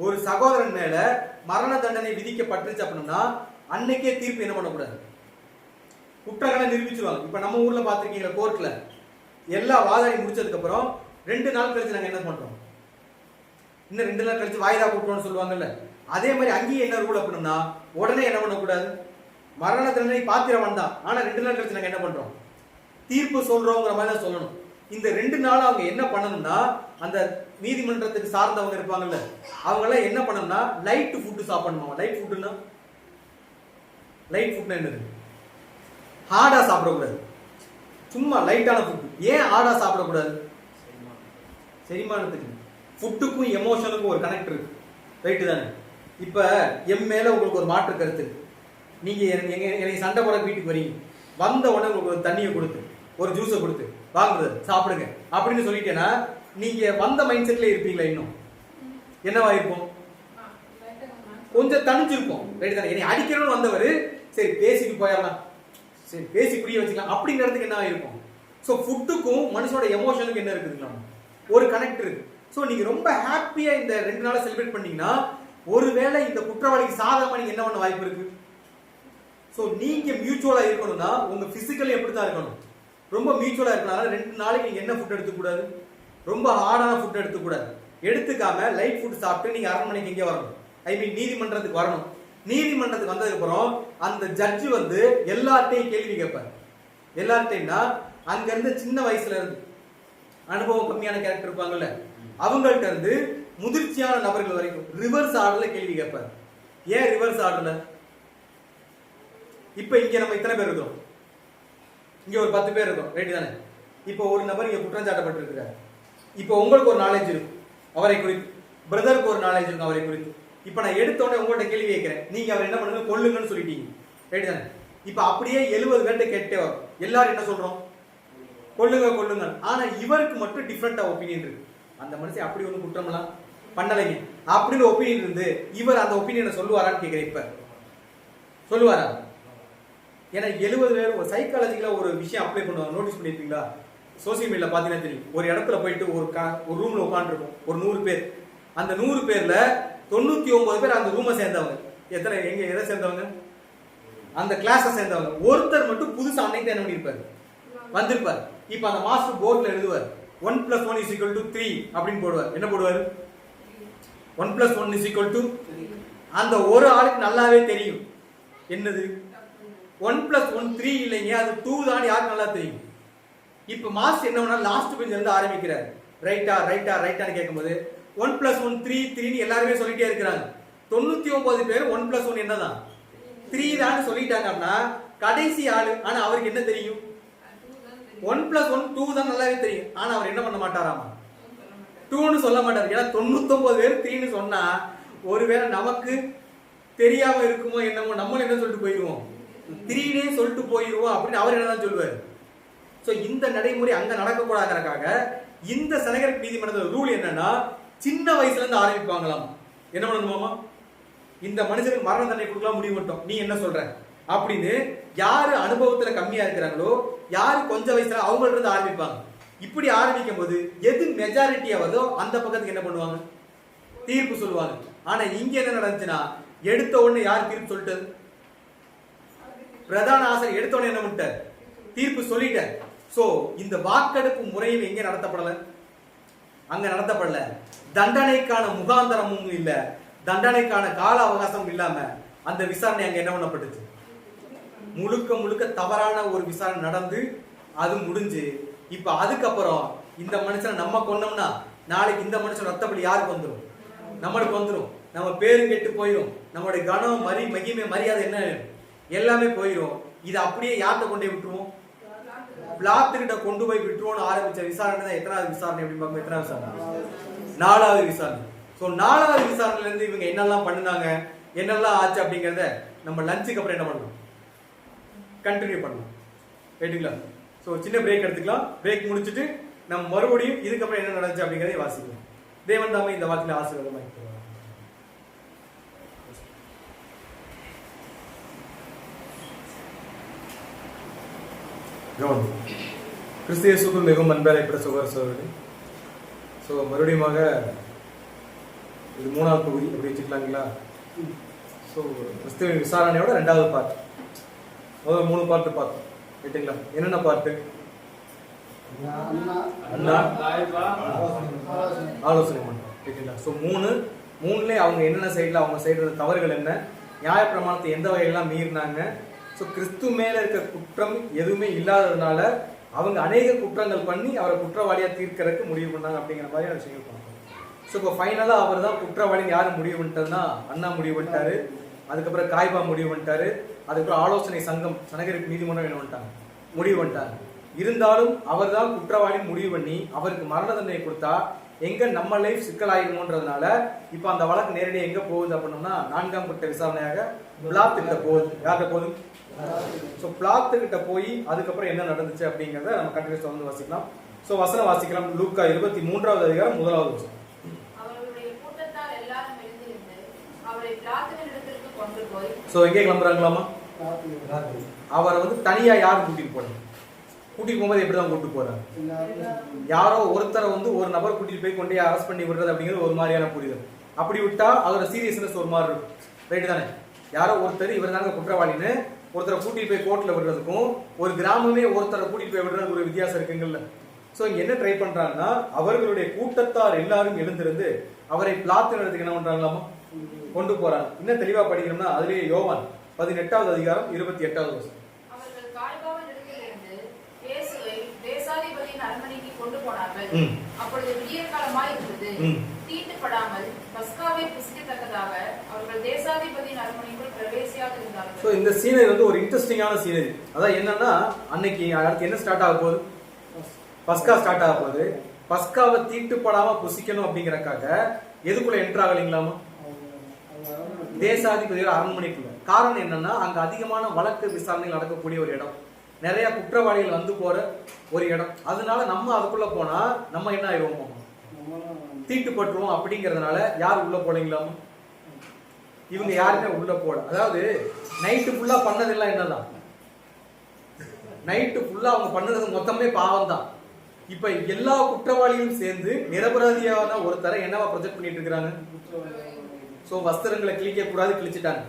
[SPEAKER 1] ஒரு சகோதரன் மேல மரண தண்டனை விதிக்கப்பட்டுருச்சு அப்படின்னா அன்னைக்கே தீர்ப்பு என்ன பண்ணக்கூடாது? குற்றங்களை நிரூபிச்சிருவாங்க. இப்ப நம்ம ஊர்ல பாத்திருக்கீங்களா, கோர்ட்ல எல்லா வாதாடி முடிச்சதுக்கு அப்புறம் 2 நாள் கழிச்சு நாங்க என்ன பண்றோம்? இன்னும் 2 நாள் கழிச்சு வாய்தா கூட்டுறோம்னு சொல்லுவாங்கல்ல. அதே மாதிரி அங்கேயும் என்ன ரூல் அப்படின்னா, உடனே என்ன பண்ணக்கூடாது? மரண தண்டனை பாத்திரம் தான், ஆனா 2 நாள் கழிச்சு நாங்க என்ன பண்றோம்? தீர்ப்பு சொல்றோங்கிற மாதிரி தான் சொல்லணும். இந்த 2 நாள் அவங்க என்ன பண்ணணும்னா, அந்த நீதிமன்றத்துக்கு சார்ந்தவங்க இருப்பாங்கல்ல, அவங்க எல்லாம் என்ன பண்ணணும்னா லைட் ஃபுட் சாப்பிடணுமா? லைட் ஃபுட்னா என்னது? ஹார்டா சாப்பிடக்கூடாது, சும்மா லைட்டான ஃபுட். ஏன் ஹார்டா சாப்பிடக்கூடாது? செரிமானத்துக்கு. ஃபுட்டுக்கும் எமோஷனுக்கும் ஒரு கனெக்ட் இருக்கு, ரைட்டு தானே? இப்ப என் மேல உங்களுக்கு ஒரு மாற்று கருத்து இருக்கு. நீங்க எனக்கு சண்டை போட வீட்டுக்கு வரீங்க, வந்த உடனே உங்களுக்கு ஒரு தண்ணியை கொடுத்து ஒரு ஜூஸை கொடுத்து வாங்குறது சாப்பிடுங்க அப்படின்னு சொல்லிட்டேன்னா நீங்க வந்த மைண்ட் செட்ல இருப்பீங்களா? இன்னும் என்னவா இருப்போம்? கொஞ்சம் தனிஞ்சிருப்போம், ரைட் தானே? என்னை அடிக்கணும்னு வந்தவர் சரி பேசிட்டு போயிடலாம், சரி பேசி புரிய வச்சுக்கலாம் அப்படிங்கிறதுக்கு என்ன ஆயிருக்கும்? ஸோ ஃபுட்டுக்கும் மனுஷனோட எமோஷனுக்கு என்ன இருக்குதுங்களா? ஒரு கனெக்ட் இருக்கு. ஸோ நீங்க ரொம்ப ஹாப்பியா இந்த 2 நாளை செலிப்ரேட் பண்ணீங்கன்னா, ஒருவேளை இந்த குற்றவாளிக்கு சாதகமா நீங்க என்ன பண்ண வாய்ப்பு இருக்கு? ஸோ நீங்க மியூச்சுவலா இருக்கணும்னா உங்க பிசிக்கலி எப்படி தான் இருக்கணும்? ரொம்ப மியூச்சுவலா இருக்கனால 2 நாளைக்கு நீங்க என்ன ஃபுட் எடுத்துக்கூடாது? ரொம்ப ஹார்டான ஃபுட் எடுத்துக்கூடாது. எடுத்துக்காம லைட் ஃபுட் சாப்பிட்டு நீங்க அரண்மனைக்கு எங்கே வரணும்? ஐ மீன் நீதிமன்றத்துக்கு வரணும். நீதிமன்றத்துக்கு வந்ததுக்கு அப்புறம் அந்த ஜட்ஜு வந்து எல்லார்ட்டையும் கேள்வி கேட்பார். எல்லார்ட்டையும்னா அங்க இருந்து சின்ன வயசுல இருந்து அனுபவம் கம்மியான கேரக்டர் இருப்பாங்கல்ல, அவங்கள்ட்ட இருந்து முதிர்ச்சியான நபர்கள் வரைக்கும் ரிவர்ஸ் ஆர்டர்ல கேள்வி கேட்பாரு. ஏன் ரிவர்ஸ் ஆர்டர்ல? இப்ப இங்க நம்ம இத்தனை பேர் இருக்கோம், இங்க ஒரு 10 பேர் இருக்கோம், ரைட் தானே? இப்போ ஒரு நபர் இங்க குற்றம் சாட்டப்பட்டிருக்கிறார். இப்போ உங்களுக்கு ஒரு நாலேஜ் இருக்கும் அவரை குறித்து, பிரதருக்கு ஒரு நாலேஜ் இருக்கும் அவரை குறித்து. இப்ப நான் எடுத்தோடனே உங்கள்கிட்ட கேள்வி கேட்கிறேன், நீங்க அவர் என்ன பண்ணுங்க, கொல்லுங்கன்னு சொல்லிட்டீங்க, ரைட் தானே? இப்ப அப்படியே 70 பேர்ட்ட கேட்டே வரும், எல்லாரும் என்ன சொல்றோம், கொல்லுங்க கொல்லுங்க. ஆனா இவருக்கு மட்டும் டிஃபரெண்டா ஒப்பீனியன் இருக்கு. அந்த மனுஷன் அப்படி ஒண்ணு குற்றமெல்லாம் பண்ணலைங்க அப்படின்னு ஒப்பீனியன் இருந்து இவர் அந்த ஒப்பீனியனை சொல்லுவாரான்னு கேட்கிறேன். இப்ப சொல்லுவாரா? ஏன்னா 70 பேர் சைக்காலஜிக்கலா ஒரு விஷயம் அப்ளை பண்ணுவாங்க. நோட்டீஸ் பண்ணிருப்பீங்களா? சோசியல் மீடியால பாத்தீங்கன்னா தெரியும். ஒரு இடத்துல போயிட்டு ஒரு ரூம்ல உட்காந்துருக்கும் ஒரு 100 பேர். அந்த 100 பேர்ல 99 பேர் அந்த ரூமை சேர்ந்தவங்க. எத்தனை எங்க எதை சேர்ந்தவங்க? அந்த கிளாஸை சேர்ந்தவங்க. ஒருத்தர் மட்டும் புதுசா அன்னைக்கு என்ன பண்ணிருப்பாரு, வந்திருப்பார். இப்ப அந்த மாஸ்டர் போர்ட்ல எழுதுவார் 1 + 1 = 3 அப்படின்னு போடுவார். என்ன போடுவார்? 1 + 1 = 3. அந்த ஒரு ஆளுக்கு நல்லாவே தெரியும் என்னது 1 + 1 3 இல்லைங்க, அது 2 தான். யாருக்கு நல்லா தெரியும்? இப்ப மாஸ்டர் என்ன பண்ணா லாஸ்ட் பெஞ்ச்ல இருந்து ஆரம்பிக்கிறார். ரைட்டா ரைட்டா ரைட்டான்னு கேட்கும்போது 1 + 1 3 3 எல்லாருமே சொல்லிட்டே இருக்கிறாங்க. 99 பேர் 1 + 1 என்னதான் 3 தான் சொல்லிட்டாங்க. அப்படின்னா கடைசி ஆளு, ஆனா அவருக்கு என்ன தெரியும்? 1 + 1 2 தான் நல்லாவே தெரியும். ஆனா அவர் என்ன பண்ண மாட்டாராமா, 2ன்னு சொல்ல மாட்டார். ஏன்னா 99 பேர் 3ன்னு சொன்னா ஒருவேளை நமக்கு தெரியாம இருக்குமோ என்னமோ, நம்மளும் என்ன சொல்லிட்டு போயிருவோம், 3னே சொல்லிட்டு போயிருவோம் அப்படின்னு அவர் என்னதான் சொல்லுவார். சோ இந்த நடைமுறை அங்க நடக்கக்கூடாதுக்காக இந்த சனகர் நீதிமன்றத்தில் ரூல் என்னன்னா, சின்ன வயசுல இருந்து ஆரம்பிப்பாங்களாம். என்ன பண்ணணுமாமா, இந்த மனுஷனுக்கு மரண தண்டனை கொடுக்கலாம் முடிவு மட்டும், நீ என்ன சொல்ற அப்படின்னு யாரு அனுபவத்துல கம்மியா இருக்கிறாங்களோ, யாரு கொஞ்சம் வயசுல அவங்கள்ட்ட இருந்து ஆரம்பிப்பாங்க. இப்படி ஆரம்பிக்கும் போது எது மெஜாரிட்டியா வருதோ அந்த பக்கத்துக்கு என்ன பண்ணுவாங்க, தீர்ப்பு சொல்லுவாங்க. ஆனா இங்க என்ன நடந்துச்சுன்னா, எடுத்த உடனே யார் தீர்ப்பு சொல்லிட்டது? பிரதான ஆசிரியர் எடுத்த உடனே என்ன பண்ணிட்டார், தீர்ப்பு சொல்லிட்டார். சோ இந்த வாக்கெடுப்பு முறையில் எங்க நடத்தப்படல, அங்க நடத்தப்படல. தண்டனைக்கான முகாந்தரமும் இல்ல, தண்டனைக்கான கால அவகாசம் இல்லாம அந்த விசாரணை அங்க என்ன பண்ணப்பட்டுச்சு, முழுக்க முழுக்க தவறான ஒரு விசாரணை நடந்து அது முடிஞ்சு. இப்ப அதுக்கப்புறம் இந்த மனுஷனை நம்ம கொன்னோம்னா நாளைக்கு இந்த மனுஷன் ரத்தப்படி யாருக்கு வந்துடும், நம்மளுக்கு வந்துடும். நம்ம பேரு கெட்டு போயிடும், நம்மளுடைய கனம் மகிமை மரியாதை என்ன எல்லாமே போயிடும். இது அப்படியே யார்கிட்ட கொண்டு போய் விட்டுருவோம், பிளாத்துக்கிட்ட கொண்டு போய் விட்டுருவோம்னு ஆரம்பிச்ச விசாரணை தான் எத்தனாவது விசாரணை அப்படின்னு பார்க்கும், எத்தனாவது விசாரணை, 4வது விசாரணை. சோ 4வது விசாரணையில இருந்து இவங்க என்னெல்லாம் பண்ணுனாங்க, என்னெல்லாம் ஆச்சு அப்படிங்கறத நம்ம லஞ்சுக்கு அப்புறம் என்ன பண்ணணும், கண்டினியூ பண்ணலாம். ரைட்டுங்களா? சோ சின்ன பிரேக் எடுத்துக்கலாம். பிரேக் முடிச்சுட்டு நம்ம மறுபடியும் இதுக்கப்புறம் என்ன நடந்துச்சு அப்படிங்கறதை வாசிக்கலாம். தேவன் தாமே இந்த வாக்கில ஆசீர்வாதமா இருக்கிறார். கிறிஸ்து இயேசுவுக்குள் மிகவும் அன்பான சகோதரர்களே, ஸோ மறுபடியும் இது 3வது பகுதி அப்படி வச்சுக்கலாங்களா? ஸோ கிறிஸ்துவின் விசாரணையோட 2வது பார்ட். முதல் 3 பார்ட் பார்த்தோம், ரைட்டுங்களா? என்னென்ன பார்ட்டு? ஆலோசனை பண்ணுறோம், ரைட்டுங்களா? ஸோ 3லே அவங்க என்னென்ன சைடில் அவங்க செய்கிற தவறுகள் என்ன, நியாயப்பிரமாணத்தை எந்த வகையெல்லாம் மீறினாங்க, ஸோ கிறிஸ்து மேல இருக்க குற்றம் எதுவுமே இல்லாததுனால அவங்க அநேக குற்றங்கள் பண்ணி அவரை குற்றவாளியா தீர்க்கறதுக்கு முடிவு பண்ணாங்க அப்படிங்கிற மாதிரியான விஷயங்கள் பார்க்கணும். ஸோ இப்போ ஃபைனலா அவர் தான் குற்றவாளின்னு யாரும் முடிவு பண்ணிட்டதுன்னா, அண்ணா முடிவு பண்ணிட்டாரு, அதுக்கப்புறம் காய்பா முடிவு பண்ணிட்டாரு, அதுக்கப்புறம் ஆலோசனை சங்கம் சனகர் நீதிமன்றம் என்ன பண்ணிட்டாங்க, முடிவு பண்ணிட்டாங்க. இருந்தாலும் அவர் தான் குற்றவாளி முடிவு பண்ணி அவருக்கு மரண தண்டனை கொடுத்தா எங்க நம்ம லைஃப் சிக்கலாயிருமோன்றதுனால இப்ப அந்த வழக்கு நேரடியாக எங்க போகுது அப்படின்னா 4ஆம் கட்ட விசாரணையாக பிளாத்துக்கிட்ட போகுது. யார்கிட்ட போகுது? ஸோ பிளாத்துக்கிட்ட போய் அதுக்கப்புறம் என்ன நடந்துச்சு அப்படிங்கிறத நம்ம கண்டினியூஸ் வந்து வாசிக்கலாம். ஸோ வசனம் வாசிக்கலாம். லூக்கா 23வது அதிகாரம் 1வது வசனம். ஸோ எங்கே கிளம்புறாங்களாமா? அவரை வந்து தனியா யாரும் கூட்டிட்டு போறாங்க, கூட்டிட்டு போகும்போது எப்படிதான் கூட்டிட்டு போறாங்க, யாரோ ஒருத்தரை வந்து ஒரு நபர் கூட்டிட்டு போய் கொண்டே அரெஸ்ட் பண்ணி விடுறது அப்படிங்கிறது ஒரு மாதிரியான புரிதல். அப்படி விட்டா அதோட சீரியஸ்னஸ் ஒரு மாதிரி இருக்கும், ரைட்டு தானே? யாரோ ஒருத்தர் இவர் தாங்க குற்றவாளின்னு ஒருத்தரை கூட்டிட்டு போய் கோர்ட்ல விடுறதுக்கும் ஒரு கிராமமே ஒருத்தரை கூட்டிட்டு போய் விடுறது ஒரு வித்தியாசம் இருக்குங்கல்ல. சோ இங்க என்ன ட்ரை பண்றாங்கன்னா, அவர்களுடைய கூட்டத்தார் எல்லாரும் எழுந்திருந்து அவரை பிளாத்து நடத்துக்கு என்ன பண்றாங்களாமா, கொண்டு போறாங்க. இன்னும் தெளிவா படிக்கணும்னா அதுலயே யோவான் 18வது அதிகாரம் 28வது வசனம்.
[SPEAKER 2] போனார்கள். அப்பொழுது விடியற்காலமாய் இருந்தது. தீட்டுப்படாமல் பஸ்காவை புசிக்கத்தக்கதாக அவர்கள் தேசாதிபதியின் அரண்மனைக்குள் பிரவேசியாதிருந்தார்கள்.
[SPEAKER 1] சோ இந்த சீனரி வந்து ஒரு இன்ட்ரெஸ்டிங்கான சீனரி. அதான் என்னன்னா, அன்னைக்கு அடுத்து என்ன ஸ்டார்ட் ஆக போகுது? பஸ்கா ஸ்டார்ட் ஆக போகுது. பஸ்காவை தீட்டுப்படாம புசிக்கணும் அப்படிங்கறக்காக எதுக்குள்ள என்டர் ஆகலீங்களாமா? தேசாதிபதியோட அரண்மனைக்குள்ள. காரணம் என்னன்னா, அங்க அதிகமான வழக்கு விசாரணைகள் நடக்கக்கூடிய ஒரு இடம், நிறைய குற்றவாளிகள் வந்து போற ஒரு இடம். அதனால நம்ம அதுக்குள்ள போனா நம்ம என்ன ஆயிடுவோம்? தீட்டுப்பட்டுருவோம். அப்படிங்கறதுனால யார் உள்ள போலீங்களாமா? இவங்க யாருமே உள்ள போல. அதாவது நைட்டு ஃபுல்லா பண்ணதெல்லாம் என்னதான்? நைட்டு ஃபுல்லா அவங்க பண்ணது மொத்தமே பாவம் தான். இப்ப எல்லா குற்றவாளிகளும் சேர்ந்து நிரபராதியான ஒருத்தரை என்னவா ப்ரொஜெக்ட் பண்ணிட்டு இருக்காங்க? சோ வஸ்திரங்களை கிழிக்க கூடாது, கிழிச்சிட்டாங்க.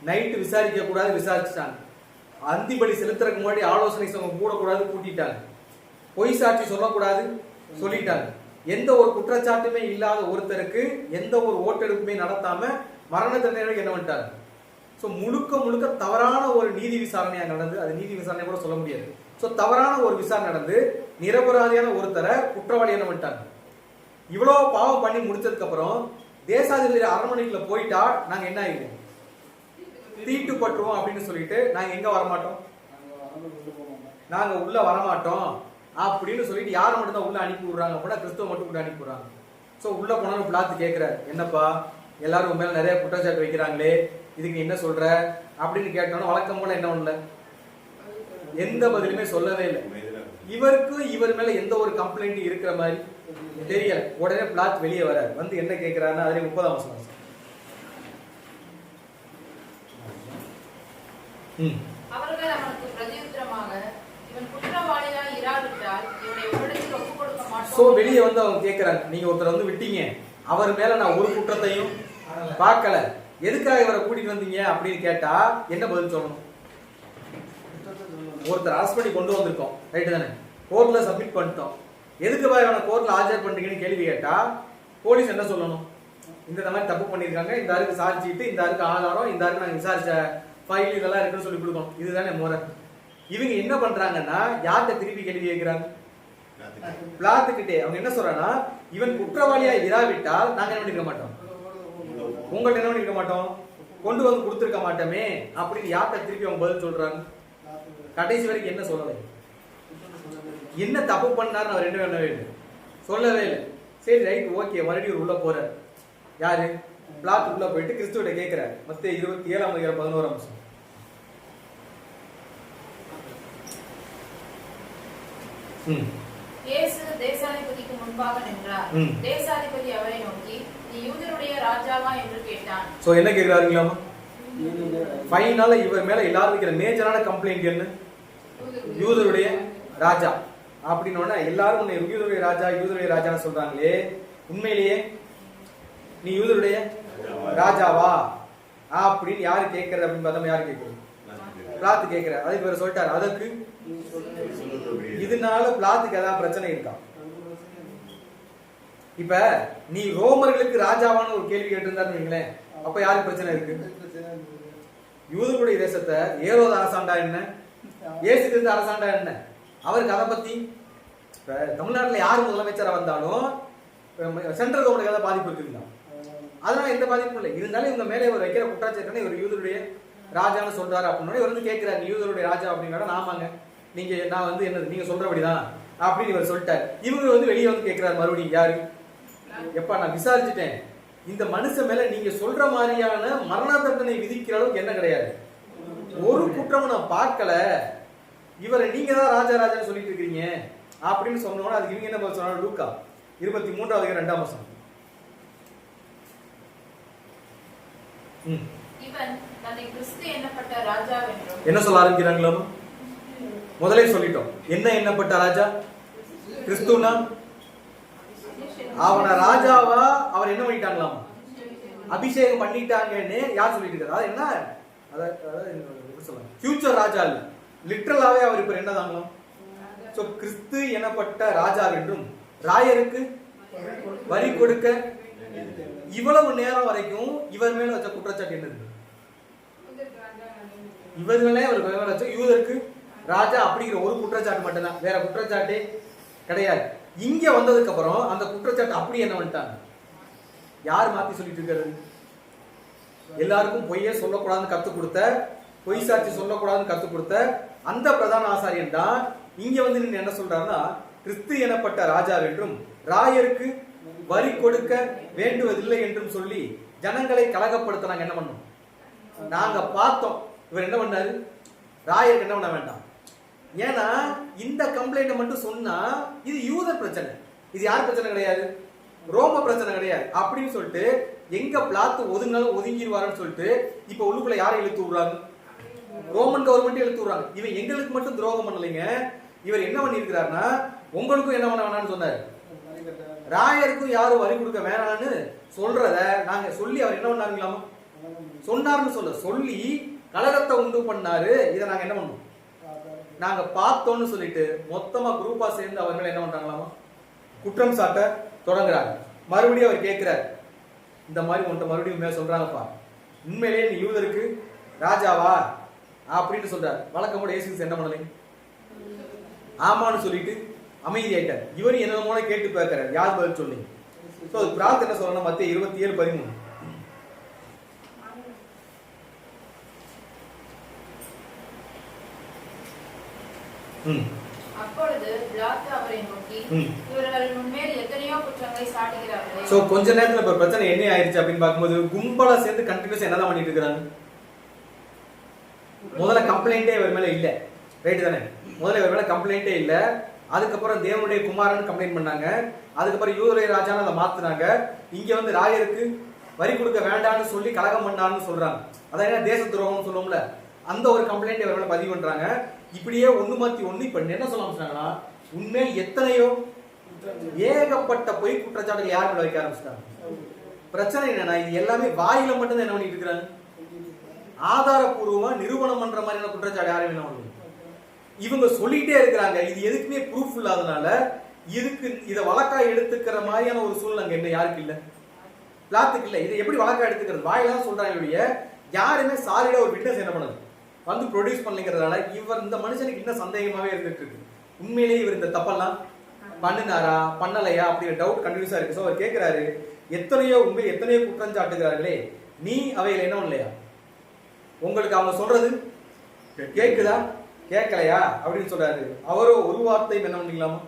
[SPEAKER 1] நைட்டு விசாரிக்க கூடாது, விசாரிச்சுட்டாங்க. அந்திபடி செலுத்துறதுக்கு முன்னாடி ஆலோசனை கூடக்கூடாது, கூட்டிட்டாங்க. பொய் சாட்சி சொல்லக்கூடாது, சொல்லிட்டாங்க. எந்த ஒரு குற்றச்சாட்டுமே இல்லாத ஒருத்தருக்கு எந்த ஒரு ஓட்டெடுப்புமே நடத்தாம மரண தண்டனை என்ன பண்ணிட்டாங்க? சோ முழுக்க முழுக்க தவறான ஒரு நீதி விசாரணையா நடந்து, அது நீதி விசாரணை கூட சொல்ல முடியாது. சோ தவறான ஒரு விசாரணை நடந்து நிரபராதியான ஒருத்தரை குற்றவாளி என்ன பண்ணிட்டாங்க. இவ்வளவு பாவம் பண்ணி முடிச்சதுக்கு அப்புறம் தேசாதிபதி அரண்மனைக்குள்ள போயிட்டா நாங்க என்ன ஆயிடுவோம்? தீட்டுப்பட்டுருவோம் அப்படின்னு சொல்லிட்டு நாங்க எங்க வரமாட்டோம்? நாங்க உள்ள வரமாட்டோம் அப்படின்னு சொல்லிட்டு யாரை மட்டும் தான் உள்ள அனுப்பி விடுறாங்க அப்படின்னா கிறிஸ்துவ மட்டும் உள்ள அனுப்பி விடுறாங்க. சோ உள்ள போனாலும் பிளாத்து கேட்கிறாரு, என்னப்பா எல்லாரும் உங்க மேல நிறைய குற்றச்சாட்டு வைக்கிறாங்களே, இதுக்கு என்ன சொல்ற அப்படின்னு கேட்டோம்னா வழக்கம் போல என்ன பண்ணல, எந்த பதிலுமே சொல்லவே இல்லை. இவருக்கு இவர் மேல எந்த ஒரு கம்ப்ளைண்ட் இருக்கிற மாதிரி தெரியல. உடனே பிளாத் வெளியே வர வந்து என்ன கேட்கிறாருன்னா, அதே 30ஆம் வசனம்.
[SPEAKER 2] அவர்கள் அவனுக்கு பிரதியுத்தரமாக, இவன் குற்றவாளியாய் இராவிட்டால் இவனை உம்மிடத்தில் ஒப்புக் கொடுக்க மாட்டோம்.
[SPEAKER 1] சோ வெளியே வந்து அவங்க கேட்கிறாங்க, நீங்க ஒருத்தர் வந்து விட்டீங்க, அவர் மேல நான் ஒரு குற்றத்தையும் பார்க்கல, எதுக்காக இவரை கூட்டிட்டு வந்தீங்க அப்படின்னு கேட்டா என்ன பதில் சொல்லணும்? ஒருத்தர் அரெஸ்ட் பண்ணி கொண்டு வந்திருக்கோம், ரைட்டு தானே, கோர்ட்ல சப்மிட் பண்ணிட்டோம், எதுக்கு இவனை கோர்ட்ல ஆஜர் பண்றீங்கன்னு கேள்வி கேட்டா போலீஸ் என்ன சொல்லணும்? இந்த மாதிரி தப்பு பண்ணிருக்காங்க, இந்த ஆருக்கு சார்ஜ், இந்த ஆருக்கு ஆதாரம், இந்த ஆருக்கு நாங்க விசாரிச்ச ஃபைல் இதெல்லாம் இருக்குன்னு சொல்லி கொடுக்கணும். இதுதானே முறை. இவங்க என்ன பண்றாங்கன்னா யார்கிட்ட திருப்பி கேள்வி கேட்கிறாங்க? பிளாத்துக்கிட்டே. அவங்க என்ன சொல்றாங்கன்னா, இவன் குற்றவாளியா இராவிட்டால் நாங்க என்ன பண்ணிருக்க மாட்டோம், உங்கள்ட்ட என்ன பண்ணிருக்க மாட்டோம், கொண்டு வந்து கொடுத்துருக்க மாட்டோமே அப்படின்னு யார்கிட்ட திருப்பி அவங்க பதில் சொல்றாங்க? கடைசி வரைக்கும் என்ன சொல்லலை, என்ன தப்பு பண்ணாருன்னு அவர் என்ன பண்ணவே இல்லை, சொல்லவே இல்லை. சரி ரைட் ஓகே, மறுபடியும் உள்ள போறாரு. யாரு? பிளாத் உள்ள போயிட்டு கிறிஸ்துவிட்ட கேட்கிறார். மத்தேயு 27ஆம் அதிகாரம் 11ஆம் வசனம்.
[SPEAKER 2] இயேசு தேசாதிபதிக்கு முன்பாக நின்றார். தேசாதிபதி அவரை நோக்கி, நீ யூதருடைய ராஜாவா என்று கேட்டான். சோ என்ன
[SPEAKER 1] கேக்குறாருங்களாமா? ஃபைனலா இவர் மேல எல்லாரும் வைக்கிற மேஜரான கம்ப்ளைண்ட் என்ன? யூதருடைய ராஜா அப்படின்னா எல்லாரும் உன்னை யூதருடைய ராஜா யூதருடைய ராஜான்னு சொல்றாங்களே, உண்மையிலேயே நீ யூதருடைய ராஜாவா அப்படின்னு யாரு கேட்கறது அப்படின்னு பார்த்தா யாரு கேட்கறது? பிளாத்து கேட்கிறார். அதுக்கு இவர் சொல்லிட்டாரு, அதற்கு இதனால பிளாத்துக்கு ஏதாவது பிரச்சனை இருக்கா? இப்ப நீ ரோமர்களுக்கு ராஜாவான ஒரு கேள்வி கேட்டிருந்தாருன்னு அப்ப யாருக்கு பிரச்சனை இருக்கு? யூதர்களுடைய தேசத்தை ஏரோது அரசாண்டா என்ன, இயேசு கிறிஸ்து அரசாண்டா என்ன, அவருக்கு அதை பத்தி. இப்ப தமிழ்நாட்டுல யாரு முதலமைச்சரா வந்தாலும் சென்ட்ரல் கவர்மெண்ட் ஏதாவது பாதிப்பு இருக்குங்களா? அதனால எந்த பாதிப்பும் இல்லை. இருந்தாலும் இவங்க மேலே இவர் வைக்கிற குற்றச்சாட்டு இவர் யூதருடைய ராஜான்னு சொல்றாரு அப்படின்னு இவர் வந்து கேட்கிறாரு, யூதருடைய ராஜா அப்படின்னா ஆமாங்க, நீங்க நான் வந்து என்னது நீங்க சொல்றபடிதான் அப்படின்னு இவர் சொல்லிட்டாரு. இவங்க வந்து வெளியே வந்து கேட்கிறாரு மறுபடியும், யாரு? எப்பா நான் விசாரிச்சுட்டேன், இந்த மனுஷன் மேல நீங்க சொல்ற மாதிரியான மரண தண்டனை விதிக்கிற அளவுக்கு என்ன கிடையாது, ஒரு குற்றமும் நான் பார்க்கல, இவரை நீங்க தான் ராஜா ராஜான்னு சொல்லிட்டு இருக்கீங்க அப்படின்னு சொன்னோன்னா அதுக்கு இவங்க என்ன சொன்னாங்க? லூக்கா 23ஆம் அதிகாரம் 2ஆம் வசனம். என்ன சொல்ல ஆரம்பிக்கிறாங்களா? முதலே சொல்லிட்டோம், என்ன எண்ணப்பட்ட ராஜா? கிறிஸ்துனா அவனை ராஜாவா அவர் என்ன பண்ணிட்டாங்களாம்? அபிஷேகம் பண்ணிட்டாங்கன்னு யார் சொல்லிட்டு இருக்காரு? அது என்ன, அதாவது சொல்லுங்க, ஃபியூச்சர் ராஜா இல்ல, லிட்டரலாவே அவர் இப்ப என்னதாங்களாம்? சோ கிறிஸ்து எனப்பட்ட ராஜா என்றும் ராயருக்கு வரி கொடுக்க இவ்வளவு நேரம் வரைக்கும் இவர் மேல வச்ச குற்றச்சாட்டு என்னது? இவர்களே அவர் மேல வச்ச யூதருக்கு ராஜா அப்படிங்கிற ஒரு குற்றச்சாட்டு மட்டும்தான், வேற குற்றச்சாட்டே கிடையாது. இங்க வந்ததுக்கு அப்புறம் அந்த குற்றச்சாட்டு அப்படி என்ன பண்ணிட்டாங்க? யார் மாத்தி சொல்லிட்டு இருக்கிறது? எல்லாருக்கும் பொய்யே சொல்லக்கூடாதுன்னு கத்து கொடுத்த, பொய் சாட்சி சொல்லக்கூடாதுன்னு கத்து கொடுத்த அந்த பிரதான ஆசாரியன் தான் இங்க வந்து நின்று என்ன சொல்றாருன்னா, கிறிஸ்து எனப்பட்ட ராஜா என்றும் ராயருக்கு வரி கொடுக்க வேண்டுவதில்லை என்றும் சொல்லி ஜனங்களை கலகப்படுத்த நாங்க என்ன பண்ணோம்? நாங்க பார்த்தோம். இவர் என்ன பண்ணாரு? ராயருக்கு என்ன பண்ண வேண்டாம். ஏன்னா இந்த கம்ப்ளைண்ட் மட்டும் சொன்னா இது யூதர் பிரச்சனை, இது யார் பிரச்சனை கிடையாது, ரோம பிரச்சனை கிடையாது அப்படின்னு சொல்லிட்டு எங்க பிளாத்து ஒதுங்கினாலும் ஒதுங்கிடுவாருன்னு சொல்லிட்டு இப்ப உள்ளுக்குள்ள யாரை இழுத்து விடுறாங்க? ரோமன் கவர்மெண்ட் இழுத்து விடுறாங்க. இவன் எங்களுக்கு மட்டும் துரோகம் பண்ணலைங்க, இவர் என்ன பண்ணி இருக்கிறாருன்னா உங்களுக்கும் என்ன பண்ண வேணாம்னு சொன்னாரு, ராயருக்கும் யாரும் வரி கொடுக்க வேணாம்னு சொல்றத நாங்க சொல்லி அவர் என்ன பண்ணாருங்களாமா சொன்னாருன்னு சொல்லி கலகத்தை உண்டு பண்ணாரு. இதை நாங்க என்ன பண்ணோம்? நாங்க பார்த்தோம்னு சொல்லிட்டு மொத்தமா குரூப்பா சேர்ந்து அவர் மேல என்ன பண்றாங்களாமா குற்றம் சாட்ட தொடங்குறாங்க. மறுபடியும் அவர் கேட்கிறார், இந்த மாதிரி உன்ட்ட மறுபடியும் மேல சொல்றாங்கப்பா, உண்மையிலேயே நீ யூதருக்கு ராஜாவா அப்படின்னு சொல்றாரு. வழக்கம் கூட இயேசு என்ன பண்ணலை, ஆமான்னு சொல்லிட்டு அமைதி ஆயிட்டார். இவரும் என்ன மூலம் கேட்டு பார்க்கிறார், யார் பதில் சொல்லி. சோ பிரார்த்தனை என்ன சொல்லணும்? மத்திய 27:13.
[SPEAKER 2] அப்பொழுது பிலாத்து அவரை நோக்கி, இவர்கள் உன்மேல் எத்தனையோ குற்றங்களை சாட்டுகிறார்களே.
[SPEAKER 1] சோ கொஞ்ச நேரத்துல இப்ப பிரச்சனை என்ன ஆயிருச்சு அப்படின்னு பார்க்கும்போது கும்பலா சேர்ந்து கண்டினியூஸ் என்னதான் பண்ணிட்டு இருக்காங்க? முதல்ல கம்ப்ளைண்டே இவர் மேல இல்ல, ரைட் தானே? முதல்ல இவர் மேல கம்ப்ளைண்டே இல்ல. அதுக்கப்புறம் தேவனுடைய குமாரன் கம்ப்ளைண்ட் பண்ணாங்க. அதுக்கப்புறம் யூதருடைய ராஜான்னு அதை மாத்தினாங்க. இங்க வந்து ராயருக்கு வரி கொடுக்க வேண்டாம்னு சொல்லி கலகம் பண்ணான்னு சொல்றாங்க. அதாவது தேச துரோகம்னு சொல்லுவோம்ல, அந்த ஒரு கம்ப்ளைண்ட் இவர் மேல பதிவு பண்றாங்க. இப்படியே ஒண்ணு மாத்தி ஒண்ணு இப்ப என்ன சொல்ல ஆரம்பிச்சாங்கன்னா, உண்மையில் எத்தனையோ ஏகப்பட்ட பொய் குற்றச்சாட்டுகள் யார் மேல வைக்க ஆரம்பிச்சிட்டாங்க. பிரச்சனை என்னன்னா, இது எல்லாமே வாயில மட்டும் என்ன பண்ணிட்டு இருக்கிறாங்க, ஆதாரபூர்வமா நிரூபணம் பண்ற மாதிரியான குற்றச்சாட்டு யாரும் என்ன பண்ணுவாங்க, இவங்க சொல்லிட்டே இருக்கிறாங்க. இது எதுக்குமே ப்ரூஃப் இல்லாதனால இதுக்கு இதை வழக்கா எடுத்துக்கிற மாதிரியான ஒரு சூழ்நிலை என்ன யாருக்கு இல்ல, பிளாத்துக்கு இல்ல. இதை எப்படி வழக்கா எடுத்துக்கிறது? வாயிலாம் சொல்றாங்க, யாருமே சாலிடா ஒரு விட்னஸ் என்ன பண்ணுது வந்து ப்ரொடியூஸ் பண்ணிக்கிறதுனால இவர் இந்த மனுஷனுக்கு இன்னும் சந்தேகமாவே இருந்துட்டு இருக்கு. உண்மையிலேயே இவர் இந்த தப்பெல்லாம் பண்ணினாரா பண்ணலையா அப்படிங்கிற டவுட் கண்டினியூஸா இருக்கு. ஸோ அவர் கேட்கிறாரு, எத்தனையோ உண்மையில் எத்தனையோ குற்றம் சாட்டுகிறார்களே, நீ அவையில என்ன பண்ணலையா? உங்களுக்கு அவங்க சொல்றது கேக்குதா கேட்கலையா அப்படின்னு சொல்றாரு. அவரோ ஒரு வார்த்தையும் என்ன பண்ணிக்கலாமா?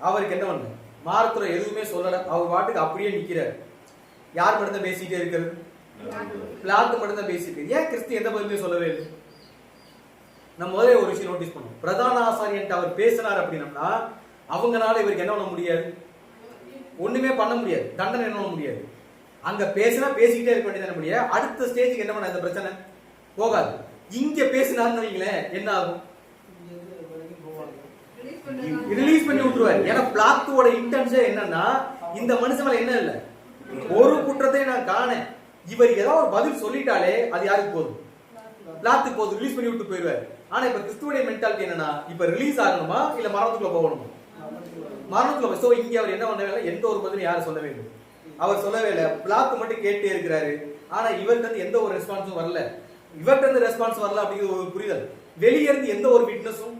[SPEAKER 1] அவருக்கு என்ன பண்ண மார்த்துல எதுவுமே சொல்லல. அவர் பாட்டுக்கு அப்படியே நிக்கிறார். யார் மட்டும் தான் பேசிட்டே இருக்கிறது? பிளாத்து மட்டும் தான் பேசிட்டு. ஏன் கிறிஸ்து எந்த பதிலுமே சொல்லவே இல்லை? நம்ம முதல்ல ஒரு விஷயம் நோட்டீஸ் பண்ணுவோம். பிரதான ஆசாரியன்ட்டு அவர் பேசினார் அப்படின்னா அவங்களால இவருக்கு என்ன பண்ண முடியாது? ஒண்ணுமே பண்ண முடியாது. தண்டனை என்ன பண்ண முடியாது. அங்க பேசினா பேசிக்கிட்டே இருக்க வேண்டியது முடியாது. அடுத்த ஸ்டேஜுக்கு என்ன பண்ண இந்த பிரச்சனை போகாது. இங்க பேசினார்னு வைங்களேன், என்ன ஆகும்? ரிலீஸ் பண்ணி விட்டுருவாரு. ஏன்னா பிளாத்தோட இன்டென்ஷன் என்னன்னா, இந்த மனுஷன் மேல என்ன இல்ல, ஒரு குற்றத்தையும் நான் காணேன். இவர் ஏதாவது ஒரு பதில் சொல்லிட்டாலே அது யாருக்கு போதும்? பிளாத்துக்கு போதும். ரிலீஸ் பண்ணி விட்டு போயிடுவாரு. ஆனா இப்ப கிறிஸ்துவோட மென்டாலிட்டி என்னன்னா, இப்ப ரிலீஸ் ஆகணுமா இல்ல மரணத்துக்குள்ள போகணுமா? மரணத்துக்குள்ள. சோ இங்க அவர் என்ன பண்ணவே இல்லை, எந்த ஒரு பதிலும் யாரும் சொல்லவே இல்லை. அவர் சொல்லவே இல்லை. பிளாத்து மட்டும் கேட்டே இருக்கிறாரு. ஆனா இவர்கிட்ட இருந்து எந்த ஒரு ரெஸ்பான்ஸும் வரல. இவர்கிட்ட இருந்து ரெஸ்பான்ஸ் வரல அப்படிங்கிற ஒரு புரிதல். வெளியே இருந்து எந்த ஒரு விட்னஸும்,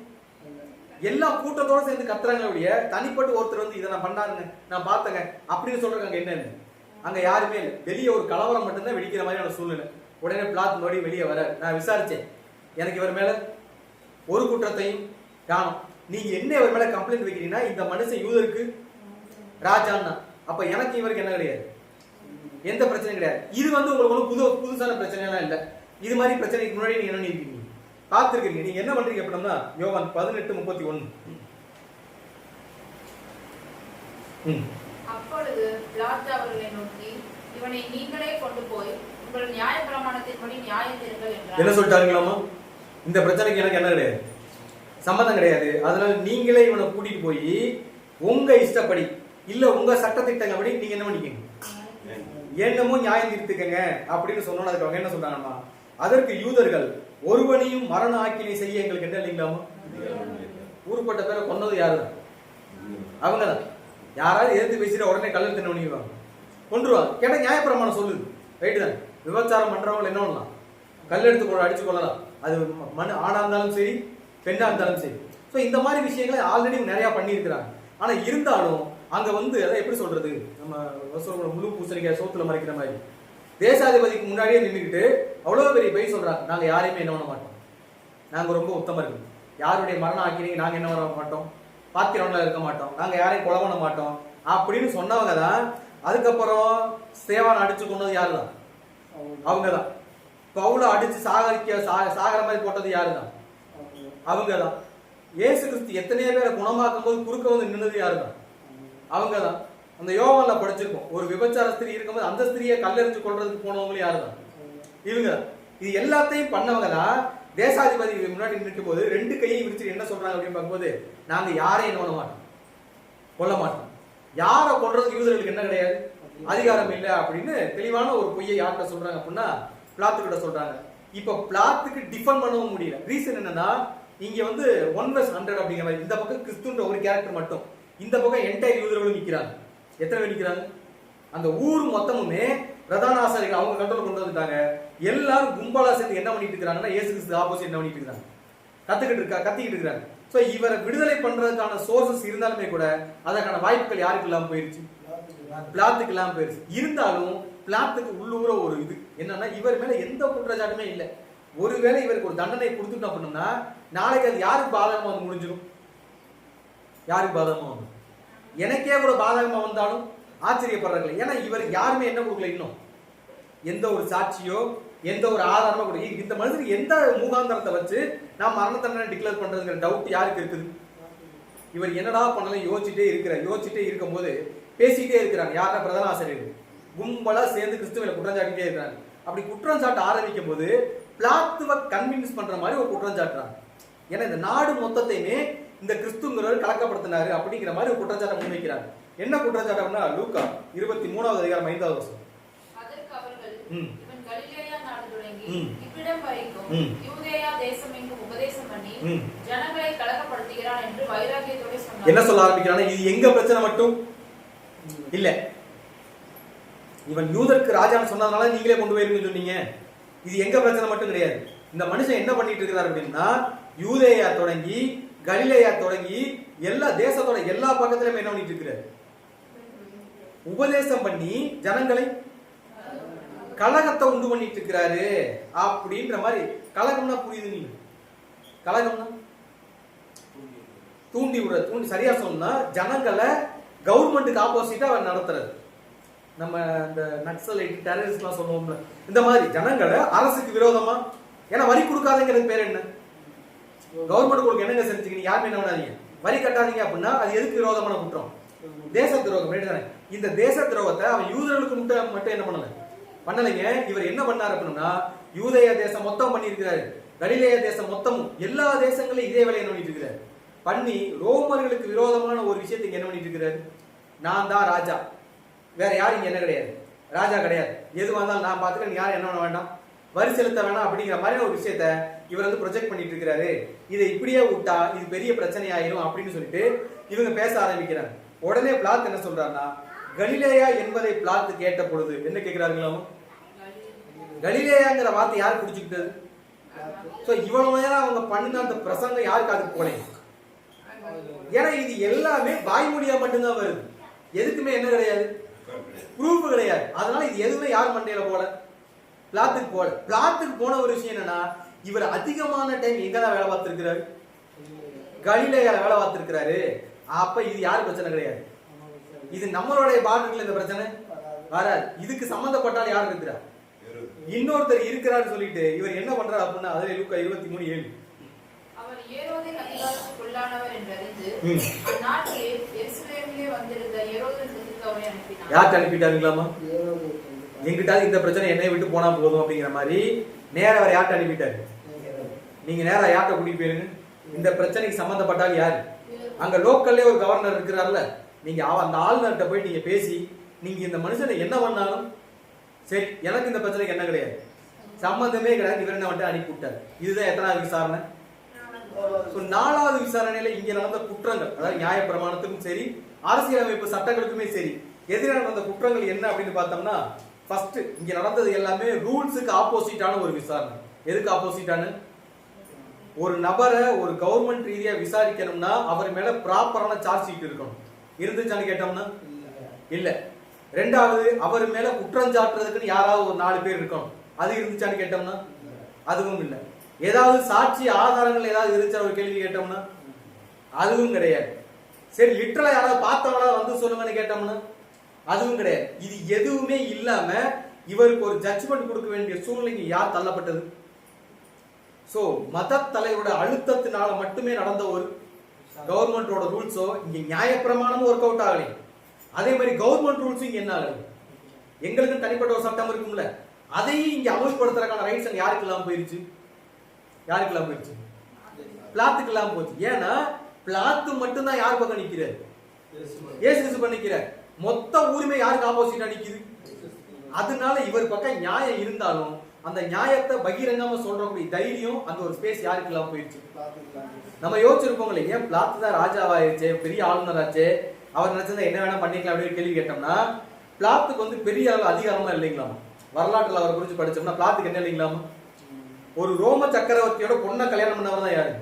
[SPEAKER 1] எல்லா கூட்டத்தோட சேர்ந்து கத்துறாங்க. தனிப்பட்டு ஒருத்தர் வந்து இதை நான் பண்ணாருங்க, நான் பார்த்தேங்க அப்படின்னு சொல்றாங்க. அங்க என்னன்னு அங்க யாருமே இல்லை. வெளியே ஒரு கலவரம் மட்டும்தான் வெடிக்கிற மாதிரியான சூழ்நிலை. உடனே பிளாத் மறுபடியும் வெளியே வர, நான் விசாரிச்சேன், எனக்கு இவர் மேல ஒரு குற்றத்தையும் காணும். நீங்க என்ன இவர் மேல கம்ப்ளைண்ட் வைக்கிறீங்கன்னா, இந்த மனுஷன் யூதருக்கு ராஜான்னா, அப்ப எனக்கு இவருக்கு என்ன கிடையாது, எந்த பிரச்சனையும் கிடையாது. இது வந்து உங்களுக்கு ஒன்றும் புதுசான பிரச்சனைலாம் இல்லை. இது மாதிரி பிரச்சனைக்கு முன்னாடி நீங்க என்ன பண்ணிருக்கீங்க, பார்த்திருக்கீங்க. நீங்க என்ன பண்றீங்க அப்படின்னா, யோவான் 18:31.
[SPEAKER 2] அப்பொழுது பிலாத்து அவர்களை நோக்கி, இவனை நீங்களே கொண்டு போய் உங்கள் நியாயப்பிரமாணத்தின்படி நியாயம் தீருங்கள் என்றார்.
[SPEAKER 1] என்ன சொல்லிட்டாங்களாமா? இந்த பிரச்சனைக்கு எனக்கு என்ன கிடையாது, சம்மதம் கிடையாது. அதனால நீங்களே இவனை கூட்டிட்டு போய் உங்க இஷ்டப்படி இல்ல உங்க சட்டத்திட்டங்கப்படி நீங்க என்ன பண்ணிக்கங்க, என்னமோ நியாயம் தீர்த்துக்கங்க அப்படின்னு சொன்னோம். அதுக்கு அவங்க என்ன சொல்றாங்கன்னா, அதற்கு யூதர்கள் ஒருவனையும் மரண ஆக்கினை செய்ய எங்களுக்கு என்ன இல்லைங்களாமா? ஊருப்பட்ட பேரை கொன்னது யாருதான்? அவங்கதான். யாராவது எதிர்த்து பேசிட்டு உடனே கல்லு தின்னு பண்ணிடுவாங்க, கொண்டுருவாங்க. கேட்டா நியாயப்பிரமாணம் சொல்லுது, ரைட்டு தானே? விபச்சாரம் பண்றவங்க என்ன பண்ணலாம், கல் எடுத்து அடிச்சு கொள்ளலாம். அது ஆணா இருந்தாலும் சரி பெண்ணா இருந்தாலும் சரி. ஸோ இந்த மாதிரி விஷயங்களை ஆல்ரெடி நிறைய பண்ணியிருக்கிறாங்க. ஆனா இருந்தாலும் அங்க வந்து அதை எப்படி சொல்றது, நம்ம சொல்ற முழு பூசணிக்காய் சோத்துல மறைக்கிற மாதிரி தேசாதிபதிக்கு முன்னாடியே நின்றுக்கிட்டு அவ்வளவு பெரிய போய் சொல்றாங்க, நாங்க யாரையுமே என்ன பண்ண மாட்டோம், நாங்க ரொம்ப உத்தமர்கள், யாருடைய மரணம் ஆக்கினீங்க நாங்க என்ன பண்ண மாட்டோம், பாத்திரம்ல இருக்க மாட்டோம், நாங்க யாரையும் கொலை பண்ண மாட்டோம் அப்படின்னு சொன்னவங்க தான். அதுக்கப்புறம் ஸ்தேவானை அடிச்சு கொண்டது யாருதான்? அவங்கதான். பவுலை அடிச்சு சாகர மாதிரி போட்டது யாருதான்? அவங்கதான். இயேசு கிறிஸ்து எத்தனையோ பேரை குணமாக்கும் போது குறுக்க வந்து நின்னது யாருதான்? அவங்கதான். அந்த யோவான்ல படிச்சிருக்கோம், ஒரு விபச்சார ஸ்திரீ இருக்கும்போது அந்த ஸ்திரியை கல்லெறிஞ்சு கொள்றதுக்கு போனவங்களும் யாருதான்? இவங்க. இது எல்லாத்தையும் பண்ணவங்களா தேசாதிபதி முன்னாடி நிற்கும் போது 2 கையை விரிச்சு என்ன சொல்றாங்க அப்படின்னு பார்க்கும்போது, நாங்க யாரையும் என்ன பண்ண மாட்டோம், கொல்ல மாட்டோம், யாரை கொல்றதுக்கு யூதர்களுக்கு என்ன கிடையாது, அதிகாரம் இல்லை அப்படின்னு தெளிவான ஒரு பொய்யை யார்கிட்ட சொல்றாங்க அப்படின்னா பிளாத்துக்கிட்ட சொல்றாங்க. இப்ப பிளாத்துக்கு டிஃபெண்ட் பண்ணவும் முடியல. ரீசன் என்னன்னா, இங்க வந்து 1:100 அப்படிங்கிற மாதிரி இந்த பக்கம் கிறிஸ்துன்ற ஒரு கேரக்டர் மட்டும், இந்த பக்கம் என்டையர் யூதர்களும் நிக்கிறாங்க. எத்தனை பேர் நிக்கிறாங்க? அந்த ஊர் மொத்தமுமே பிரதான ஆசாரிகள் அவங்க கண்ட்ரோல் கொண்டு வந்துட்டாங்க. எல்லாரும் கும்பலா சேர்ந்து என்ன பண்ணிட்டு இருக்காங்கன்னா இயேசு கிறிஸ்து ஆப்போசிட் என்ன பண்ணிட்டு இருக்காங்க, கத்திக்கிட்டு இருக்காங்க. சோ இவரை விடுதலை பண்றதுக்கான சோர்சஸ் இருந்தாலுமே கூட அதற்கான வாய்ப்புகள் யாருக்கு இல்லாம போயிருச்சு, பிளாத்துக்கு இல்லாம போயிருச்சு. இருந்தாலும் பிளாத்துக்கு உள்ளூர ஒரு இது என்னன்னா, இவர் மேல எந்த குற்றச்சாட்டுமே இல்லை. ஒருவேளை இவருக்கு ஒரு தண்டனை கொடுத்துட்டோம் அப்படின்னா நாளைக்கு அது யாருக்கு பாதகமா வந்து முடிஞ்சிடும், யாருக்கு பாதகமா வந்து, எனக்கே கூட பாதகமா வந்தாலும் ஆச்சரியப்படுறாங்க. ஏன்னா இவருக்கு யாருமே என்ன கொடுக்கல, இன்னும் எந்த ஒரு சாட்சியோ எந்த ஒரு ஆதாரமா கூட. இந்த மனுஷனுக்கு எந்த முகாந்திரத்தை வச்சு நான் மரண தண்டனை டிக்ளேர் பண்றதுங்கிற டவுட் யாருக்கு இருக்குது? இவர் என்னடா பண்ணலாம் யோசிச்சுட்டே இருக்கும் போது பேசிட்டே இருக்கிறாங்க. யாரா? பிரதான ஆசிரியர்கள் கும்பலா சேர்ந்து கிறிஸ்துவ குற்றம் சாட்டிட்டே இருக்கிறாங்க. அப்படி குற்றம் சாட்ட ஆரம்பிக்கும் போது பிளாத்துவ கன்வின்ஸ் பண்ற மாதிரி ஒரு குற்றம் சாட்டுறாங்க. ஏன்னா இந்த நாடு மொத்தத்தையுமே இந்த கிறிஸ்துங்கிறவர் கலக்கப்படுத்தினாரு அப்படிங்கிற மாதிரி ஒரு குற்றச்சாட்டை முன்வைக்கிறாங்க. என்ன குற்றச்சாட்டம்னா லூக்கா 23வது அதிகாரம் 5வது வசனம்.
[SPEAKER 2] அதற்கு அவர்கள், இவன் கலிலேயா நாடு தொடங்கி இவ்விடம் வரைக்கும் யூதேயா தேசமெங்கும் உபதேசம் பண்ணி ஜனங்களை கலக்கப்படுத்துகிறான் என்று வைராக்கியத்தோட சொன்னார். என்ன சொல்ல ஆரம்பிக்கிறானா, இது எங்க பிரச்சனை மட்டும் இல்ல, இவன் யூதருக்கு ராஜான்னு சொன்னதுனால நீங்களே கொண்டு போயிருக்குன்னு சொன்னீங்க, இது எங்க பிரச்சனை மட்டும் கிடையாது. இந்த மனுஷன் என்ன பண்ணிட்டு இருக்கிறார் அப்படின்னா, யூதேயா தொடங்கி கலிலேயா தொடங்கி எல்லா தேசத்தோட எல்லா பக்கத்திலும் என்ன பண்ணிட்டு இருக்கிறார், உபதேசம் பண்ணி ஜனங்களை கலகத்தை உண்டு பண்ணிட்டு இருக்கிறாரு அப்படின்ற மாதிரி. கலகம்னா புரியுது நீங்க, கலகம்னா தூண்டி விடுற, சரியா சொன்னா ஜனங்களை கவர்மெண்ட்டுக்கு ஆப்போசிட்டா அவர் நடத்துறது. நம்ம இந்த நக்சலைட் டெரரிஸ்ட்லாம் சொல்லுவோம்ல, இந்த மாதிரி ஜனங்களை அரசுக்கு விரோதமா, ஏன்னா வரி கொடுக்காதங்கிறது பேர் என்ன, கவர்மெண்ட் உங்களுக்கு என்னங்க செஞ்சுக்கீங்க, யாருமே என்ன பண்ணாதீங்க, வரி கட்டாதீங்க அப்படின்னா அது எதுக்கு விரோதமான குற்றம், தேச துரோகம் தானே. இந்த தேச துரோகத்தை அவன் யூதர்களுக்கு மட்டும் என்ன பண்ணலைங்க. இவர் என்ன பண்ணாரு அப்படின்னா, யூதேய தேசம் மொத்தம் பண்ணியிருக்கிறாரு, கலிலேய தேசம் மொத்தமும் எல்லா தேசங்களையும் இதே வேலையை என்ன பண்ணிட்டு இருக்கிறாரு பண்ணி, ரோமர்களுக்கு விரோதமான ஒரு விஷயத்தை என்ன பண்ணிட்டு இருக்கிறாரு, நான் தான் ராஜா, வேற யாரும் இங்க என்ன கிடையாது, ராஜா கிடையாது, எது வந்தாலும் நான் பார்த்துக்க, யாரும் என்ன பண்ண வேண்டாம், வரி செலுத்த வேண்டாம் அப்படிங்கிற மாதிரி ஒரு விஷயத்த இவர் வந்து ப்ரொஜெக்ட் பண்ணிட்டு இருக்கிறாரு. இதை இப்படியே விட்டா இது பெரிய பிரச்சனை ஆயிரும் அப்படின்னு சொல்லிட்டு இவங்க பேச ஆரம்பிக்கிறாங்க. உடனே பிளாத் என்ன சொல்றாருன்னா, கலிலேயா என்பதை பிளாத் கேட்ட பொழுது என்ன கேட்கிறாருங்களாமோ, கலிலேயாங்கிற வார்த்தை யார் குடிச்சுக்கிட்டது? சோ இவ்வளவு நேரம் அவங்க பண்ணின அந்த பிரசங்கம் யாருக்கு அதுக்கு போனேன், ஏன்னா இது எல்லாமே வாய்மொழியா மட்டும்தான் வருது, எதுக்குமே என்ன கிடையாது, ப்ரூஃப் கிடையாது. அதனால இது எதுவுமே யார் மண்டையில போல, பிளாத்துக்கு போல. பிளாத்துக்கு போன ஒரு விஷயம் என்னன்னா, இவர் அதிகமான டைம் எங்கதான் வேலை பார்த்திருக்கிறாரு, கலிலேயால வேலை பார்த்திருக்கிறாரு. அப்ப இது யாரு பிரச்சனை கிடையாது, இது நம்மளுடைய பார்டர்ல இந்த பிரச்சனை வராது. இதுக்கு சம்பந்தப்பட்டால் யார் இருக்கிறார், இன்னொருத்தர் இருக்கிறார் சொல்லிட்டு இவர் என்ன பண்றாரு அப்படின்னா, அதுல லூக்கா 23:7 அவர் ஏரோதின் அதிகாரத்துக்குள்ளானவர் என்றறிந்து அந்நாட்டிலே எருசலேமிலே வந்திருந்த ஏரோதின் அவரை அனுப்பினார்.
[SPEAKER 1] யார் அனுப்பிட்டாருங்களாமா, எங்கிட்ட இந்த பிரச்சனை என்னை விட்டு போனா போதும் அப்படிங்கிற மாதிரி நேரா அவர் யார்கிட்ட அனுப்பிட்டாரு, நீங்க நேரா யார்கிட்ட கூட்டிட்டு போயிருங்க, இந்த பிரச்சனைக்கு சம்பந்தப்பட்டால் யாரு, அங்க லோக்கல்லே ஒரு கவர்னர் இருக்கிறார்ல, நீங்க அந்த ஆளுநர்கிட்ட போய் நீங்க பேசி, நீங்க இந்த மனுஷனை என்ன பண்ணாலும் சரி, எனக்கு இந்த பிரச்சனைக்கு என்ன கிடையாது, சம்பந்தமே கிடையாது, இவர் என்ன மட்டும் அனுப்பி விட்டாரு. இதுதான் எத்தனாவது விசாரணை, 4வது விசாரணையில இங்க நடந்த குற்றங்கள், அதாவது நியாய பிரமாணத்துக்கும் சரி அரசியலமைப்பு சட்டங்களுக்குமே சரி எதிராக நடந்த குற்றங்கள் என்ன அப்படின்னு பார்த்தோம்னா, ஃபர்ஸ்ட் இங்க நடந்தது எல்லாமே ரூல்ஸுக்கு ஆப்போசிட்டான ஒரு விசாரணை. எதுக்கு ஆப்போசிட்டான, ஒரு நபரை ஒரு கவர்மெண்ட் ரீதியா விசாரிக்கணும்னா அவர் மேல ப்ராப்பரான சார்ஜ் ஷீட் இருக்கணும். இருந்துச்சான்னு கேட்டோம்னா இல்ல. ரெண்டாவது, அவர் மேல குற்றம் சாட்டுறதுக்குன்னு யாராவது ஒரு 4 பேர் இருக்கணும். அது இருந்துச்சான்னு கேட்டோம்னா அதுவும் இல்ல. ஏதாவது சாட்சி ஆதாரங்கள் ஏதாவது இருந்துச்சா ஒரு கேள்வி கேட்டோம்னா அதுவும் கிடையாது. சரி, லிட்டரலா யாராவது பார்த்தவங்களா வந்து சொல்லுங்கன்னு கேட்டோம்னா அதுவும் கிடையாது. இது எதுவுமே இல்லாம இவருக்கு ஒரு ஜட்ஜ்மெண்ட் கொடுக்க வேண்டிய சூழ்நிலைக்கு யார் தள்ளப்பட்டது? சோ மத தலைவரோட அழுத்தத்தினால மட்டுமே நடந்த ஒரு கவர்மெண்டோட ரூல்ஸோ இங்க நியாயப்பிரமாணமும் ஒர்க் அவுட் ஆகலை. அதே மாதிரி கவர்மெண்ட் ரூல்ஸும் இங்க என்ன ஆகலை. எங்களுக்கு தனிப்பட்ட ஒரு சட்டம் இருக்கும்ல, அதையும் இங்க அமல்படுத்துறதுக்கான ரைட்ஸ் அங்க யாருக்கு இல்லாம போயிருச்சு? யாருக்கு இல்லாம போயிருச்சு? பிளாத்துக்கு இல்லாம போச்சு. ஏன்னா பிளாத்து மட்டும்தான் யார் பக்கம் நிக்கிறார்? இயேசு கிறிஸ்து நிக்கிறார். மொத்த உரிமை யாருக்கு ஆப்போசிட்டா நிக்குது? அதனால இவர் பக்கம் நியாயம் இருந்தாலும் அந்த நியாயத்தை பகிரங்கமா சொல்றக்கூடிய தைரியம் அந்த ஒரு ஸ்பேஸ் யாருக்கு இல்லாம போயிடுச்சு? நம்ம யோசிச்சிருப்போங்களே, ஏன் பிளாத்து தான் ராஜாவாயிருச்சு, பெரிய ஆளுநராச்சு, அவர் நினைச்சதா என்ன வேணா பண்ணிக்கலாம் அப்படின்னு கேள்வி கேட்டோம்னா பிளாத்துக்கு வந்து பெரிய அளவு அதிகாரமா இல்லைங்களாமா. வரலாற்றுல அவரை குறிச்சு படிச்சோம்னா பிளாத்துக்கு என்ன இல்லைங்களாமா? ஒரு ரோம சக்கரவர்த்தியோட பொண்ணை கல்யாணம் பண்ணவர் தான் யாரு?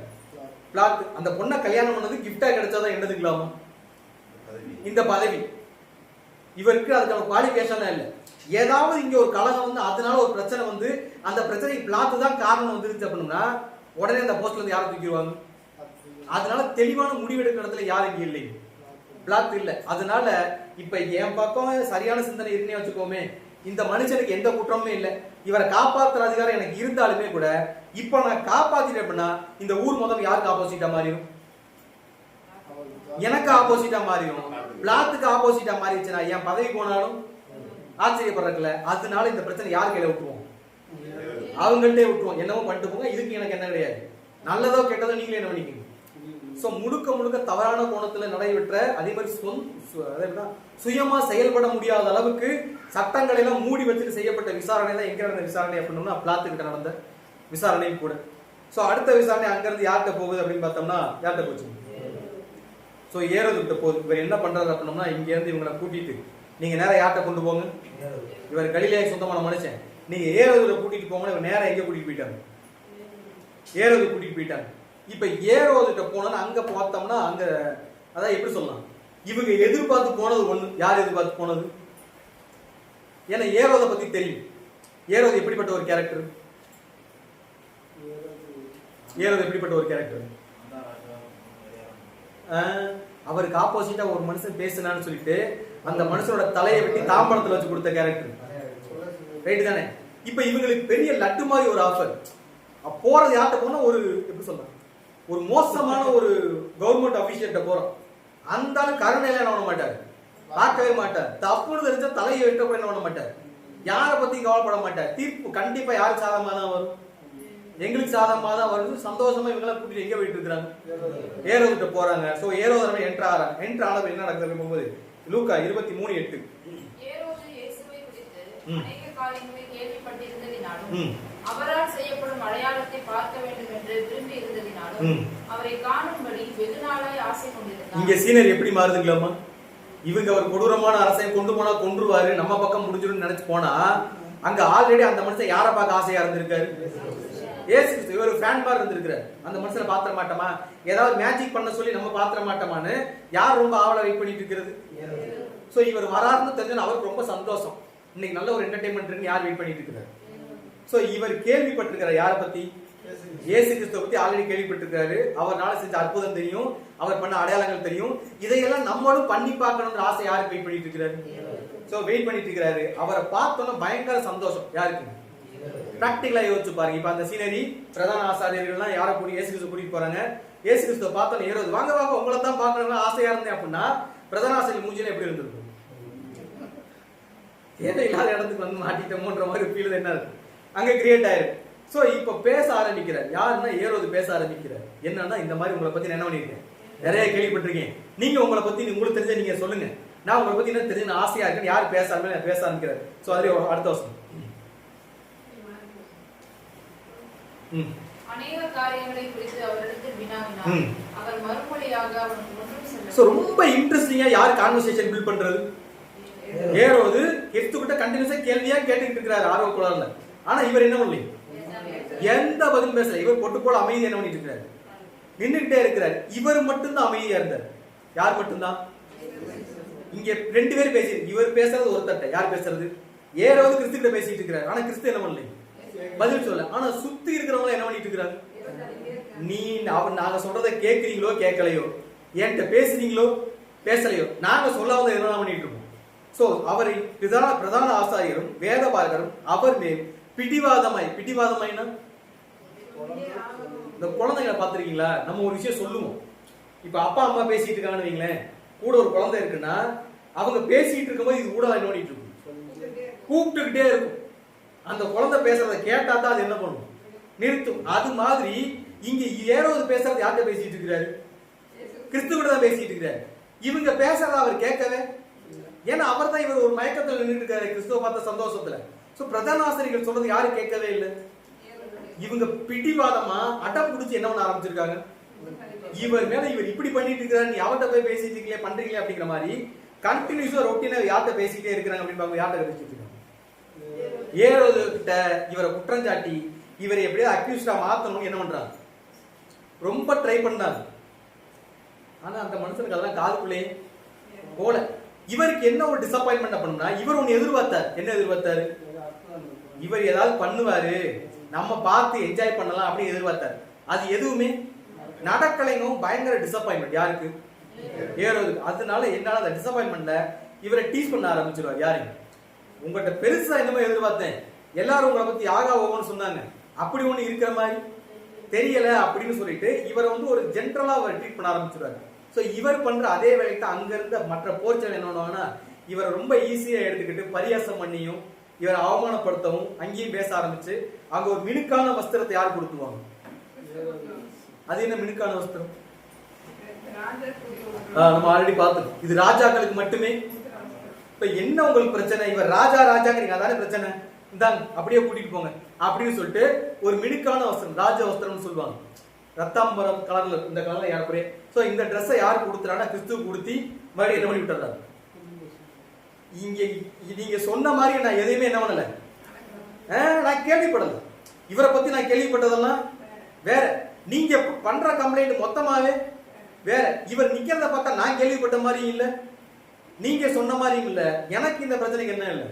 [SPEAKER 1] பிளாத்து. அந்த பொண்ணை கல்யாணம் பண்ணது கிஃப்டா கிடைச்சாதான் என்னதுங்களாமா? இந்த பதவி. இவருக்கு அதுக்கான குவாலிஃபிகேஷன் இல்ல. ஏதாவது இங்க ஒரு கலகம் வந்து அதனால ஒரு பிரச்சனை வந்து அந்த பிரச்சனைக்கு பிளாத்து தான் காரணம் வந்துருச்சு அப்படின்னா உடனே அந்த போஸ்ட்ல இருந்து யாரை தூக்கிடுவாங்க? அதனால தெளிவான முடிவெடுக்கிற இடத்துல யாரு இங்க இல்லை? பிளாத்து இல்ல. அதனால இப்ப என் பக்கம் சரியான சிந்தனை இருக்குன்னே வச்சுக்கோமே, இந்த மனுஷனுக்கு எந்த குற்றமுமே இல்லை, இவரை காப்பாற்றுற அதிகாரம் எனக்கு இருந்தாலுமே கூட இப்ப நான் காப்பாத்திட்டேன் அப்படின்னா இந்த ஊர் மொத்தம் யாருக்கு ஆப்போசிட்டா மாறிடும்? எனக்கு ஆப்போசிட்டா மாறிடும். பிளாத்துக்கு ஆப்போசிட்டா மாறிடுச்சுன்னா என் பதவி போனாலும் ஆச்சரியப்படுறதுல. அதனால இந்த பிரச்சனை யார் கையில விட்டுருவோம்? அவங்கள்ட்டே விட்டுருவோம். என்னவோ பண்ணிட்டு போங்க, இதுக்கு எனக்கு என்ன கிடையாது. நல்லதோ கெட்டதோ நீங்களே என்ன பண்ணிக்கீங்க. சோ முழுக்க முழுக்க தவறான கோணத்துல நடைபெற்ற, அதே மாதிரி சுயமா செயல்பட முடியாத அளவுக்கு சட்டங்களை எல்லாம் மூடி வச்சுட்டு செய்யப்பட்ட விசாரணை தான் எங்க நடந்த விசாரணை அப்படின்னா பிளாத்துக்கிட்ட நடந்த விசாரணையும் கூட. சோ அடுத்த விசாரணை அங்கிருந்து யார்கிட்ட போகுது அப்படின்னு பார்த்தோம்னா யார்கிட்ட போச்சு? சோ ஏரோதுகிட்ட போகுது. இவர் என்ன பண்றாரு அப்படின்னா இங்க இருந்து இவங்களை கூட்டிட்டு நீங்க நேரம் யார்கிட்ட கொண்டு போங்க? இவர் கலிலேய சொந்தமான மனுஷன், நீங்க ஏரோதுல கூட்டிட்டு போங்க. இவர் நேரம் எங்க கூட்டிட்டு போயிட்டாங்க? ஏரோது கூட்டிட்டு போயிட்டாங்க. இப்ப ஏரோதுகிட்ட போனா அங்க பார்த்தோம்னா அங்க அதான் எப்படி சொல்லலாம், இவங்க எதிர்பார்த்து போனது ஒண்ணு. யார் எதிர்பார்த்து போனது? ஏன்னா ஏரோதை பத்தி தெரியும். ஏரோது எப்படிப்பட்ட ஒரு கேரக்டர்? ஏரோது எப்படிப்பட்ட ஒரு கேரக்டர்? அவருக்கு ஆப்போசிட்டா ஒரு மனுஷன் பேசினான்னு சொல்லிட்டு அந்த மனுஷனோட தலையை வெட்டி தாம்பரத்துல வச்சு கொடுத்த கேரக்டர். ரைட் தானே? இப்ப இவங்களுக்கு பெரிய லட்டு மாதிரி ஒரு ஆஃபர். போறது யார்கிட்ட போனா ஒரு எப்படி சொல்ற, ஒரு மோசமான ஒரு கவர்மெண்ட் அபிஷியல்கிட்ட போறோம். அந்த கருணையில என்ன பண்ண மாட்டாரு, பார்க்கவே மாட்டார். தப்புன்னு தெரிஞ்சா தலையை வெட்ட கூட என்ன பண்ண மாட்டார், யாரை பத்தி கவலைப்பட மாட்டார். தீர்ப்பு கண்டிப்பா யாருக்கு சாதகமா தான் வரும்? எங்களுக்கு சாதகமா தான் வருது. சந்தோஷமா இவங்க கூட்டிட்டு எங்க போயிட்டு இருக்காங்க? ஏரோதுகிட்ட போறாங்க. சோ ஏரோது என்ட்ரு ஆறாங்க. என்ட்ரு ஆனது என்ன நடக்குது போகும்போது லூக்கா 23:8.
[SPEAKER 2] ஏரோது இயேசுவை குறித்து அநேக காரியங்களை கேள்விப்பட்டிருந்ததினாலும் அவரால் செய்யப்படும் அடையாளத்தை பார்க்க வேண்டும் என்று விரும்பி இருந்ததினாலும் அவரை காணும்படி வெகு நாளாய் ஆசை கொண்டிருந்தார். இங்க சீனர் எப்படி மாறுதுங்களாமா? இவங்க ஒரு கொடூரமான அரசை கொண்டு போனா கொன்றுவாரு, நம்ம பக்கம் முடிஞ்சிடும் நினைச்சு போனா அங்க ஆல்ரெடி அந்த மனுஷன் யாரை பார்க்க ஆசையா இருந்திருக்காரு? ஏசு கிறிஸ்து. இவர் ஃபேன் பார் இருந்திருக்காரு. அந்த மனுஷனை பாத்திர மாட்டோமா, ஏதாவது மேஜிக் பண்ண சொல்லி நம்ம பாத்திர மாட்டோமான்னு யார் ரொம்ப ஆவலை வெயிட் பண்ணிட்டு இருக்கிறது? சோ இவர் வராருன்னு தெரிஞ்சு அவருக்கு ரொம்ப சந்தோஷம். இன்னைக்கு நல்ல ஒரு என்டர்டைன்மெண்ட் இருக்கு, யார் வெயிட் பண்ணிட்டு இருக்கிறார்? சோ இவர் கேள்விப்பட்டிருக்கிறார் யாரை பத்தி? இயேசு கிறிஸ்துவை பத்தி ஆல்ரெடி கேள்விப்பட்டிருக்காரு. அவர்னால செஞ்ச அற்புதம் தெரியும், அவர் பண்ண அடையாளங்கள் தெரியும். இதையெல்லாம் நம்மளும் பண்ணி பார்க்கணும்ன்ற ஆசை யாருக்கு வெயிட் பண்ணிட்டு இருக்கிறாரு? சோ வெயிட் பண்ணிட்டு இருக்கிறாரு. அவரை பார்த்தோன்னா பயங்கர சந்தோஷம். யாருக்கு? பிராக்டிகலா யோசிச்சு பாருங்க. இப்ப அந்த சீனரி பிரதான ஆசாரியர்கள்லாம் யாரை கூட்டி இயேசு கிறிஸ்துவை கூட்டிட்டு போறாங்க. இயேசு கிறிஸ்துவை பார்த்தோன்னு ஏரோது வாங்க வாங்க உங்களை தான் பார்க்கணும்னு ஆசையா இருந்தேன் அப்படின்னா பிரதான ஆசாரியர் மூஞ்சில எப்படி இருந்திருக்கும்? தேவையில்லாத இடத்துக்கு வந்து மாட்டிட்டோமோன்ற மாதிரி ஃபீல் என்ன இருக்கு அங்க கிரியேட் ஆயிருக்கு. சோ இப்ப பேச ஆரம்பிக்கிறார். யாருன்னா ஏரோது பேச ஆரம்பிக்கிறார். என்னன்னா இந்த மாதிரி உங்களை பத்தி என்ன பண்ணிருக்கேன், நிறைய கேள்விப்பட்டிருக்கேன். நீங்க உங்களை பத்தி உங்களுக்கு தெரிஞ்ச நீங்க சொல்லுங்க, நான் உங்களை பத்தி என்ன தெரிஞ்சு ஆசையா இருக்கேன். யார் பேச ஆரம்பிக்கிறார்? சோ அதுல அடுத்த வருஷம் அநேக காரியங்களை குறித்து அவரிடத்தில் வினாவினார். அவர் மறுமொழியாக அவனுக்கு ஒன்றும் சொல்லவில்லை.
[SPEAKER 1] சோ ரொம்ப இன்ட்ரெஸ்டிங்கா யார் கான்வர்சேஷன் பில்ட் பண்றது? ஏரோது கிறிஸ்துவிட்ட கண்டினியூஸா கேள்வியா கேட்டுக்கிட்டு இருக்கிறாரு ஆர்வ கோளாறுல. ஆனா இவர் என்ன பண்ணல, எந்த பதிலும் பேசல. இவர் பொட்டு போல அமைதி என்ன பண்ணிட்டு இருக்கிறார், நின்றுகிட்டே இருக்கிறார். இவர் மட்டும்தான் அமைதியா இருந்தார். யார் மட்டும்தான்? இங்க 2 பேர் பேசி, இவர் பேசுறது ஒருத்தட்ட, யார் பேசுறது? ஏரோது கிறிஸ்து கிட்ட பேசிட்டு இருக்கிறார். ஆனா கிறிஸ்து என்ன பண்ணல, பதில் சொல்ல. ஆனா சுத்தி இருக்கிறவங்க என்ன பண்ணிட்டு இருக்கிறாங்க, நீ நாங்க சொல்றதை கேட்கறீங்களோ கேட்கலையோ, என்கிட்ட பேசுறீங்களோ பேசலையோ, நாங்க சொல்லாத என்ன பண்ணிட்டு இருக்கோம். சோ அவரை பிரதான ஆசாரியரும் வேத பார்க்கரும் அவர் மேல் பிடிவாதமாயினா, இந்த குழந்தைங்களை பாத்திருக்கீங்களா? நம்ம ஒரு விஷயம் சொல்லுவோம். இப்ப அப்பா அம்மா பேசிட்டு இருக்காங்கன்னு வைங்களேன், கூட ஒரு குழந்தை இருக்குன்னா அவங்க பேசிட்டு இருக்கும்போது இது கூட என்ன பண்ணிட்டு இருக்கும், கூப்பிட்டுக்கிட்டே இருக்கும். அந்த குழந்தை பேசுறத கேட்டா தான் அது என்ன பண்ணும், நிறுத்தும். அது மாதிரி இங்க ஏரோது பேசுறது யார்கிட்ட பேசிட்டு இருக்கிறாரு, கிறிஸ்து கூட தான் பேசிட்டு இருக்கிறாரு. இவங்க பேசுறத அவர் கேட்கவே, ஏன்னா அவர் தான் இவர் ஒரு மயக்கத்தில் நின்றுட்டு இருக்காரு கிறிஸ்துவ பார்த்த சந்தோஷத்துல. சோ பிரதான ஆசிரியர்கள் சொல்றது யாரு கேட்கவே இல்லை. இவங்க பிடிவாதமா அடம் பிடிச்சி என்ன பண்ண ஆரம்பிச்சிருக்காங்க, இவர் மேல இவர் இப்படி பண்ணிட்டு இருக்கிறாரு, நீ அவர்கிட்ட போய் பேசிட்டு இருக்கீங்களே பண்றீங்களே அப்படிங்கிற மாதிரி கண்டினியூஸா ரொட்டீனா யார்கிட்ட பேசிட்டே இருக்கிறாங்க அப்படின்னு யார்கிட்ட பேசிட்டு இருக்காங்க, ஏரோது கிட்ட இவரை குற்றஞ்சாட்டி இவரை எப்படியாவது அக்யூஸ்டா மாத்தணும்னு என்ன பண்றாங்க, ரொம்ப ட்ரை பண்ணாங்க. ஆனா அந்த மனுஷனுக்கு அதெல்லாம் காதுக்குள்ளே போல. இவருக்கு என்ன ஒரு டிசப்பாயின்மெண்ட் பண்ணுனா, இவர் ஒன்னு எதிர்பார்த்தார். என்ன எதிர்பார்த்தாரு, இவர் ஏதாவது பண்ணுவாரு, நம்ம பார்த்து என்ஜாய் பண்ணலாம் அப்படின்னு எதிர்பார்த்தாரு. அது எதுவுமே நடக்கலைங்க. பயங்கர டிசப்பாயின்மெண்ட் யாருக்கு, ஏரோது. அதனால என்னால அந்த டிசப்பாயின்மெண்ட்ல இவரை டீஸ் பண்ண ஆரம்பிச்சிருவார். யாரு, உங்கள்கிட்ட பெருசா என்னமோ எதிர்பார்த்தேன், எல்லாரும் உங்களை பத்தி ஆகா ஓகோன்னு சொன்னாங்க, அப்படி ஒண்ணு இருக்கிற மாதிரி தெரியல அப்படின்னு சொல்லிட்டு இவரை ஒரு ஜென்ரலா அவர் ட்ரீட் பண்ண ஆரம்பிச்சிருவாரு. சோ இவர் பண்ற அதே வேலைக்கு அங்க இருந்த மற்ற போர்ச்சல் என்ன பண்ணுவாங்கன்னா, இவரை ரொம்ப ஈஸியா எடுத்துக்கிட்டு பரியாசம் பண்ணியும் இவரை அவமானப்படுத்தவும் அங்கேயும் பேச ஆரம்பிச்சு, அங்க ஒரு மினுக்கான வஸ்திரத்தை யார் கொடுத்துருவாங்க. அது என்ன மினுக்கான வஸ்திரம், நம்ம ஆல்ரெடி பார்த்தோம். இது ராஜாக்களுக்கு மட்டுமே. இப்ப என்ன உங்களுக்கு பிரச்சனை, இவர் ராஜாங்கிறீங்க, அதான பிரச்சனை, இந்தாங்க அப்படியே கூட்டிட்டு போங்க அப்படின்னு சொல்லிட்டு ஒரு மினுக்கான வஸ்திரம், ராஜ வஸ்திரம்னு சொல்லுவாங்க. ரத்தாம்பரம் கலர்ல, இந்த கலர்ல யாருக்குறே. சோ இந்த ட்ரெஸ்ஸை யார் கொடுத்துறாங்கன்னா கிறிஸ்து கொடுத்தி மறுபடியும் என்ன பண்ணி விட்டுறாரு. இங்க நீங்க சொன்ன மாதிரி நான் எதையுமே என்ன பண்ணல, நான் கேள்விப்படல. இவரை பத்தி நான் கேள்விப்பட்டதெல்லாம் வேற, நீங்க பண்ற கம்ப்ளைண்ட் மொத்தமாவே வேற. இவர் நிக்கிறத பார்த்தா நான் கேள்விப்பட்ட மாதிரியும் இல்ல, நீங்க சொன்ன மாதிரியும் இல்ல. எனக்கு இந்த பிரச்சனைக்கு என்ன இல்ல,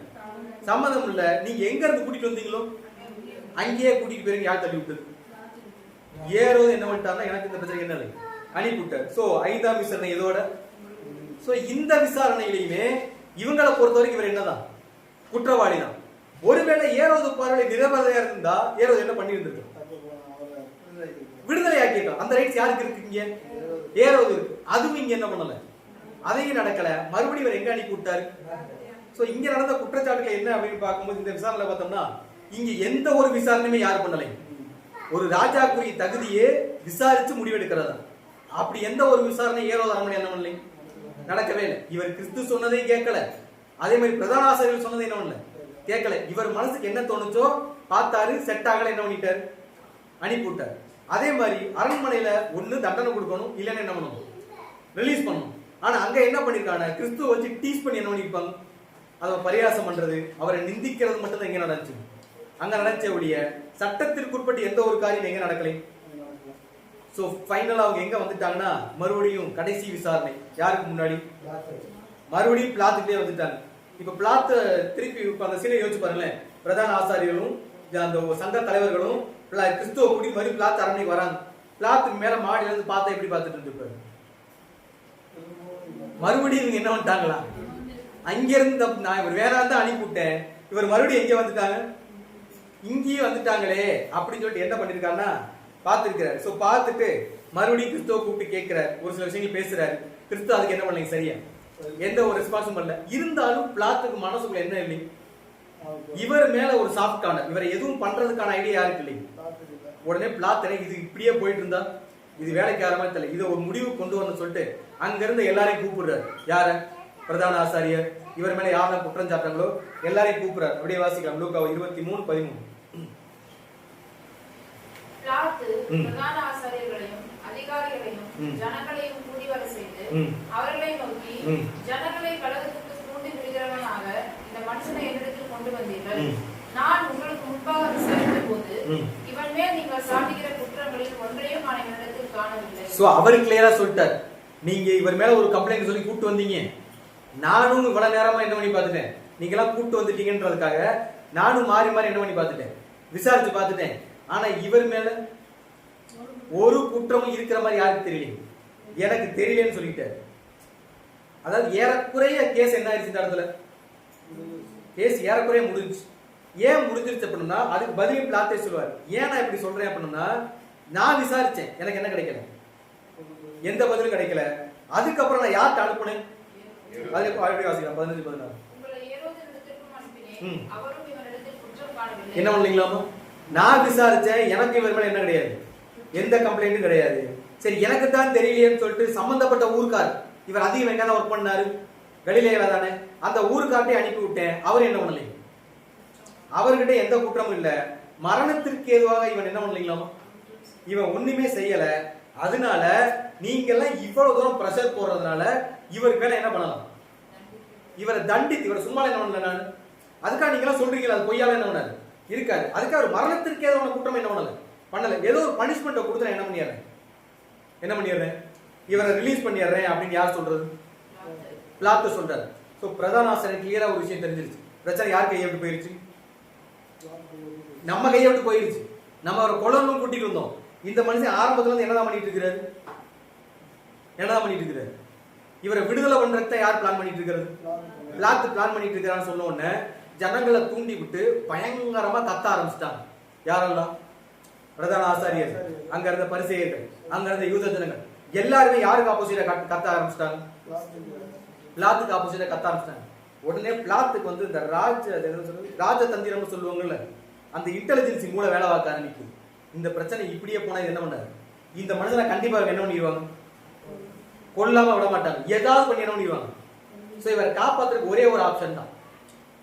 [SPEAKER 1] சம்மதம் இல்ல. நீங்க எங்க இருந்து கூட்டிட்டு வந்தீங்களோ அங்கேயே கூட்டிட்டு போயிருங்க. யார் தள்ளி விட்டது, ஏரோது என்ன பண்ணிட்டாருன்னா எனக்கு இந்த பிரச்சனை என்ன இல்லை, அனுப்பிவிட்டார். சோ 5ஆம் விசாரணை இதோட. சோ இந்த விசாரணையிலுமே இவங்களை பொறுத்த வரைக்கும் இவர் என்னதான், குற்றவாளி தான். ஒருவேளை ஏரோது பார்வை நிரபராதியா இருந்தா ஏரோது என்ன பண்ணி இருந்திருக்கு, விடுதலை ஆக்கிட்டோம். அந்த ரைட்ஸ் யாருக்கு இருக்கு, இங்க ஏரோது இருக்கு. அதுவும் இங்க என்ன பண்ணல, அதையும் நடக்கல. மறுபடியும் இவர் எங்க அனுப்பி விட்டாரு. சோ இங்க நடந்த குற்றச்சாட்டுகள் என்ன அப்படின்னு பார்க்கும்போது இந்த விசாரணை பார்த்தோம்னா இங்க எந்த ஒரு விசாரணையுமே யார் பண்ணலை. ஒரு ராஜாக்குரிய தகுதியே விசாரிச்சு முடிவெடுக்கிறதா. அப்படி எந்த ஒரு விசாரணை ஏரோது அரண்மனை என்ன பண்ணலை, நடக்கவே இல்லை. இவர் கிறிஸ்து சொன்னதையும் கேட்கல, அதே மாதிரி பிரதான ஆசிரியர்கள் சொன்னதை என்ன பண்ணல, கேட்கல. இவர் மனசுக்கு என்ன தோணுச்சோ பார்த்தாரு, செட் ஆகல, என்ன பண்ணிட்டாரு, அனுப்பிவிட்டார். அதே மாதிரி அரண்மனையில ஒண்ணு தண்டனை கொடுக்கணும், இல்லைன்னு என்ன பண்ணணும், ரிலீஸ் பண்ணணும். ஆனா அங்க என்ன பண்ணிருக்காங்க, கிறிஸ்துவ வச்சு டீஸ் பண்ணி என்ன பண்ணிருப்பாங்க, அதை பரியாசம் பண்றது, அவரை நிந்திக்கிறது மட்டும் தான் எங்க நடந்துச்சு, அங்க நடந்துச்ச ஒழிய சட்டத்திற்குட்பட்டு எந்த ஒரு காரியம் எங்க நடக்கலை. சோ ஃபைனலா அவங்க எங்க வந்துட்டாங்கன்னா மறுபடியும் கடைசி விசாரணை யாருக்கு முன்னாடி, மறுபடியும் பிளாத்துக்கிட்டே வந்துட்டாங்க. இப்ப பிளாத்து திருப்பி அந்த சீனை யோசிச்சு பாருங்களேன். பிரதான ஆசாரியர்களும் அந்த சங்க தலைவர்களும் கிறிஸ்துவ கூட்டி மறுபடியும் பிளாத்து அரண்மனைக்கு வராங்க. பிளாத்துக்கு மேல மாடியில இருந்து பார்த்தா எப்படி பார்த்துட்டு இருப்பாரு. மறுபடியும் இவங்க என்ன பண்ணிட்டாங்களா, அங்கிருந்து நான் இவர் வேற தான் அனுப்பிவிட்டேன், இவர் மறுபடியும் எங்க வந்துட்டாங்க, இங்கேயே வந்துட்டாங்களே அப்படின்னு சொல்லிட்டு என்ன பண்ணிருக்காருன்னா பார்த்திருக்கிறாரு. சோ பார்த்துட்டு மறுபடியும் கிறிஸ்துவ கூப்பிட்டு கேட்கிறாரு, ஒரு சில விஷயங்கள் பேசுறாரு. கிறிஸ்து அதுக்கு என்ன பண்ணீங்க, சரியா எந்த ஒரு ரெஸ்பான்ஸும் பண்ணல. இருந்தாலும் பிளாத்துக்கு மனசுக்குள்ள என்ன இல்லை, இவர் மேல ஒரு சாஃப்ட் கார்னர், இவரை எதுவும் பண்றதுக்கான ஐடியா யாருக்கு இல்லை. உடனே பிளாத் இது இப்படியே போயிட்டு இருந்தா இது வேலைக்கு ஆற மாதிரி தெரியல, இதை ஒரு முடிவு கொண்டு வரணும்னு சொல்லிட்டு அங்க இருந்து எல்லாரையும் கூப்பிடுறாரு. யார, பிரதான ஆசாரியர், இவர் மேல யாரெல்லாம் குற்றம் சாட்டுறாங்களோ எல்லாரையும் கூப்பிடுறாரு. அப்படியே வாசிக்கலாம் லூக்கா 23:13.
[SPEAKER 2] பிரதான ஆசாரியர்களையும் அதிகாரிகளையும் ஜனங்களையும் கூடி வர செய்து அவர்களை நோக்கி, ஜனங்களை கலகத்துக்கு தூண்டி விடுகிறவனாக இந்த மனுஷனை என்னிடத்தில் கொண்டு வந்தீர்கள். நான் உங்களுக்கு முன்பாக விசாரித்த போது இவன் மேல் நீங்கள் சாட்டுகிற குற்றங்களில் ஒன்றையும் நான் இவரிடத்தில் காணவில்லை.
[SPEAKER 1] சோ அவர் கிளியரா சொல்லிட்டார், நீங்க இவர் மேல ஒரு கம்ப்ளைண்ட் சொல்லி கூட்டு வந்தீங்க, நானும் இவ்வளவு நேரமா என்ன பண்ணி பார்த்துட்டேன், நீங்க எல்லாம் கூட்டு வந்துட்டீங்கன்றதுக்காக நானும் மாறி மாறி என்ன பண்ணி பார்த்துட்டேன், விசாரிச்சு பார்த்துட்டேன். ஆனா இவர் மேல ஒரு குற்றமும் இருக்கிற மாதிரி யாருக்கு தெரியல, எனக்கு தெரியலன்னு சொல்லிட்டாரு. அதாவது ஏறக்குறைய கேஸ் என்ன ஆயிடுச்சு, இந்த இடத்துல கேஸ் ஏறக்குறைய முடிஞ்சிச்சு. ஏன் முடிஞ்சிருச்சு அப்படின்னா அதுக்கு பதில் பிளாத்தே சொல்லுவார். ஏன் நான் இப்படி சொல்றேன் அப்படின்னா, நான் விசாரிச்சேன், எனக்கு என்ன கிடைக்கல, எந்த பதிலும் கிடைக்கல. அதுக்கப்புறம் நான் யார்கிட்ட அனுப்புனேன், அதுக்கு ஆல்ரெடி வாசிக்கலாம் 15-16. என்ன பண்ணீங்களாமா, நான் விசாரிச்சேன், எனக்கு இவர் மேல என்ன கிடையாது, எந்த கம்ப்ளைண்ட்டும் கிடையாது. சரி, எனக்கு தான் தெரியலையேன்னு சொல்லிட்டு சம்பந்தப்பட்ட ஊருக்கார், இவர் அதிகம் எங்க ஒர்க் பண்ணாரு, கலிலேயா தானே, அந்த ஊருக்கார்ட்டே அனுப்பி விட்டேன். அவர் என்ன பண்ணல, அவர்கிட்ட எந்த குற்றமும் இல்ல. மரணத்திற்கு ஏதுவாக இவன் என்ன பண்ணலீங்களாமா, இவன் ஒண்ணுமே செய்யல. அதனால நீங்க எல்லாம் இவ்வளவு தூரம் பிரஷர் போடுறதுனால இவருக்கு மேல என்ன பண்ணலாம், இவரை தண்டித்து, இவரை சும்மா என்ன பண்ணல நான், அதுக்காக நீங்க எல்லாம் சொல்றீங்களா அது பொய்யால என்ன பண்ணாரு இருக்காரு. அதுக்காக ஒரு மரணத்திற்கு ஏதாவது குற்றம் என்ன பண்ணல, ஏதோ ஒரு பனிஷ்மெண்ட் கொடுத்து என்ன பண்ணிடுறேன், இவரை ரிலீஸ் பண்ணிடுறேன் அப்படின்னு யார் சொல்றது, பிளாத்து சொல்றாரு. சோ பிரதான ஆசிரியர் கிளியரா ஒரு விஷயம் தெரிஞ்சிருச்சு, பிரச்சனை யார் கையை விட்டு போயிருச்சு, நம்ம கையை விட்டு போயிருச்சு. நம்ம அவரை கொல்லணும் கூட்டிட்டு இருந்தோம். இந்த மனுஷன் ஆரம்பத்துல இருந்து என்னதான் பண்ணிட்டு இருக்கிறாரு, இவரை விடுதலை பண்றத யார் பிளான் பண்ணிட்டு இருக்கிறது, பிளாத்து பிளான் பண்ணிட்டு இருக்கிறான்னு சொன்ன உடனே ஜனங்களை தூண்டி விட்டு பயங்கரமா கத்த ஆரம்பிச்சிட்டாங்க. யாரெல்லாம், பிரதான ஆசாரியர், அங்க இருந்த பரிசேயர்கள், அங்க இருந்த யூத ஜனங்கள் எல்லாருமே யாருக்கு ஆப்போசிட்டா கத்த ஆரம்பிச்சிட்டாங்க, பிளாத்துக்கு ஆப்போசிட்டா கத்த ஆரம்பிச்சிட்டாங்க. உடனே பிளாத்துக்கு வந்து இந்த ராஜதந்திரம் சொல்லுவாங்கல்ல, அந்த இன்டெலிஜென்சி மூளை வேலை பார்க்க ஆரம்பிக்கும். இந்த பிரச்சனை இப்படியே போனா என்ன பண்ணாரு, இந்த மனுஷனை கண்டிப்பா என்ன பண்ணிடுவாங்க, கொல்லாம விட மாட்டாங்க, ஏதாவது பண்ணி என்ன பண்ணிடுவாங்க. சோ இவரை காப்பாத்துறதுக்கு ஒரே ஒரு ஆப்ஷன் தான்.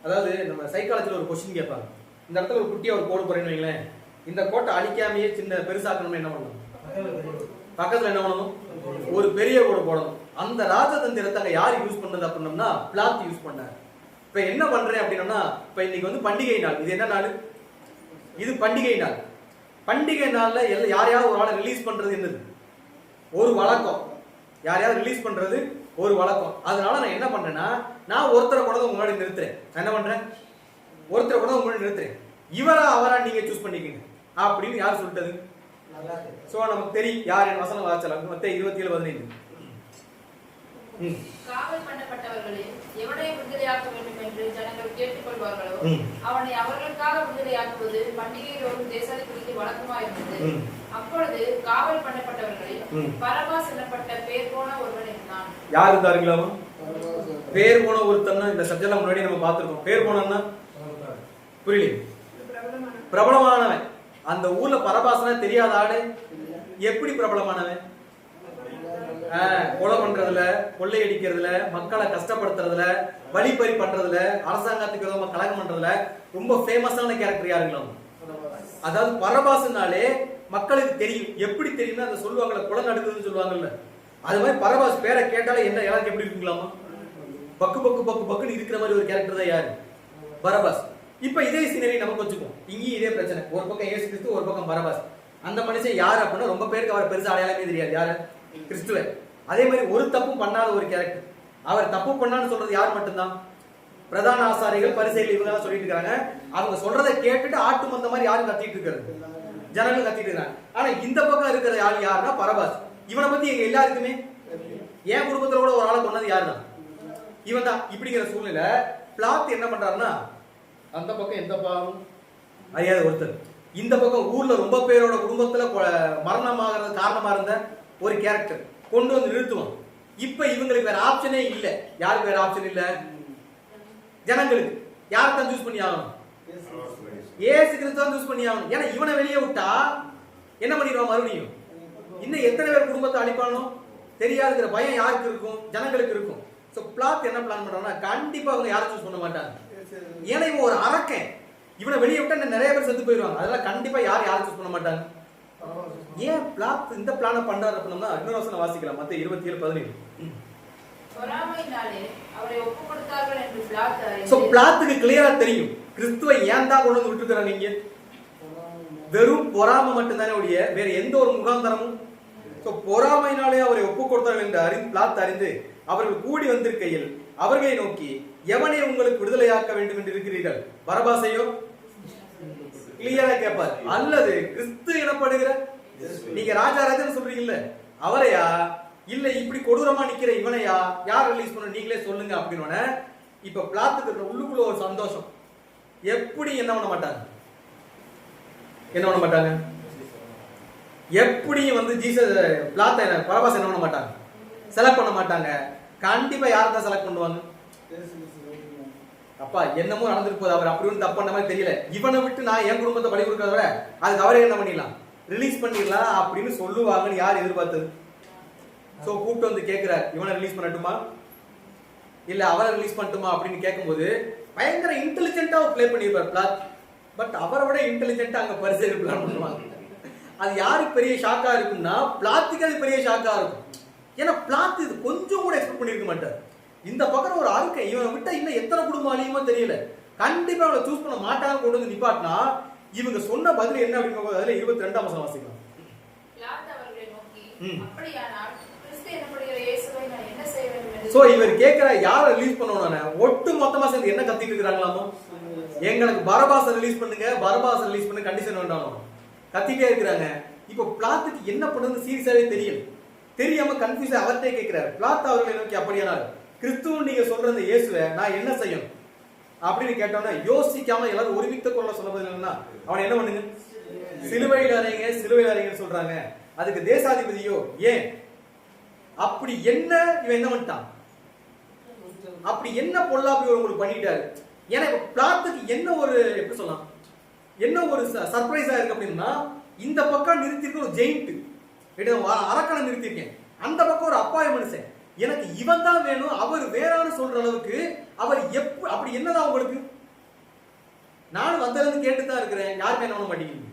[SPEAKER 1] அதாவது நம்ம சைக்காலஜில ஒரு கொஸ்டின் கேட்பாங்க, இந்த இடத்துல ஒரு குட்டியா ஒரு கோடு போறேன்னு வைங்களேன், இந்த கோட்டை அழிக்காமையே சின்ன பெருசாக்கணும்னு என்ன பண்ணணும், பக்கத்துல என்ன பண்ணணும், ஒரு பெரிய கோடு போடணும். அந்த ராஜதந்திரத்தை அங்க யார் யூஸ் பண்ணது அப்படின்னம்னா பிளாத் யூஸ் பண்ணார். இப்ப என்ன பண்றேன் அப்படின்னா, இப்ப இன்னைக்கு வந்து பண்டிகை நாள், இது என்ன நாள், இது பண்டிகை நாள். பண்டிகை நாள்ல யாரையாவது ஒரு ஆளை ரிலீஸ் பண்றது என்னது, ஒரு வழக்கம், யாரையாவது ரிலீஸ் பண்றது ஒரு வழக்கம். அதனால நான் என்ன பண்றேன்னா, நான் ஒருத்தரை கூட முன்னாடி நிறுத்துறேன். என்ன பண்றேன், ஒருத்தரை கூட முன்னாடி நிறுத்துறேன், இவரா அவரா நீங்க சூஸ் பண்ணிக்கங்க அப்படின்னு யார் சொல்லிட்டது. சோ நமக்கு தெரியும் யார் என் வசனம் வாசிக்கலாம், மத்தேயு 27:15.
[SPEAKER 2] காவல் பண்ணப்பட்டவர்களில் எவனை விடுதலையாக்க வேண்டும் என்று ஜனங்கள் கேட்டுக்கொள்வார்களோ அவனை அவர்களுக்காக விடுதலையாக்குவது பண்டிகையில் ஒரு தேசத்தை குறித்து வழக்கமாயிருந்தது. அப்பொழுது காவல் பண்ணப்பட்டவர்களில் பரபாஸ் எனப்பட்ட பேர் போன ஒருவன் இருந்தான். யார் இருந்தாருங்களா, பேர் போன ஒருத்தன். இந்த சப்ஜெக்ட்ல முன்னாடி நம்ம பார்த்திருக்கோம். பேர் போனன்னா புரியல, பிரபலமானவன். அந்த ஊர்ல பரபாசனா தெரியாத ஆளு, எப்படி பிரபலமானவன், கொலை பண்றதுல, கொள்ளையடிக்கிறதுல, மக்களை கஷ்டப்படுத்துறதுல, வழிப்பறி பண்றதுல, அரசாங்கத்துக்கு விரோதமா கலகம் பண்றதுல ரொம்ப ஃபேமஸான கேரக்டர் யாருங்களா. அதாவது பரபாசுனாலே மக்களுக்கு தெரியும். எப்படி தெரியும்னா அந்த சொல்லுவாங்கல்ல, கொலை நடக்குதுன்னு சொல்லுவாங்கல்ல, அது மாதிரி பரபாஸ் பேரை கேட்டாலே என்ன யாருக்கு எப்படி இருக்குங்களாமா, பக்கு பக்கு பக்கு பக்குன்னு இருக்கிற மாதிரி ஒரு கேரக்டர் தான் யாரு, பரபாஸ். இப்ப இதே சீனரி நமக்கு வச்சுக்கோம், இங்கேயும் இதே பிரச்சனை. ஒரு பக்கம் இயேசு கிறிஸ்து, ஒரு பக்கம் பரபாஸ். அந்த மனுஷன் யாரு அப்படின்னா ரொம்ப பேருக்கு அவர் பெருசா அடையாளமே தெரியாது, யாரு, கிறிஸ்துவ. அதே மாதிரி ஒரு தப்பும் பண்ணாத ஒரு கேரக்டர். அவர் தப்பு பண்ணான்னு சொல்றது யார் மட்டும்தான், பிரதான ஆசாரிகள், பரிசேயர்கள், இவங்க சொல்லிட்டு இருக்காங்க. அவங்க சொல்றதை கேட்டுட்டு ஆட்டு மந்த மாதிரி யாரும் கத்திட்டு இருக்காரு, ஜனங்கள் கத்திட்டு இருக்காங்க. ஆனா இந்த பக்கம் இருக்கிற யாருன்னா பரபாஸ். இவனை பத்தி எங்க எல்லாருக்குமே, என் குடும்பத்துல கூட ஒரு ஆளை கொண்டது யாருதான், இவன் தான். இப்படிங்கிற சூழ்நிலை பிளாத் என்ன பண்றாருன்னா, அந்த பக்கம் எந்த பாவம் அறியாத ஒருத்தர், இந்த பக்கம் ஊர்ல ரொம்ப பேரோட குடும்பத்துல மரணமாகிறது காரணமா இருந்த ஒரு கேரக்டர் கொண்டு வந்து நிறுத்துவான். இப்ப இவங்களுக்கு வேற ஆப்ஷனே இல்ல. யாருக்கு வேற ஆப்ஷன் இல்ல, ஜனங்களுக்கு. யார் தான் சூஸ் பண்ணி ஆகணும், இயேசு கிறிஸ்து தான் சூஸ் பண்ணி ஆகணும். ஏன்னா இவனை வெளியே விட்டா என்ன பண்ணிடுவான், மறுபடியும் இன்னும் எத்தனை பேர் குடும்பத்தை அழிப்பானோ தெரியாதுங்கிற பயம் யாருக்கு இருக்கும், ஜனங்களுக்கு இருக்கும். சோ பிளாத் என்ன பிளான் பண்றாங்கன்னா, கண்டிப்பா அவங்க யாரும் சூஸ் பண்ண மாட்டாங்க. ஏன்னா இவன் ஒரு அரக்கன், இவனை வெளியே விட்டா நிறைய பேர் செத்து போயிடுவாங்க. அதெல்லாம் கண்டிப்பா யாரும் சூஸ் பண்ண மாட்டாங்க. ஏன் பிளாத் இந்த பிளான பண்றாரு அப்படின்னா, இன்னொரு வசனம் வாசிக்கலாம், மத்தேயு 27:17. பொறாமையினாலே அவரை ஒப்புக்கொடுத்தார்கள் என்று பிளாத் அறிந்து.
[SPEAKER 1] சோ பிளாத்துக்கு கிளியரா தெரியும் கிறிஸ்துவை ஏன் தான் கொண்டு வந்து விட்டுருக்காங்க. நீங்க வெறும் பொறாமை மட்டும்தானே ஒழிய வேற எந்த ஒரு முகாந்தரமும். பொறாமையினாலே அவரை ஒப்பு கொடுத்தார்கள் என்று பிளாத்து அறிந்து அவர்கள் கூடி வந்திருக்கையில் அவர்களை நோக்கி, எவனை உங்களுக்கு விடுதலையாக்க வேண்டும் என்று இருக்கிறீர்கள்? பரபாசையோ? கிளியரா கேட்பார். அல்லது கிறிஸ்து எனப்படுகிற, நீங்க ராஜாராஜன் சொல்றீங்கல்ல, அவரையா? இல்ல இப்படி கொடூரமா நிக்கிற இவனையா? யார் ரிலீஸ் பண்ண நீங்களே சொல்லுங்க அப்படின்னு. இப்ப பிளாத்துக்கு உள்ளுக்குள்ள ஒரு சந்தோஷம். எப்படி என்ன பண்ண மாட்டாங்க? என்ன பண்ண மாட்டாங்க? எப்படி ஜீசஸ் பிளாத்த பரபாஸ் என்ன பண்ண மாட்டாங்க? செலக்ட் பண்ண மாட்டாங்க. கண்டிப்பா யாரை செலக்ட் பண்ணுவாங்க? அப்பா என்னமோ நடந்துட்டு போகுது, அவர் அப்படி ஒன்றும் தப்பு பண்ண மாதிரி தெரியல, இவனை விட்டு நான் என் குடும்பத்தை பலி கொடுக்கறத விட அதுக்கு அவரே என்ன பண்ணிடலாம், ரிலீஸ் பண்ணிடலாம் அப்படின்னு சொல்லுவாங்கன்னு யார் எதிர்பார்த்தது? சோ கூப்பிட்டு வந்து கேட்கிறார், இவனை ரிலீஸ் பண்ணட்டுமா இல்ல அவரை ரிலீஸ் பண்ணட்டுமா அப்படின்னு கேட்கும்போது பயங்கர இன்டெலிஜென்ட்டா பிளே பண்ணிருப்பார் பிளாத். பட் அவரை விட இன்டெலிஜென்ட்டா அங்க பரிசு பிளான் பண்ணுவாங்க. அது யாருக்கு பெரிய ஷாக்கா இருக்கும்னா பிளாத்துக்கு அது பெரிய ஷாக்கா இருக்கும். ஏன்னா பிளாத் இது கொஞ்சம் கூட எக்ஸ்பெக்ட் பண்ணிருக்க மாட்டார். இந்த பக்கம் ஒரு ஆளுக்கை இவனை விட்டா இன்னும் எத்தனை குடும்பம் அழியுமோ தெரியல, கண்டிப்பா அவளை சூஸ் பண்ண மாட்டாங்க கொண்டு வந்து நிப்பாட்டினா இவங்க சொன்ன பதில் என்ன அப்படின்னு அதுல 22ஆம் வசனம் வாசிக்கலாம். சோ இவர் கேட்கிற யார ரிலீஸ் பண்ணணும், ஒட்டு மொத்தமா சேர்ந்து என்ன கத்திட்டு இருக்கிறாங்களாமோ, எங்களுக்கு பரபாச ரிலீஸ் பண்ணுங்க, பரபாச ரிலீஸ் பண்ண கண்டிஷன் வேண்டாம் கத்திட்டே இருக்கிறாங்க. இப்ப பிளாத்துக்கு என்ன பண்ணுறது சீரியஸாவே தெரியல, தெரியாம கன்ஃபியூஸ் அவர்கிட்ட கேட்கிறாரு. பிளாத் அவர்களை நோக்கி, அப்படியானால் கிறிஸ்துவ நீங்க சொல்ற இயேசுவை நான் என்ன செய்யணும் அப்படின்னு கேட்டோம்னா யோசிக்காம எல்லாரும் ஒருமித்த குரல்ல சொல்ல இல்லைன்னா அவன் என்ன பண்ணுங்க, சிலுவையில் அறைங்க சிலுவையில் அறைங்கன்னு சொல்றாங்க. அதுக்கு தேசாதிபதியோ ஏன் அப்படி என்ன இவன் என்ன பண்ணிட்டான், அப்படி என்ன பொல்லாப்பி உங்களுக்கு பண்ணிட்டாரு. ஏன்னா இப்ப பிளாத்துக்கு என்ன ஒரு எப்படி சொல்லலாம், என்ன ஒரு சர்ப்ரைஸா இருக்கு அப்படின்னா, இந்த பக்கம் நிறுத்திருக்க ஒரு ஜெயிண்ட் அரக்கணை நிறுத்திருக்கேன், அந்த பக்கம் ஒரு அப்பாய மனுஷன், எனக்கு இவன் தான் வேணும் அவர் வேறான்னு சொல்ற அளவுக்கு அவர் அப்படி என்னதான் உங்களுக்கு, நானும் வந்ததுல கேட்டுதான் இருக்கிறேன், யாருமே என்ன பண்ண மாட்டேங்குது,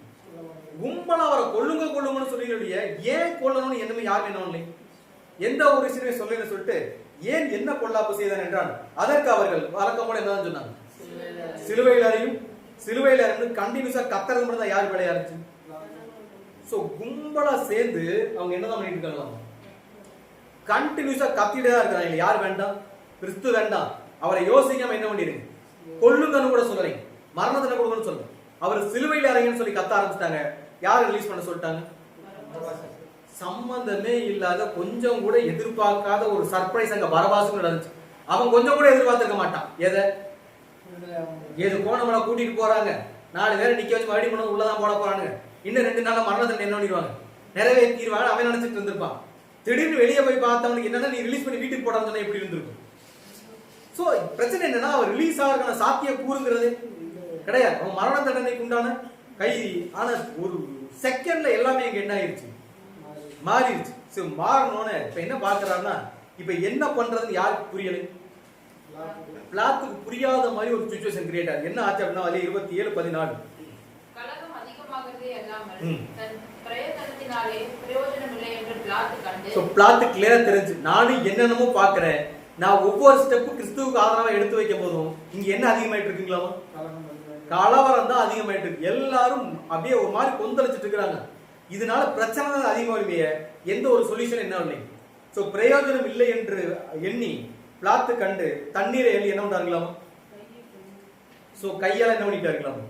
[SPEAKER 1] கும்பலா அவரை கொள்ளுங்க கொள்ளுங்கன்னு சொல்றீங்க, ஏன் கொல்லணும்னு என்னமே யாருமே என்ன பண்ணல, எந்த ஒரு விஷயமே சொல்லுன்னு சொல்லிட்டு ஏன் என்ன பொல்லாப்பு செய்தான் என்றான். அதற்கு அவர்கள் வழக்கம் போல என்னதான் சொன்னாங்க, சிலுவையில் அறையும் சிலுவையில் அறையும் கண்டினியூஸா கத்துறது மட்டும் தான் யார் வேலையா இருந்துச்சு. சோ கும்பலா சேர்ந்து அவங்க என்னதான் பண்ணிட்டு இருக்காங்க, கண்டினியூஸா கத்திட்டு தான் இருக்கிறாங்க. யார் வேண்டாம், கிறிஸ்து வேண்டாம், அவரை யோசிக்காம என்ன பண்ணிருங்க, கொல்லுங்கன்னு கூட சொல்லலைங்க, மரணத்தை கொடுங்கன்னு சொல்லுங்க, அவர் சிலுவையில் அறைங்கன்னு சொல்லி கத்த ஆரம்பிச்சிட்டாங்க. யார் ரிலீஸ் பண்ண சொல்லிட்டாங்க, சம்பந்தமே இல்லாத கொஞ்சம் கூட எதிர்பார்க்காத ஒரு சர்ப்ரைஸ் அங்க பரபாசுக்கு நடந்துச்சு. அவன் கொஞ்சம் கூட எதிர்பார்த்திருக்க மாட்டான். எது கோணமலை கூட்டிட்டு போறாங்க, 4 பேரை நிக்க வச்சு மறுபடியும் கொண்டு உள்ளதான் போட போறாங்க, இன்னும் 2 நாள்ல மரணத்தை என்ன பண்ணிடுவாங்க, நிறைவேற்றிடுவாங்க அவன் நினைச்சிட்டு இருந்திருப்பான். திடீர்னு வெளியே போய் பார்த்தவனுக்கு என்னன்னா நீ ரிலீஸ் பண்ணி வீட்டுக்கு போடான்னு சொன்னா எப்படி இருந்திருக்கும். சோ பிரச்சனை என்னன்னா அவர் ரிலீஸ் ஆகிறதுக்கான சாத்தியம் கூறுங்கிறது கிடையாது, அவன் மரண தண்டனைக்கு உண்டான கைதி. ஆனா ஒரு செகண்ட்ல எல்லாமே இங்க என்ன ஆயிடுச்சு, மாறிடுச்சு. சோ மாறணும்னு இப்ப என்ன பாக்குறாருன்னா, இப்ப என்ன பண்றதுன்னு யாருக்கு புரியல, பிளாத்துக்கு புரியாத மாதிரி ஒரு சிச்சுவேஷன் கிரியேட் ஆகுது. என்ன ஆச்சு அப்படின்னா அதுல 27:14
[SPEAKER 2] கலகம் அதிகமாகவே அல்லாமல் தன் பிரயத்தனத்தினாலே பிரயோஜனம் இல்லை என்று பிளாத்து கண்டு, சோ பிளாத்து கிளியரா தெரிஞ்சு நானும் என்னென்னமோ பாக்குறேன், நான் ஒவ்வொரு ஸ்டெப் கிறிஸ்துவுக்கு ஆதரவா எடுத்து வைக்கும் போதும் இங்க என்ன அதிகமாயிட்டு இருக்குங்களாமா, கலவரம் தான் அதிகமாயிட்டு இருக்கு. எல்லாரும் அப்படியே ஒரு மாதிரி கொந்தளிச்சிட்டு இருக்கிறாங்க. இதனால பிரச்சனை தான் அதிகமாகவே எந்த ஒரு சொல்யூஷன் என்ன இல்லை. சோ பிரயோஜனம் இல்லை என்று எண்ணி பிளாத்து கண்டு தண்ணீரை எள்ளி என்ன பண்ணார்களாமா, சோ கையால என்ன பண்ணிட்டார்களாமா,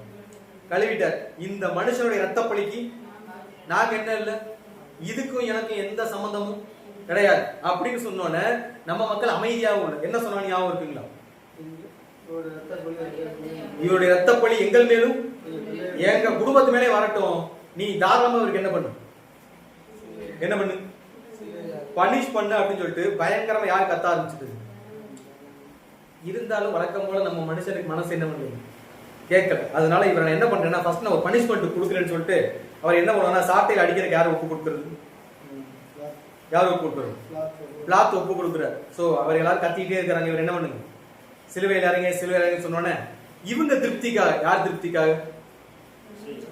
[SPEAKER 2] கழுவிட்டார். இந்த மனுஷனுடைய ரத்த பலிக்கு நாங்க என்ன இல்லை, இதுக்கும் எனக்கும் எந்த சம்பந்தமும் கிடையாது அப்படின்னு சொன்னோன்னே நம்ம மக்கள் அமைதியாகவும் இல்லை. என்ன சொன்னா ஞாபகம் இருக்குங்களா, இவருடைய ரத்த பலி எங்கள் மேலும் எங்க குடும்பத்து மேலே வரட்டும், நீ தாராளமா அவருக்கு என்ன பண்ணு பனிஷ் பண்ணு அப்படின்னு சொல்லிட்டு பயங்கரமா யார் கத்த ஆரம்பிச்சுட்டு. இருந்தாலும் வழக்கம் போல நம்ம மனுஷனுக்கு மனசு என்ன பண்ணுது, கேட்கல. அதனால இவரை நான் என்ன பண்றேன்னா, ஃபர்ஸ்ட் நான் ஒரு பனிஷ்மெண்ட் கொடுக்குறேன்னு சொல்லிட்டு அவர் என்ன பண்ணுவாங்கன்னா, சாட்டையில் அடிக்கிறதுக்கு யார் ஒப்பு கொடுக்குறது, யார் ஒப்பு கொடுக்குறது, பிளாத் ஒப்பு கொடுக்குறாரு. சோ அவர் எல்லாரும் கத்திக்கிட்டே இருக்கிறாங்க. இவர் என்ன பண்ணுங்க, சிலுவையில் இறங்க சிலுவையில் இறங்க சொன்னோன்னே இவங்க திருப்திக்காக, யார் திருப்திக்காக,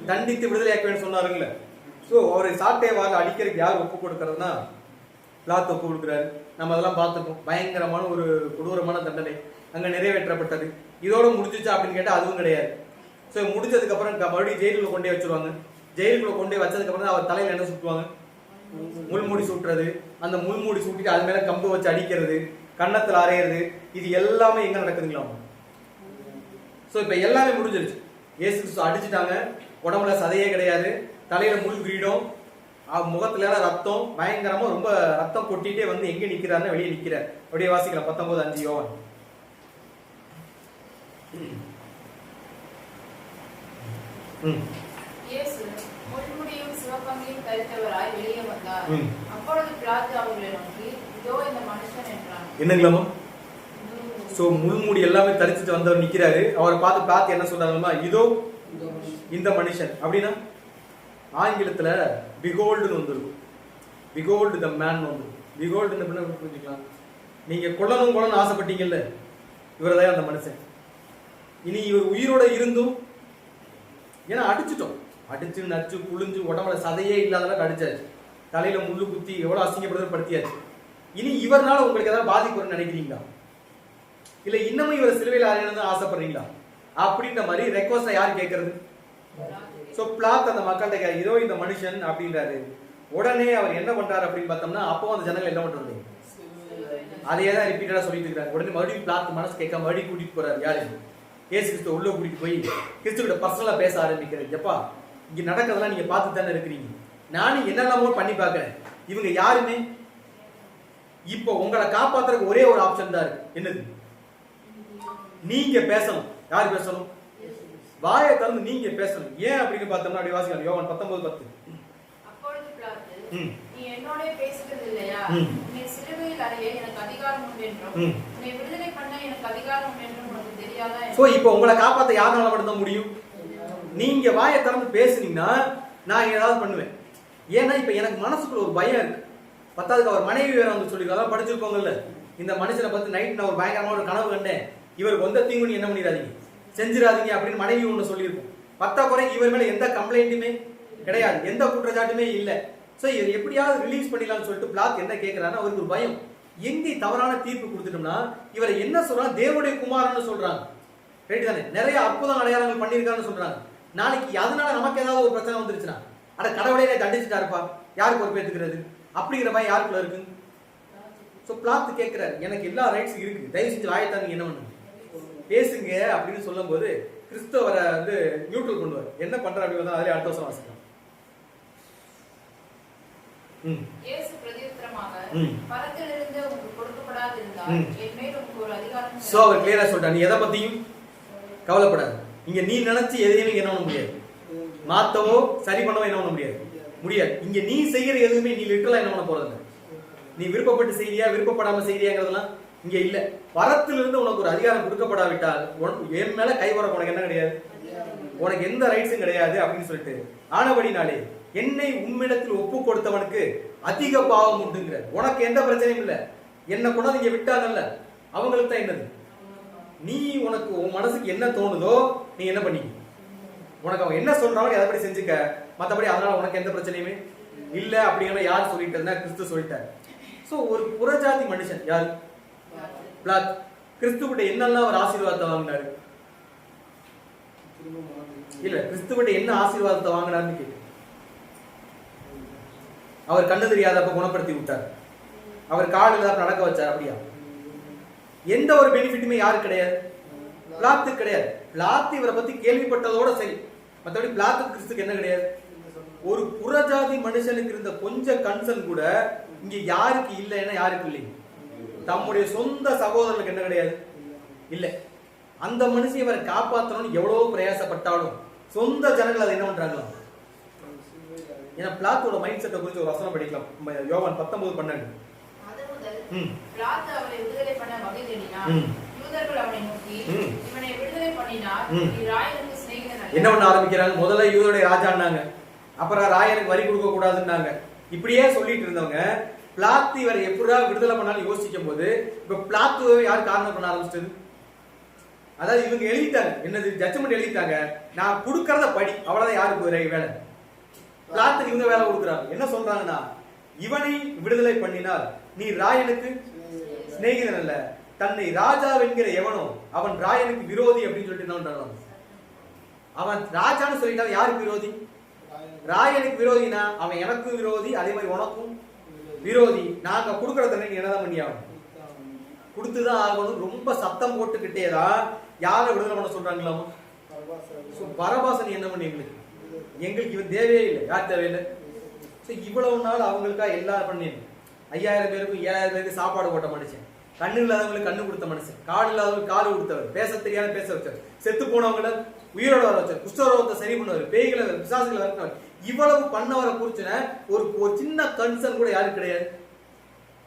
[SPEAKER 2] தண்டித்து விடுதலையாக்குவேன்னு சொன்னாருங்களே. சோ அவரை சாட்டையை வாங்க அடிக்கிறதுக்கு யார் ஒப்பு கொடுக்கறதுனா பிளாத் ஒப்பு கொடுக்குறாரு. நம்ம அதெல்லாம் பார்த்துருக்கோம். பயங்கரமான ஒரு கொடூரமான தண்டனை அங்க நிறைவேற்றப்பட்டது. இதோட முடிஞ்சிச்சா அப்படின்னு கேட்டா அதுவும் கிடையாது. சோ முடிஞ்சதுக்கு அப்புறம் மறுபடியும் ஜெயிலுக்குள்ள கொண்டே வச்சிருவாங்க.
[SPEAKER 1] ஜெயிலுக்குள்ள கொண்டு போய் வச்சதுக்கு அப்புறம் அவர் தலையில என்ன சுட்டுவாங்க? முள்மூடி சூட்டுறது. அந்த முள்மூடி சூட்டிட்டு அது மேல கம்பு வச்சு அடிக்கிறது, கன்னத்துல அரையிறது, இது எல்லாமே எங்க நடக்குதுங்களா? சோ இப்ப எல்லாமே முடிஞ்சிருச்சு. இயேசு கிறிஸ்து அடிச்சுட்டாங்க, உடம்புல சதையே கிடையாது, தலையில முள் கிரீடம், முகத்துல ரத்தம், பயங்கரமா ரொம்ப ரத்தம் கொட்டிட்டே வந்து எங்க நிக்கிறாருன்னா வெளியே நிக்கிறார். அப்படியே வாசிக்கலாம் 19:5 யோவான்.
[SPEAKER 2] இயேசு முள்முடியும் சிவப்பங்கியும் தரித்தவராய் வெளியே வந்தார். அப்பொழுது பிலாத்து அவர்களை நோக்கி, இதோ இந்த மனுஷன் என்றான்.
[SPEAKER 1] என்னங்களாமா? சோ முள்மூடி எல்லாமே தரிச்சிட்டு வந்தவர் நிக்கிறாரு. அவரை பார்த்து என்ன சொல்றாருமா? இதோ இந்த மனுஷன். அப்படின்னா ஆங்கிலத்துல பிகோல்டுன்னு வந்துருக்கும். பிகோல்டு த மேன் வந்துடும். பிகோல்டு புரிஞ்சுக்கலாம். நீங்க கொல்லணும் ஆசைப்பட்டீங்கல்ல, இவரதான் அந்த மனுஷன். இனி இவர் உயிரோட இருந்தும், ஏன்னா அடிச்சுட்டோம், அடிச்சு நச்சு புளிஞ்சு உடம்புல சதையே இல்லாதவங்க அடிச்சாச்சு, தலையில முள்ளு குத்தி எவ்வளவு அசிங்கப்படுறது படுத்தியாச்சு. இனி இவர்னால உங்களுக்கு ஏதாவது பாதிப்பு வரும்னு நினைக்கிறீங்களா? இல்ல இன்னமும் இவர் சிலுவையில் அறையணும்னு ஆசைப்படுறீங்களா? அப்படின்ற மாதிரி ரெக்வஸ்ட் யார் கேட்கறது? சோ பிலாத்து அந்த மக்கள்கிட்ட இதோ இந்த மனுஷன் அப்படின்றாரு. உடனே அவர் என்ன பண்றாரு அப்படின்னு பார்த்தோம்னா, அப்போ அந்த ஜனங்கள் என்ன பண்றது? அதையே தான் ரிப்பீட்டடா சொல்லிட்டு இருக்காங்க. உடனே மறுபடியும் பிலாத்து மனசு கேட்காம மறுபடியும் கூட்டிட்டு போறாரு. யாரு? இயேசு கிறிஸ்து உள்ள கூட்டிட்டு போய் கிறிஸ்துவிட பர்சனலா பேச ஆரம்பிக்கிறது. எப்பா, இங்க நடக்கிறதெல்லாம் நீங்க பார்த்து தானே இருக்கிறீங்க, நானும் என்னென்னமோ பண்ணி பார்க்கிறேன், இவங்க யாருமே இப்போ உங்களை காப்பாத்துறதுக்கு ஒரே ஒரு ஆப்ஷன் தான் இருக்கு. என்னது? நீங்க பேசணும். யார் பேசணும்? வாயை திறந்து நீங்க பேசணும். ஏன் அப்படின்னு பார்த்தோம்னா, அப்படி வாசிக்கலாம் யோவான் 19:10.
[SPEAKER 2] அப்பொழுது பிலாத்து, நீ என்னோட பேசுகிறது இல்லையா? உன்னை சிலுவையில் அறைய எனக்கு அதிகாரம் உண்டு என்றும் உன்னை விடுதலை பண்ண எனக்கு அதிகாரம் உண்டு என்றும் உனக்கு தெரியாதா?
[SPEAKER 1] சோ இப்போ உங்களை காப்பாத்த யாரால மட்டும்தான் முடியும்? நீங்க வாயை திறந்து பேசுனீங்கன்னா நான் ஏதாவது பண்ணுவேன். ஏன்னா இப்ப எனக்கு மனசுக்குள்ள ஒரு பயம் இருக்கு. பத்தாவதுக்கு அவர் மனைவி வேற வந்து சொல்லிருக்காங்க, படிச்சிருக்கோங்கல்ல, இந்த மனுஷனை பத்தி நைட் நான் ஒரு பயங்கரமான ஒரு கனவு கண்டேன், இவருக்கு வந்த தீங்கு நீ என்ன பண்ணிடாதீங்க, செஞ்சிடாதீங்க அப்படின்னு மனைவி ஒண்ணு சொல்லியிருக்கோம். பத்தா குறை இவர் மேல எந்த கம்ப்ளைண்ட்டுமே கிடையாது, எந்த குற்றச்சாட்டுமே இல்ல. சோ இவர் எப்படியாவது ரிலீஸ் பண்ணிடலாம்னு சொல்லிட்டு பிளாத் என்ன கேட்கிறாருன்னா, அவருக்கு ஒரு பயம், எங்கே தவறான தீர்ப்பு கொடுத்துட்டோம்னா இவரை என்ன சொல்றாங்க, தேவனுடைய குமாரன்னு சொல்றாங்க, ரைட் தானே, நிறைய அற்புதம் அடையாளங்கள் பண்ணியிருக்காருன்னு சொல்றாங்க. நாளைக்கு அதனால நமக்கு ஏதாவது ஒரு பிரச்சனை வந்துருச்சுன்னா, அட கடவுளையே தண்டிச்சுட்டாருப்பா, யாரு பொறுப்பேற்றுக்கிறது அப்படிங்கிற பயம் யாருக்குள்ள இருக்கு? சோ பிளாத் கேட்கிறாரு, எனக்கு எல்லா ரைட்ஸ் இருக்கு, தயவு செஞ்சு வாயத்தாங்க என்ன பண்ணுங்க பேசுங்க அப்படின்னு சொல்லும் போது கிறிஸ்தவரை வந்து நியூட்ரல் பண்ணுவார். என்ன பண்ற அப்படின்னு அதிலே அடுத்த வருஷம் வாசிக்கலாம்.
[SPEAKER 2] இயேசு பிரதியுத்தரமாக, பரத்திலிருந்து உங்களுக்கு கொடுக்கப்படாதிருந்தால் என் மேல் உங்களுக்கு ஒரு அதிகாரம்.
[SPEAKER 1] சோ அவர் கிளியரா சொல்றார், நீ எதை பத்தியும் கவலைப்படாது. இங்க நீ நினைச்சு எதையுமே என்ன பண்ண முடியாது, மாத்தவோ சரி பண்ணவோ என்ன பண்ண முடியாது. இங்க நீ செய்யற எதுவுமே நீ லிட்டரலா என்ன பண்ண போறது, நீ விருப்பப்பட்டு செய்யறியா விருப்பப்படாம செய்யறியாங்கிறதெல்லாம் இங்க இல்ல. வரத்திலிருந்து உனக்கு ஒரு அதிகாரம் கொடுக்கப்படாவிட்டால் என் மேல கை வர உனக்கு என்ன கிடையாது, உனக்கு எந்த ரைட்ஸும் கிடையாது அப்படின்னு சொல்லிட்டு, ஆனபடினாலே என்னை உம்மிடத்தில் ஒப்பு கொடுத்தவனுக்கு அதிக பாவம் உண்டுங்கிற, உனக்கு எந்த பிரச்சனையும் இல்ல, என்ன கொண்டாந்து இங்க விட்டாங்கல்ல அவங்களுக்கு தான் என்னது, நீ உனக்கு உன் மனசுக்கு என்ன தோணுதோ நீ என்ன பண்ணி, உனக்கு அவன் என்ன சொல்றாங்க எதைப்படி செஞ்சுக்க, மற்றபடி அதனால உனக்கு எந்த பிரச்சனையுமே இல்ல அப்படிங்கிற யார் சொல்லிட்டு கிறிஸ்து சொல்லிட்டார். சோ ஒரு புறஜாதி மனுஷன் யாரு? பிளாத். கிறிஸ்துவிட்ட என்னெல்லாம் அவர் ஆசீர்வாதத்தை வாங்கினாரு? இல்ல, கிறிஸ்துவிட்ட என்ன ஆசீர்வாதத்தை வாங்கினாருன்னு கேட்டு, அவர் கண்ணு தெரியாதப்ப குணப்படுத்தி விட்டார், அவர் கால் இல்லாத நடக்க வச்சார். அப்படியா? எந்த ஒரு பெனிஃபிட்டுமே யாருக்கு கிடையாது, பிளாத்து கிடையாது. பிளாத்து இவரை பத்தி கேள்விப்பட்டதோட சரி, மற்றபடி பிளாத்து கிறிஸ்துக்கு என்ன கிடையாது. ஒரு புறஜாதி மனுஷனுக்கு இருந்த கொஞ்சம் கன்சர்ன் கூட இங்க யாருக்கு இல்லைன்னா யாருக்கு இல்லை, தம்முடைய சொந்த சகோதரனுக்கு என்ன கிடையாது இல்ல. அந்த மனுஷன் இவரை காப்பாற்றணும்னு எவ்வளவு பிரயாசப்பட்டாலும் சொந்த ஜனங்கள் அதை என்ன பண்றாங்களா. ஏன்னா பிளாத்தோட மைண்ட் செட்டை குறித்து ஒரு வசனம் படிக்கலாம், யோவான் 19:12. என்ன பண்ண ஆரம்பிக்கிறாங்க, முதல்ல யூதருடைய ராஜான்னாங்க, அப்புறம் ராயனுக்கு வரி கொடுக்க கூடாதுன்னாங்க. இப்படியே சொல்லிட்டு இருந்தவங்க பிளாத்து இவரை எப்படா விடுதலை பண்ணாலும் யோசிக்கும் போது இப்ப பிளாத்துவை யார் காரணம் பண்ண ஆரம்பிச்சது, அதாவது இவங்க எழுதிட்டாங்க, என்னது ஜட்ஜ்மெண்ட் எழுதிட்டாங்க, நான் கொடுக்கறத படி, அவ்வளவுதான் யாருக்கு வேலை, பிளாத்துக்கு இவங்க வேலை கொடுக்குறாங்க. என்ன சொல்றாங்கன்னா, இவனை விடுதலை பண்ணினால் நீ ராயனுக்கு சிநேகிதன் அல்ல, தன்னை ராஜா என்கிற எவனோ அவன் ராயனுக்கு விரோதி அப்படின்னு சொல்லிட்டு என்ன பண்றாங்க. அவன் ராஜான்னு சொல்லிட்டாங்க, யாருக்கு விரோதி, ராயனுக்கு விரோதினா அவன் எனக்கும் விரோதி, அதே மாதிரி உனக்கும் விரோதி. நாங்க கொடுக்கற தண்ணி நீ என்னதான் பண்ணி ஆகணும், கொடுத்துதான் ஆகணும். ரொம்ப சத்தம் போட்டுக்கிட்டேதான் யாரை விடுதலை பண்ண சொல்றாங்களாமா? பரபாசன் என்ன பண்ணி எங்களுக்கு இவன் தேவையே இல்லை. யார் தேவையில்லை? இவ்வளவு நாள் அவங்களுக்கா எல்லாரும் பண்ணிடு. 5000 பேருக்கும் 7000 பேருக்கு சாப்பாடு போட்ட மனுஷன், கண்ணு இல்லாதவங்களுக்கு கண்ணு கொடுத்த மனுஷன், காடு இல்லாதவங்களுக்கு காடு கொடுத்தவர், பேச தெரியாத பேச வச்சார், செத்து போனவங்கள உயிரோட வர வச்சார், குஷ்டரோகத்தை சரி பண்ணவர், பேய்களை பிசாசுகளை வரவர். இவ்வளவு பண்ணவரை குறிச்சுன ஒரு சின்ன கன்சர்ன் கூட யாரும் கிடையாது.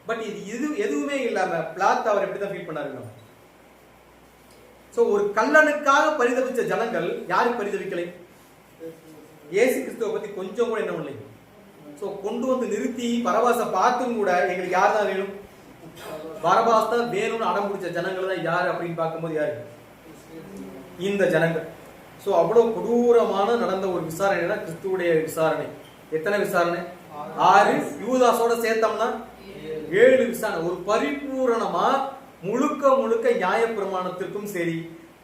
[SPEAKER 1] பட் இது எதுவுமே இல்லாம பிளாத் அவர் எப்படிதான் ஃபீல் பண்ணாருங்க. சோ ஒரு கல்லனுக்காக பரிதவிச்ச ஜனங்கள் யாருக்கு பரிதவிக்கலை? இயேசு கிறிஸ்துவை பத்தி கொஞ்சம் கூட என்ன பண்ணலை. சோ கொண்டு வந்து நிறுத்தி பரபாச பார்த்தும் கூட எங்களுக்கு யார் தான் வேணும்? பரபாஸ் தான் வேணும்னு அடம் பிடிச்ச ஜனங்கள் தான் யாரு அப்படின்னு பார்க்கும்போது யாரு? இந்த ஜனங்கள். சோ அவ்வளவு கொடூரமான நடந்த ஒரு விசாரணை தான் கிறிஸ்துவுடைய விசாரணை. எத்தனை விசாரணை? 6. யூதாஸோட சேர்த்தோம்னா 7 விசாரணை. ஒரு பரிபூரணமா முழுக்க நியாயப்பிரமாணத்திற்கும் சரி,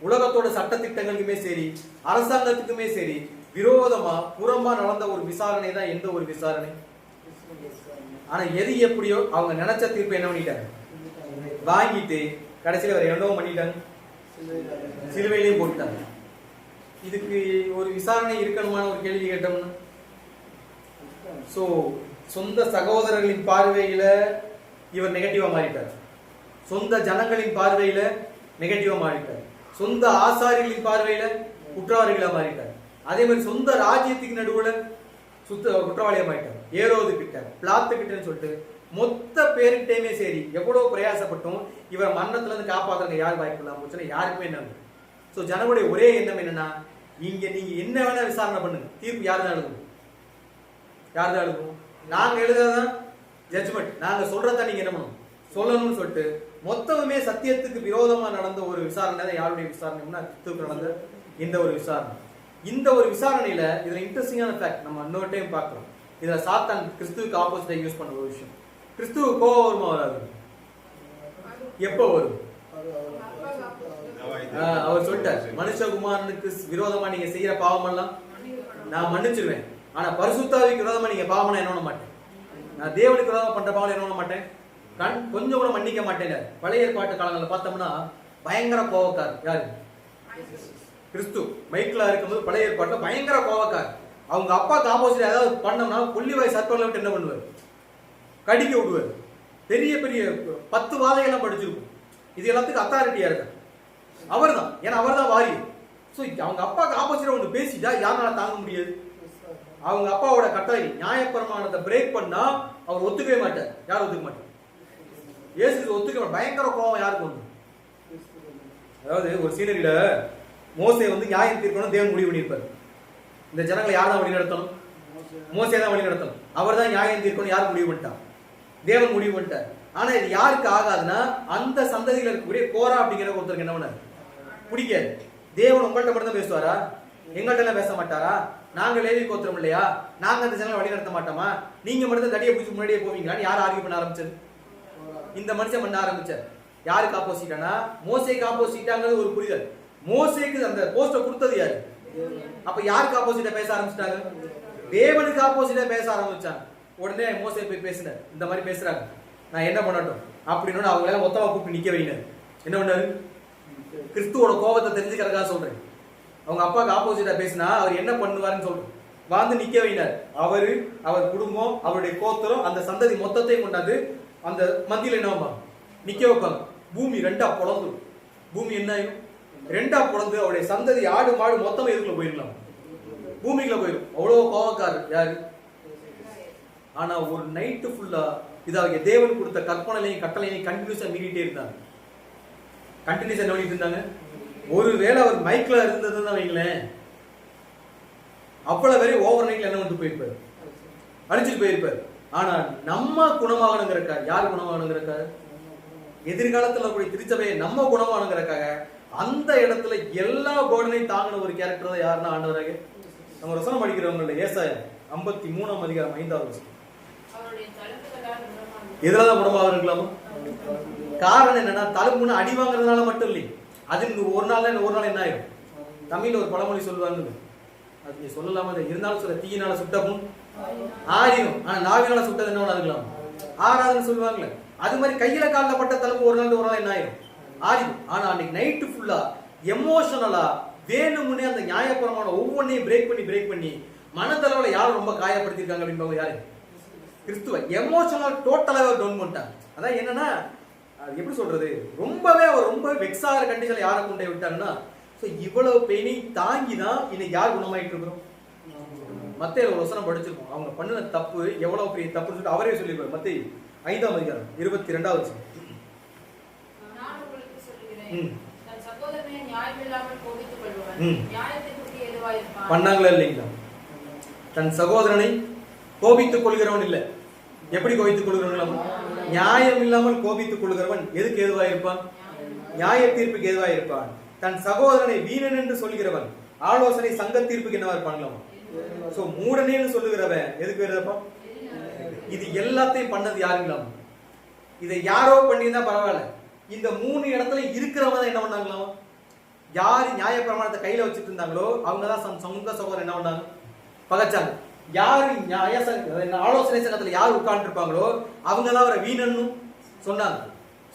[SPEAKER 1] உலகத்தோட சட்ட திட்டங்களுக்குமே சரி, அரசாங்கத்துக்குமே சரி விரோதமா புறம்பா நடந்த ஒரு விசாரணை தான் எந்த ஒரு விசாரணை. ஆனா எது எப்படியோ அவங்க நினைச்ச தீர்ப்பு என்ன பண்ணிட்டாங்க, வாங்கிட்டு கடைசியில வேற என்னவோ பண்ணிட்டாங்க, சிலுவையிலையும் போட்டாங்க. இதுக்கு ஒரு விசாரணை இருக்கணுமான ஒரு கேள்வி கேட்டோம்னா, சோ சொந்த சகோதரர்களின் பார்வையில இவர் நெகட்டிவா மாறிட்டார், சொந்த ஜனங்களின் பார்வையில நெகட்டிவா மாறிட்டார், சொந்த ஆசாரிகளின் பார்வையில குற்றவாளிகளா மாறிட்டார், அதே மாதிரி சொந்த ராஜ்யத்துக்கு நடுவுல குற்றவாளியா மாறிட்டார். ஏரோது கிட்ட பிளாத்து கிட்டன்னு சொல்லிட்டு மொத்த பேருக்கிட்டேயுமே சரி எவ்வளவு பிரயாசப்பட்டும் இவர் மரணத்துல இருந்து காப்பாத்துறங்க யார் வாய்ப்பு இல்லாம போச்சுன்னா யாருக்குமே என்ன. சோ ஜனங்களுடைய ஒரே எண்ணம் என்னன்னா, இங்க நீங்க என்ன வேணா விசாரணை பண்ணுங்க, தீர்ப்பு யாரு தான் எழுதணும், யாரு தான் எழுதணும், நாங்க எழுதுறதான் ஜட்ஜ்மெண்ட், நாங்க சொல்றதா நீங்க என்ன பண்ணணும் சொல்லணும்னு சொல்லிட்டு மொத்தமுமே சத்தியத்துக்கு விரோதமா நடந்த ஒரு விசாரணை தான் யாருடைய விசாரணைன்னா கிறிஸ்துவுக்கு நடந்த இந்த ஒரு விசாரணை. இந்த ஒரு விசாரணையில இதுல இன்ட்ரெஸ்டிங்கான ஃபேக்ட் நம்ம இன்னொரு டைம் பார்க்கிறோம். இதுல சாத்தான் கிறிஸ்துவுக்கு ஆப்போசிட்டா யூஸ் பண்ண ஒரு விஷயம். கிறிஸ்துவ கோபம் வருமா வராது? எப்ப வரும்? அவர் சொல்லிட்டார், மனுஷகுமாரனுக்கு விரோதமா நீங்க செய்யற பாவம் எல்லாம் நான் மன்னிச்சிருவேன், ஆனா பரிசுத்தாவிக்கு விரோதமா நீங்க பாவம் என்ன பண்ண மாட்டேன், நான் தேவனுக்கு விரோதமா பண்ற பாவம் என்ன பண்ண மாட்டேன், கொஞ்சம் கூட மன்னிக்க மாட்டேன். பழைய ஏற்பாட்டு காலங்களில் பார்த்தோம்னா பயங்கர கோவக்கார் யாரு? கிறிஸ்து மைக்கிளா இருக்கும்போது பழைய ஏற்பாட்டுல பயங்கர கோவக்கார். அவங்க அப்பாக்கு ஆப்போசிட் ஏதாவது பண்ணோம்னா கொல்லிவாய் சர்ப்பங்களை விட்டு என்ன பண்ணுவார், கடிக்க விடுவார். பெரிய பெரிய 10 வாதைகள்லாம் படிச்சிருக்கும். இது எல்லாத்துக்கும் அத்தாரிட்டியா இருக்க அவர் தான், ஏன்னா அவர் தான் வாரியர். ஸோ அவங்க அப்பாவுக்கு ஆப்போசிட்டா ஒன்று பேசிட்டா யாருனால தாங்க முடியாது. அவங்க அப்பாவோட கட்டளை நியாயப்பிரமாணத்தை பிரேக் பண்ணா அவர் ஒத்துக்கவே மாட்டார். யாரும் ஒத்துக்க மாட்டார். இயேசு ஒத்துக்க மாட்டார். பயங்கர கோபம் யாருக்கு வந்து, அதாவது ஒரு சீனரியில மோசே வந்து நியாயம் தீர்க்கணும் தேவன் முடிவு பண்ணியிருப்பார். இந்த ஜனங்களை யார் தான் வழி நடத்தணும்? மோசே தான் வழி நடத்தணும். அவர் தான் நியாயம் தீர்க்கணும். யார் முடிவு பண்ணிட்டார்? தேவன் முடிவு பண்ணிட்டார். ஆனா இது யாருக்கு ஆகாதுன்னா அந்த சந்ததியில இருக்கக்கூடிய கோரா அப்படிங்கிற ஒருத்தருக்கு என்ன பண்ணாரு பிடிக்காது. தேவன் உங்கள்கிட்ட மட்டும் தான் பேசுவாரா? எங்கள்கிட்ட எல்லாம் பேச மாட்டாரா? நாங்க லேவி கோத்திரம் இல்லையா? நாங்க அந்த ஜனங்களை வழி நடத்த மாட்டோமா? நீங்க மட்டும் தான் தடியை பிடிச்சி முன்னாடியே போவீங்களான்னு யார் ஆர்கியூ பண்ண ஆரம்பிச்சது? இந்த மனுஷன் பண்ண ஆரம்பிச்சார். யாருக்கு ஆப்போசிட்டானா மோசேக்கு ஆப்போசிட்டாங்கிறது ஒரு புரிதல். மோசேக்கு அந்த போஸ்ட கொடுத்தது யாரு? அப்ப யாருக்கு ஆப்போசிட்டா பேச ஆரம்பிச்சிட்டாங்க? தேவனுக்கு ஆப்போசிட்டா பேச ஆரம்பிச்சாங்க. உடனே மோசே போய் பேசினார், இந்த மாதிரி பேசுறாங்க, நான் என்ன பண்ணட்டும் அப்படின்னு அவங்க எல்லாம் மொத்தமா கூப்பிட்டு நிக்க வைனார். என்ன பண்ணாரு? கிறிஸ்துவோட கோபத்தை தெரிஞ்சுக்கிறதுக்காக சொல்றேன். அவங்க அப்பாவுக்கு ஆப்போசிட்டா பேசினா அவர் என்ன பண்ணுவாருன்னு சொல்றேன். வந்து நிக்க வைனார். அவரு, அவர் குடும்பம், அவருடைய கோத்திரம், அந்த சந்ததி மொத்தத்தையும் கொண்டாந்து அந்த மத்தியில என்ன நிக்க வைப்பாங்க. பூமி 2ஆ பொளந்துடும். பூமி என்ன ஆயிடும்? 2ஆ பொளந்து அவருடைய சந்ததி ஆடு மாடு மொத்தமா இதுக்குள்ள போயிடலாம், பூமிக்குள்ள போயிடும். அவ்வளவு கோபக்காரர் யாரு? ஆனா ஒரு நைட்டு ஃபுல்லா இதாக தேவன் கொடுத்த கற்பனையும் கட்டளையும் கண்டினியூஸா மீறிட்டே இருந்தாங்க. கண்டினியூஸா என்ன பண்ணிட்டு இருந்தாங்க? ஒருவேளை அவர் மைக்ல இருந்ததுன்னு வைங்களேன், அவ்வளவு வரை ஓவர் நைட்ல என்ன வந்து போயிருப்பாரு, அடிச்சுட்டு போயிருப்பாரு. ஆனா நம்ம குணமாகணுங்கிறக்காக, யார் குணமாகணுங்கிறக்காக, எதிர்காலத்துல கூடிய திருச்சபையை நம்ம குணமாகணுங்கிறக்காக அந்த இடத்துல எல்லா போர்டனையும் தாங்கின ஒரு கேரக்டர் தான் யாருன்னா ஆண்டவராக. நம்ம வசனம் படிக்கிறவங்கள ஏசாயா 53ஆம் அதிகாரம் 5வது வசனம். எதுலதான் குணமாக இருக்கலாமா? காரணம் என்னன்னா தழும்புன்னு அடி வாங்குறதுனால மட்டும் இல்லை, அது ஒரு நாள் என்ன ஆயிடும். தமிழ்ல ஒரு பழமொழி சொல்லுவாங்க, அது நீ சொல்லலாமா? இருந்தாலும் சொல்ல, தீயினால சுட்டப்பும் ஆறியும், ஆனா நாவினால சுட்டது என்ன இருக்கலாம், ஆறாதுன்னு சொல்லுவாங்களே. அது மாதிரி கையில காலில் பட்ட தழும்பு ஒரு நாள் என்ன ஆயிரும், ஆறிடும். ஆனா அன்னைக்கு நைட்டு ஃபுல்லா எமோஷனலா வேணுமுன்னே அந்த நியாயபரமான ஒவ்வொன்றையும் பிரேக் பண்ணி மனதளவுல யாரும் ரொம்ப காயப்படுத்திருக்காங்க அப்படின்னு யாரு? கிறிஸ்துவ எமோஷனல் டோட்டலாவே டவுன் பண்ணிட்டாங்க. அதான் என்னன்னா, எப்படி சொல்றது, ரொம்பவே அவர் ரொம்ப வெக்ஸாகிற கண்டிஷன்ல யாரை கொண்டு விட்டாருன்னா, இவ்வளவு பெயினை தாங்கி தான் இன்னைக்கு யார் குணமாயிட்டு இருக்கிறோம். மத்தேயுல ஒரு வசனம் படிச்சிருக்கோம், அவங்க பண்ணின தப்பு எவ்வளவு பெரிய தப்புன்னு சொல்லிட்டு அவரே சொல்லியிருப்பார். மத்தேயு 5ஆம் அதிகாரம் 22வது வசனம்.
[SPEAKER 2] நான் உங்களுக்கு சொல்கிறேன், தன் சகோதரனை நியாயமில்லாமல் கோபித்துக் கொள்பவன் நியாயத்திற்கு ஏதுவாயிருப்பான். பண்ணாங்களா இல்லைங்களா?
[SPEAKER 1] தன் சகோதரனை கோபித்துக் கொள்கிறவன் இல்ல, எப்படி கோபித்துக் கொள்கிறவன்? நியாயம் இல்லாமல் கோபித்துக் கொள்கிறவன் எதுக்கு ஏதுவாயிருப்பான்? நியாய தீர்ப்புக்கு ஏதுவாயிருப்பான். தன் சகோதரனை வீணன் என்று சொல்கிறவன் ஆலோசனை சங்க தீர்ப்புக்கு என்னவா இருப்பாங்களாம்? சோ மூடனேன்னு சொல்லுகிறவன் எதுக்கு வருதப்பா? இது எல்லாத்தையும் பண்ணது யாருங்களாம்? இதை யாரோ பண்ணியிருந்தா பரவாயில்ல, இந்த 3 இடத்துல இருக்கிறவங்க என்ன பண்ணாங்களாம்? யாரு நியாய பிரமாணத்தை கையில வச்சுட்டு இருந்தாங்களோ அவங்கதான் சொந்த சகோதரன் என்ன பண்ணாங்க, பகச்சாங்க. யாரு ஆலோசனை சங்கத்துல யார் உட்கார்ந்து இருப்பாங்களோ அவங்கதான் அவரை வீணன்னு சொன்னாங்க.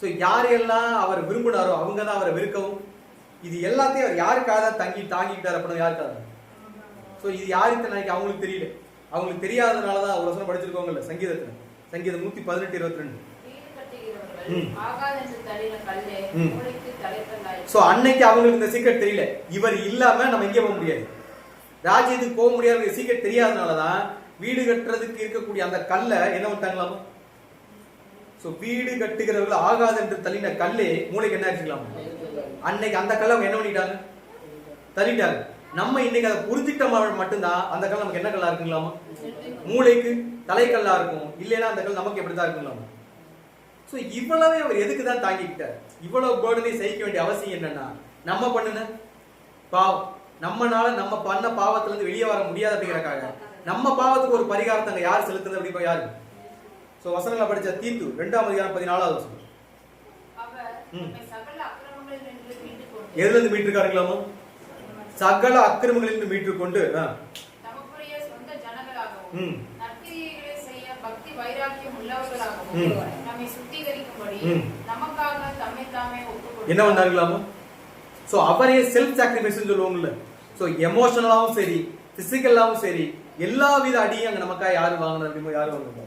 [SPEAKER 1] சோ யாரெல்லாம் அவர் விரும்பினாரோ அவங்கதான் அவரை வெறுக்கவும். இது எல்லாத்தையும் அவர் யாருக்காக தான் தாங்கிக்கிட்டார் அப்படின்னா யாருக்காக? சோ இது யாருக்கு நினைக்க அவங்களுக்கு தெரியல. அவங்களுக்கு தெரியாததுனாலதான் ஒரு வசனம் படிச்சிருக்கோங்கல்ல சங்கீதத்துல, சங்கீதம் 118:22. சோ அன்னைக்கு அவங்களுக்கு இந்த சீக்கிரம் தெரியல, இவர் இல்லாம நம்ம எங்கே போக முடியாது, ராஜ்யத்துக்கு போக முடியாத சீக்கிரம் தெரியாதனாலதான் வீடு கட்டுறதுக்கு இருக்கக்கூடிய அந்த கல்லை என்ன பண்ணிட்டாங்களாமா? சோ வீடு கட்டுகிறவர்கள் ஆகாது என்று தள்ளின கல்லே மூளைக்கு என்ன ஆச்சுக்கலாம், அன்னைக்கு அந்த கல்லை என்ன பண்ணிட்டாங்க, தள்ளிட்டாங்க. நம்ம இன்னைக்கு அதை புரிஞ்சுக்கிட்ட மட்டும்தான் அந்த கல் நமக்கு என்ன கல்லா இருக்குங்களாமா, மூளைக்கு தலைக்கல்லா இருக்கும். இல்லைன்னா அந்த கல் நமக்கு எப்படிதான் இருக்குங்களாமா. சோ இவ்வளவே அவர் எதுக்கு தான் தாங்கிக்கிட்டார்? இவ்வளவு பேர்டனை சகிக்க வேண்டிய அவசியம் என்னன்னா, நம்ம பண்ணுன பாவம், நம்மனால நம்ம பண்ண பாவத்துல இருந்து வெளியே வர முடியாது அப்படிங்கறக்காக நம்ம பாவத்துக்கு ஒரு பரிகாரத்தை அங்க யார் செலுத்துறது அப்படிப்பா யாரு? சோ வசனங்களை படிச்ச தீத்து 2ஆம் அதிகாரம் 14வது வசனம். எதுல இருந்து மீட்டிருக்காருங்களாமா? சகல அக்கிரமங்களிலிருந்து மீட்டுக்கொண்டு என்ன பண்ணாங்களாமா? சோ அவரே செல்ஃப் சாக்ரிஃபைஸ் சொல்லுவாங்கல்ல. சோ எமோஷனலாவும் சரி பிசிக்கலாவும் சரி எல்லா வித அடியும் அங்க நமக்காக யாரு வாங்கினா யாரு வாங்க.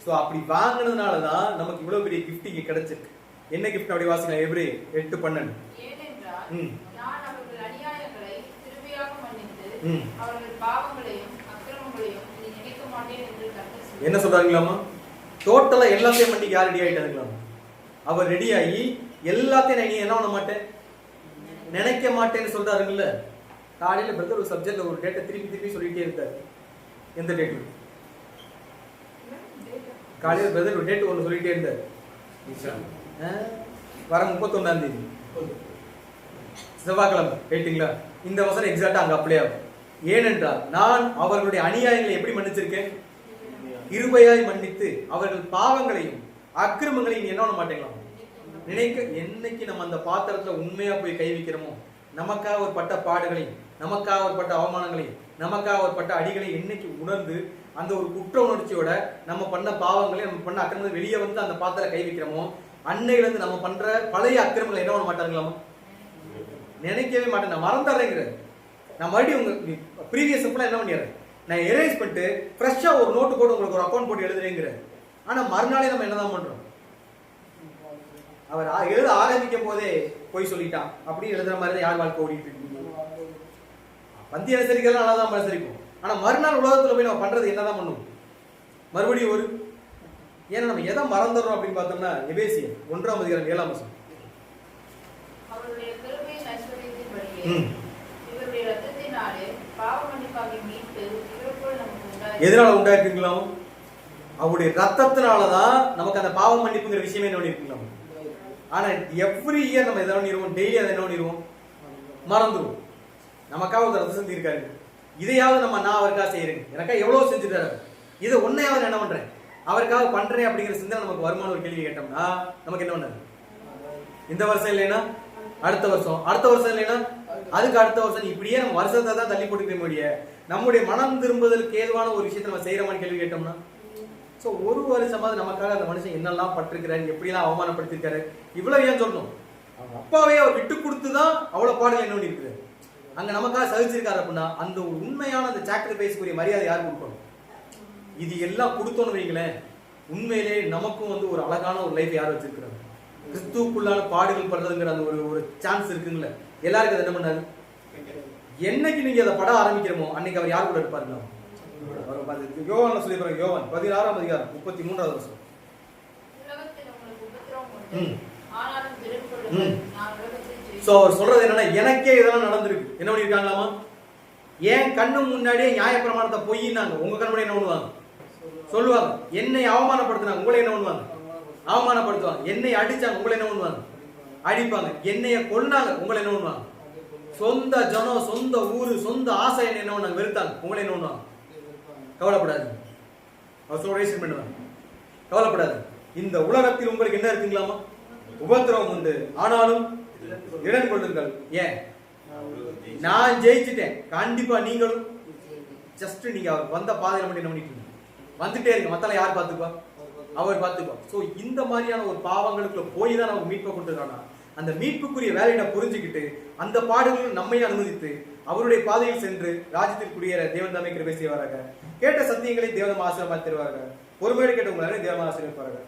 [SPEAKER 1] சோ அப்படி வாங்கினதுனாலதான் நமக்கு இவ்வளவு பெரிய கிஃப்ட் இங்க கிடைச்சிருக்கு. என்ன கிஃப்ட் அப்படி வாசிக்கலாம், எபிரேயர் 8:12. என்ன சொல்றாங்களாமா? டோட்டலா எல்லாத்தையும் பண்ணி யார் ரெடி ஆயிட்டாங்களாமா? அவர் ரெடி ஆகி எல்லாத்தையும் நான் என்ன பண்ண மாட்டேன், நினைக்க மாட்டேன்னு சொல்றாருங்கல்ல. காலையில பிரதர் ஒரு சப்ஜெக்ட்ல ஒரு டேட்டை திருப்பி சொல்லிட்டே இருக்காரு. எந்த டேட்? காலையில பிரதர் ஒரு டேட் ஒன்று சொல்லிட்டே இருந்தாரு, வர 31ஆம் தேதி செவ்வாய்க்கிழமை. ரைட்டுங்களா? இந்த வசனம் எக்ஸாக்டா அங்க அப்ளை ஆகும். ஏனென்றால் நான் அவர்களுடைய அநியாயங்களை எப்படி மன்னிச்சிருக்கேன், கிருபையாய் மன்னித்து அவர்கள் பாவங்களையும் அக்கிரமங்களையும் என்ன பண்ண மாட்டேங்களாம் நினைக்க. என்னைக்கு நம்ம அந்த பாத்திரத்துல உண்மையா போய் கை வைக்கிறோமோ, நமக்காக ஒரு பட்ட பாடுகளையும் நமக்காக ஒரு பட்ட அவமானங்களையும் நமக்காக ஒரு பட்ட அடிகளையும் என்னைக்கு உணர்ந்து அந்த ஒரு குற்ற உணர்ச்சியோட நம்ம பண்ண பாவங்களையும் நம்ம பண்ண அக்கிரமங்களை வெளியே வந்து அந்த பாத்திர கை வைக்கிறோமோ, அன்னையில இருந்து நம்ம பண்ற பழைய அக்கிரமங்களை என்ன பண்ண மாட்டாங்களாமா, நினைக்கவே மாட்டேன். நான் மறந்துடுறேங்கிறது. நான் மறுபடியும் உங்க ப்ரீவியஸ் என்ன பண்ணிடுறேன், நான் எரேஸ் பண்ணிட்டு ஃப்ரெஷ்ஷா ஒரு நோட்டு போட்டு உங்களுக்கு ஒரு அக்கௌண்ட் போட்டு எழுதுறேங்கிற. ஆனா மறுநாளே நம்ம என்னதான் பண்றோம், அவர் எழுத ஆரம்பிக்கும் போதே போய் சொல்லிட்டான் அப்படின்னு எழுதுற மாதிரி தான் யார் வாழ்க்கை ஓடிட்டு இருக்கு. பந்தி அனுசரிக்கிறதா நல்லாதான் அனுசரிக்கும். ஆனா மறுநாள் உலகத்துல போய் நம்ம பண்றது என்னதான் பண்ணும், மறுபடியும் ஒரு ஏன்னா நம்ம எதை மறந்துடுறோம் அப்படின்னு பார்த்தோம்னா, எபேசியர் 1ஆம் அதிகாரம் 7ஆம் வசனம். எதனால உண்டாயிருக்குங்களாம், அவருடைய ரத்தத்தினாலதான் நமக்கு அந்த பாவ மன்னிப்புங்கிற விஷயமே என்ன பண்ணிருக்கலாம். ஆனா எவ்ரி இயர் நம்ம எதை பண்ணிடுவோம், டெய்லி அதை என்ன பண்ணிடுவோம், மறந்துடுவோம். நமக்காக ஒரு ரத்தம் செஞ்சு இருக்காரு, இதையாவது நான் அவருக்காக செய்யறேன், எனக்காக எவ்வளவு செஞ்சுட்டாரு, இதை ஒன்னையாவது என்ன பண்றேன், அவருக்காக பண்றேன் அப்படிங்கிற சிந்தனை நமக்கு வருமான ஒரு கேள்வி கேட்டோம்னா நமக்கு என்ன பண்ணாரு, இந்த வருஷம் இல்லைன்னா அடுத்த வருஷம், அடுத்த வருஷம் இல்லைன்னா அதுக்கு அடுத்த வருஷம் இப்படியே நம்ம வருஷத்தை தான் தள்ளி போட்டுக்க முடிய நம்முடைய மனம் திரும்புதலுக்கு ஏதுவான ஒரு விஷயத்தை நம்ம செய்யற மாதிரி கேள்வி கேட்டோம்னா, சோ ஒரு வருஷமாவது நமக்காக அந்த மனுஷன் என்னெல்லாம் பட்டிருக்கிறாரு, எப்படிலாம் அவமானப்படுத்திருக்காரு, இவ்வளவு ஏன் சொல்லணும்? அவங்க அப்பாவே அவர் விட்டு கொடுத்துதான் அவ்வளவு பாடல் என்ன பண்ணி இருக்குது, அங்க நமக்காக சகிச்சிருக்காரு அப்படின்னா அந்த ஒரு உண்மையான அந்த சாக்ரிஃபைஸ்க்குரிய மரியாதை யார் கொடுக்கணும்? இது எல்லாம் கொடுத்தோன்னு வைங்களேன், உண்மையிலே நமக்கும் வந்து ஒரு அழகான ஒரு லைஃப் யார் வச்சிருக்கிறாங்க? கிறிஸ்துவுக்குள்ளான பாடுகள் படுறதுங்கிற அந்த ஒரு சான்ஸ் இருக்குங்களே, எல்லாருக்கும் அதை என்ன பண்ணாரு? என்னைக்கு நீங்க அதை பட ஆரம்பிக்கிறோமோ அன்னைக்கு அவர் யார் கூட இருப்பாருங்களா? யோவான்ல சொல்லி பாருங்க, யோவான் 16ஆம் அதிகாரம் 33வது வசனம். சோ அவர் சொல்றது என்னன்னா, எனக்கே இதெல்லாம் நடந்திருக்கு. என்ன பண்ணிருக்காங்களாமா? ஏன் கண்ணு முன்னாடியே நியாயப்பிரமாணத்தை பொய்யினாங்க, உங்க கண்முன்னாடி என்ன பண்ணுவாங்க? சொல்லுவாங்க. என்னை அவமானப்படுத்தினாங்க, உங்களை என்ன பண்ணுவாங்க? அவமானப்படுத்துவாங்க. என்னை அடிச்சாங்க, உங்களை என்ன பண்ணுவாங்க? அடிப்பாங்க. என்னைய கொன்னாங்க, உங்களை என்ன பண்ணுவாங்க? சொந்த ஜனம், சொந்த ஊரு, சொந்த ஆசை என்ன பண்ணுவாங்க? வெறுத்தாங்க, உங்களை என்ன பண்ணுவாங்க? கவலைப்படாது, அவர் சொல்ல பண்ணுவாங்க. கவலைப்படாது, இந்த உலகத்தில் உங்களுக்கு என்ன இருக்குங்களாமா? உபத்திரவம் உண்டு, ஆனாலும் இடம் கொள்ளுங்கள். ஏன்? நான் ஜெயிச்சுட்டேன். கண்டிப்பா நீங்களும் ஜஸ்ட் நீங்க அவர் வந்த பாதையில மட்டும் என்ன பண்ணிட்டு வந்துட்டே இருக்கு. மத்தல யார் பார்த்துப்பா? அவர் பார்த்துப்பா. சோ இந்த மாதிரியான ஒரு பாவங்களுக்குள்ள போய் தான் நம்ம மீட்பை கொண்டிருக்கானா, அந்த மீட்புக்குரிய வேலையை புரிஞ்சுக்கிட்டு அந்த பாடுகளும் நம்மை அனுமதித்து அவருடைய பாதையில் சென்று ராஜ்யத்தில் குடியேற தேவன் தாமே கிருபை செய்வாராக. கேட்ட சத்தியங்களை தேவன் ஆசீர்வாதமாக தருவார்கள். பொறுமையோடு கேட்டவங்களாலே தேவன் ஆசீர்வதிப்பார்கள்.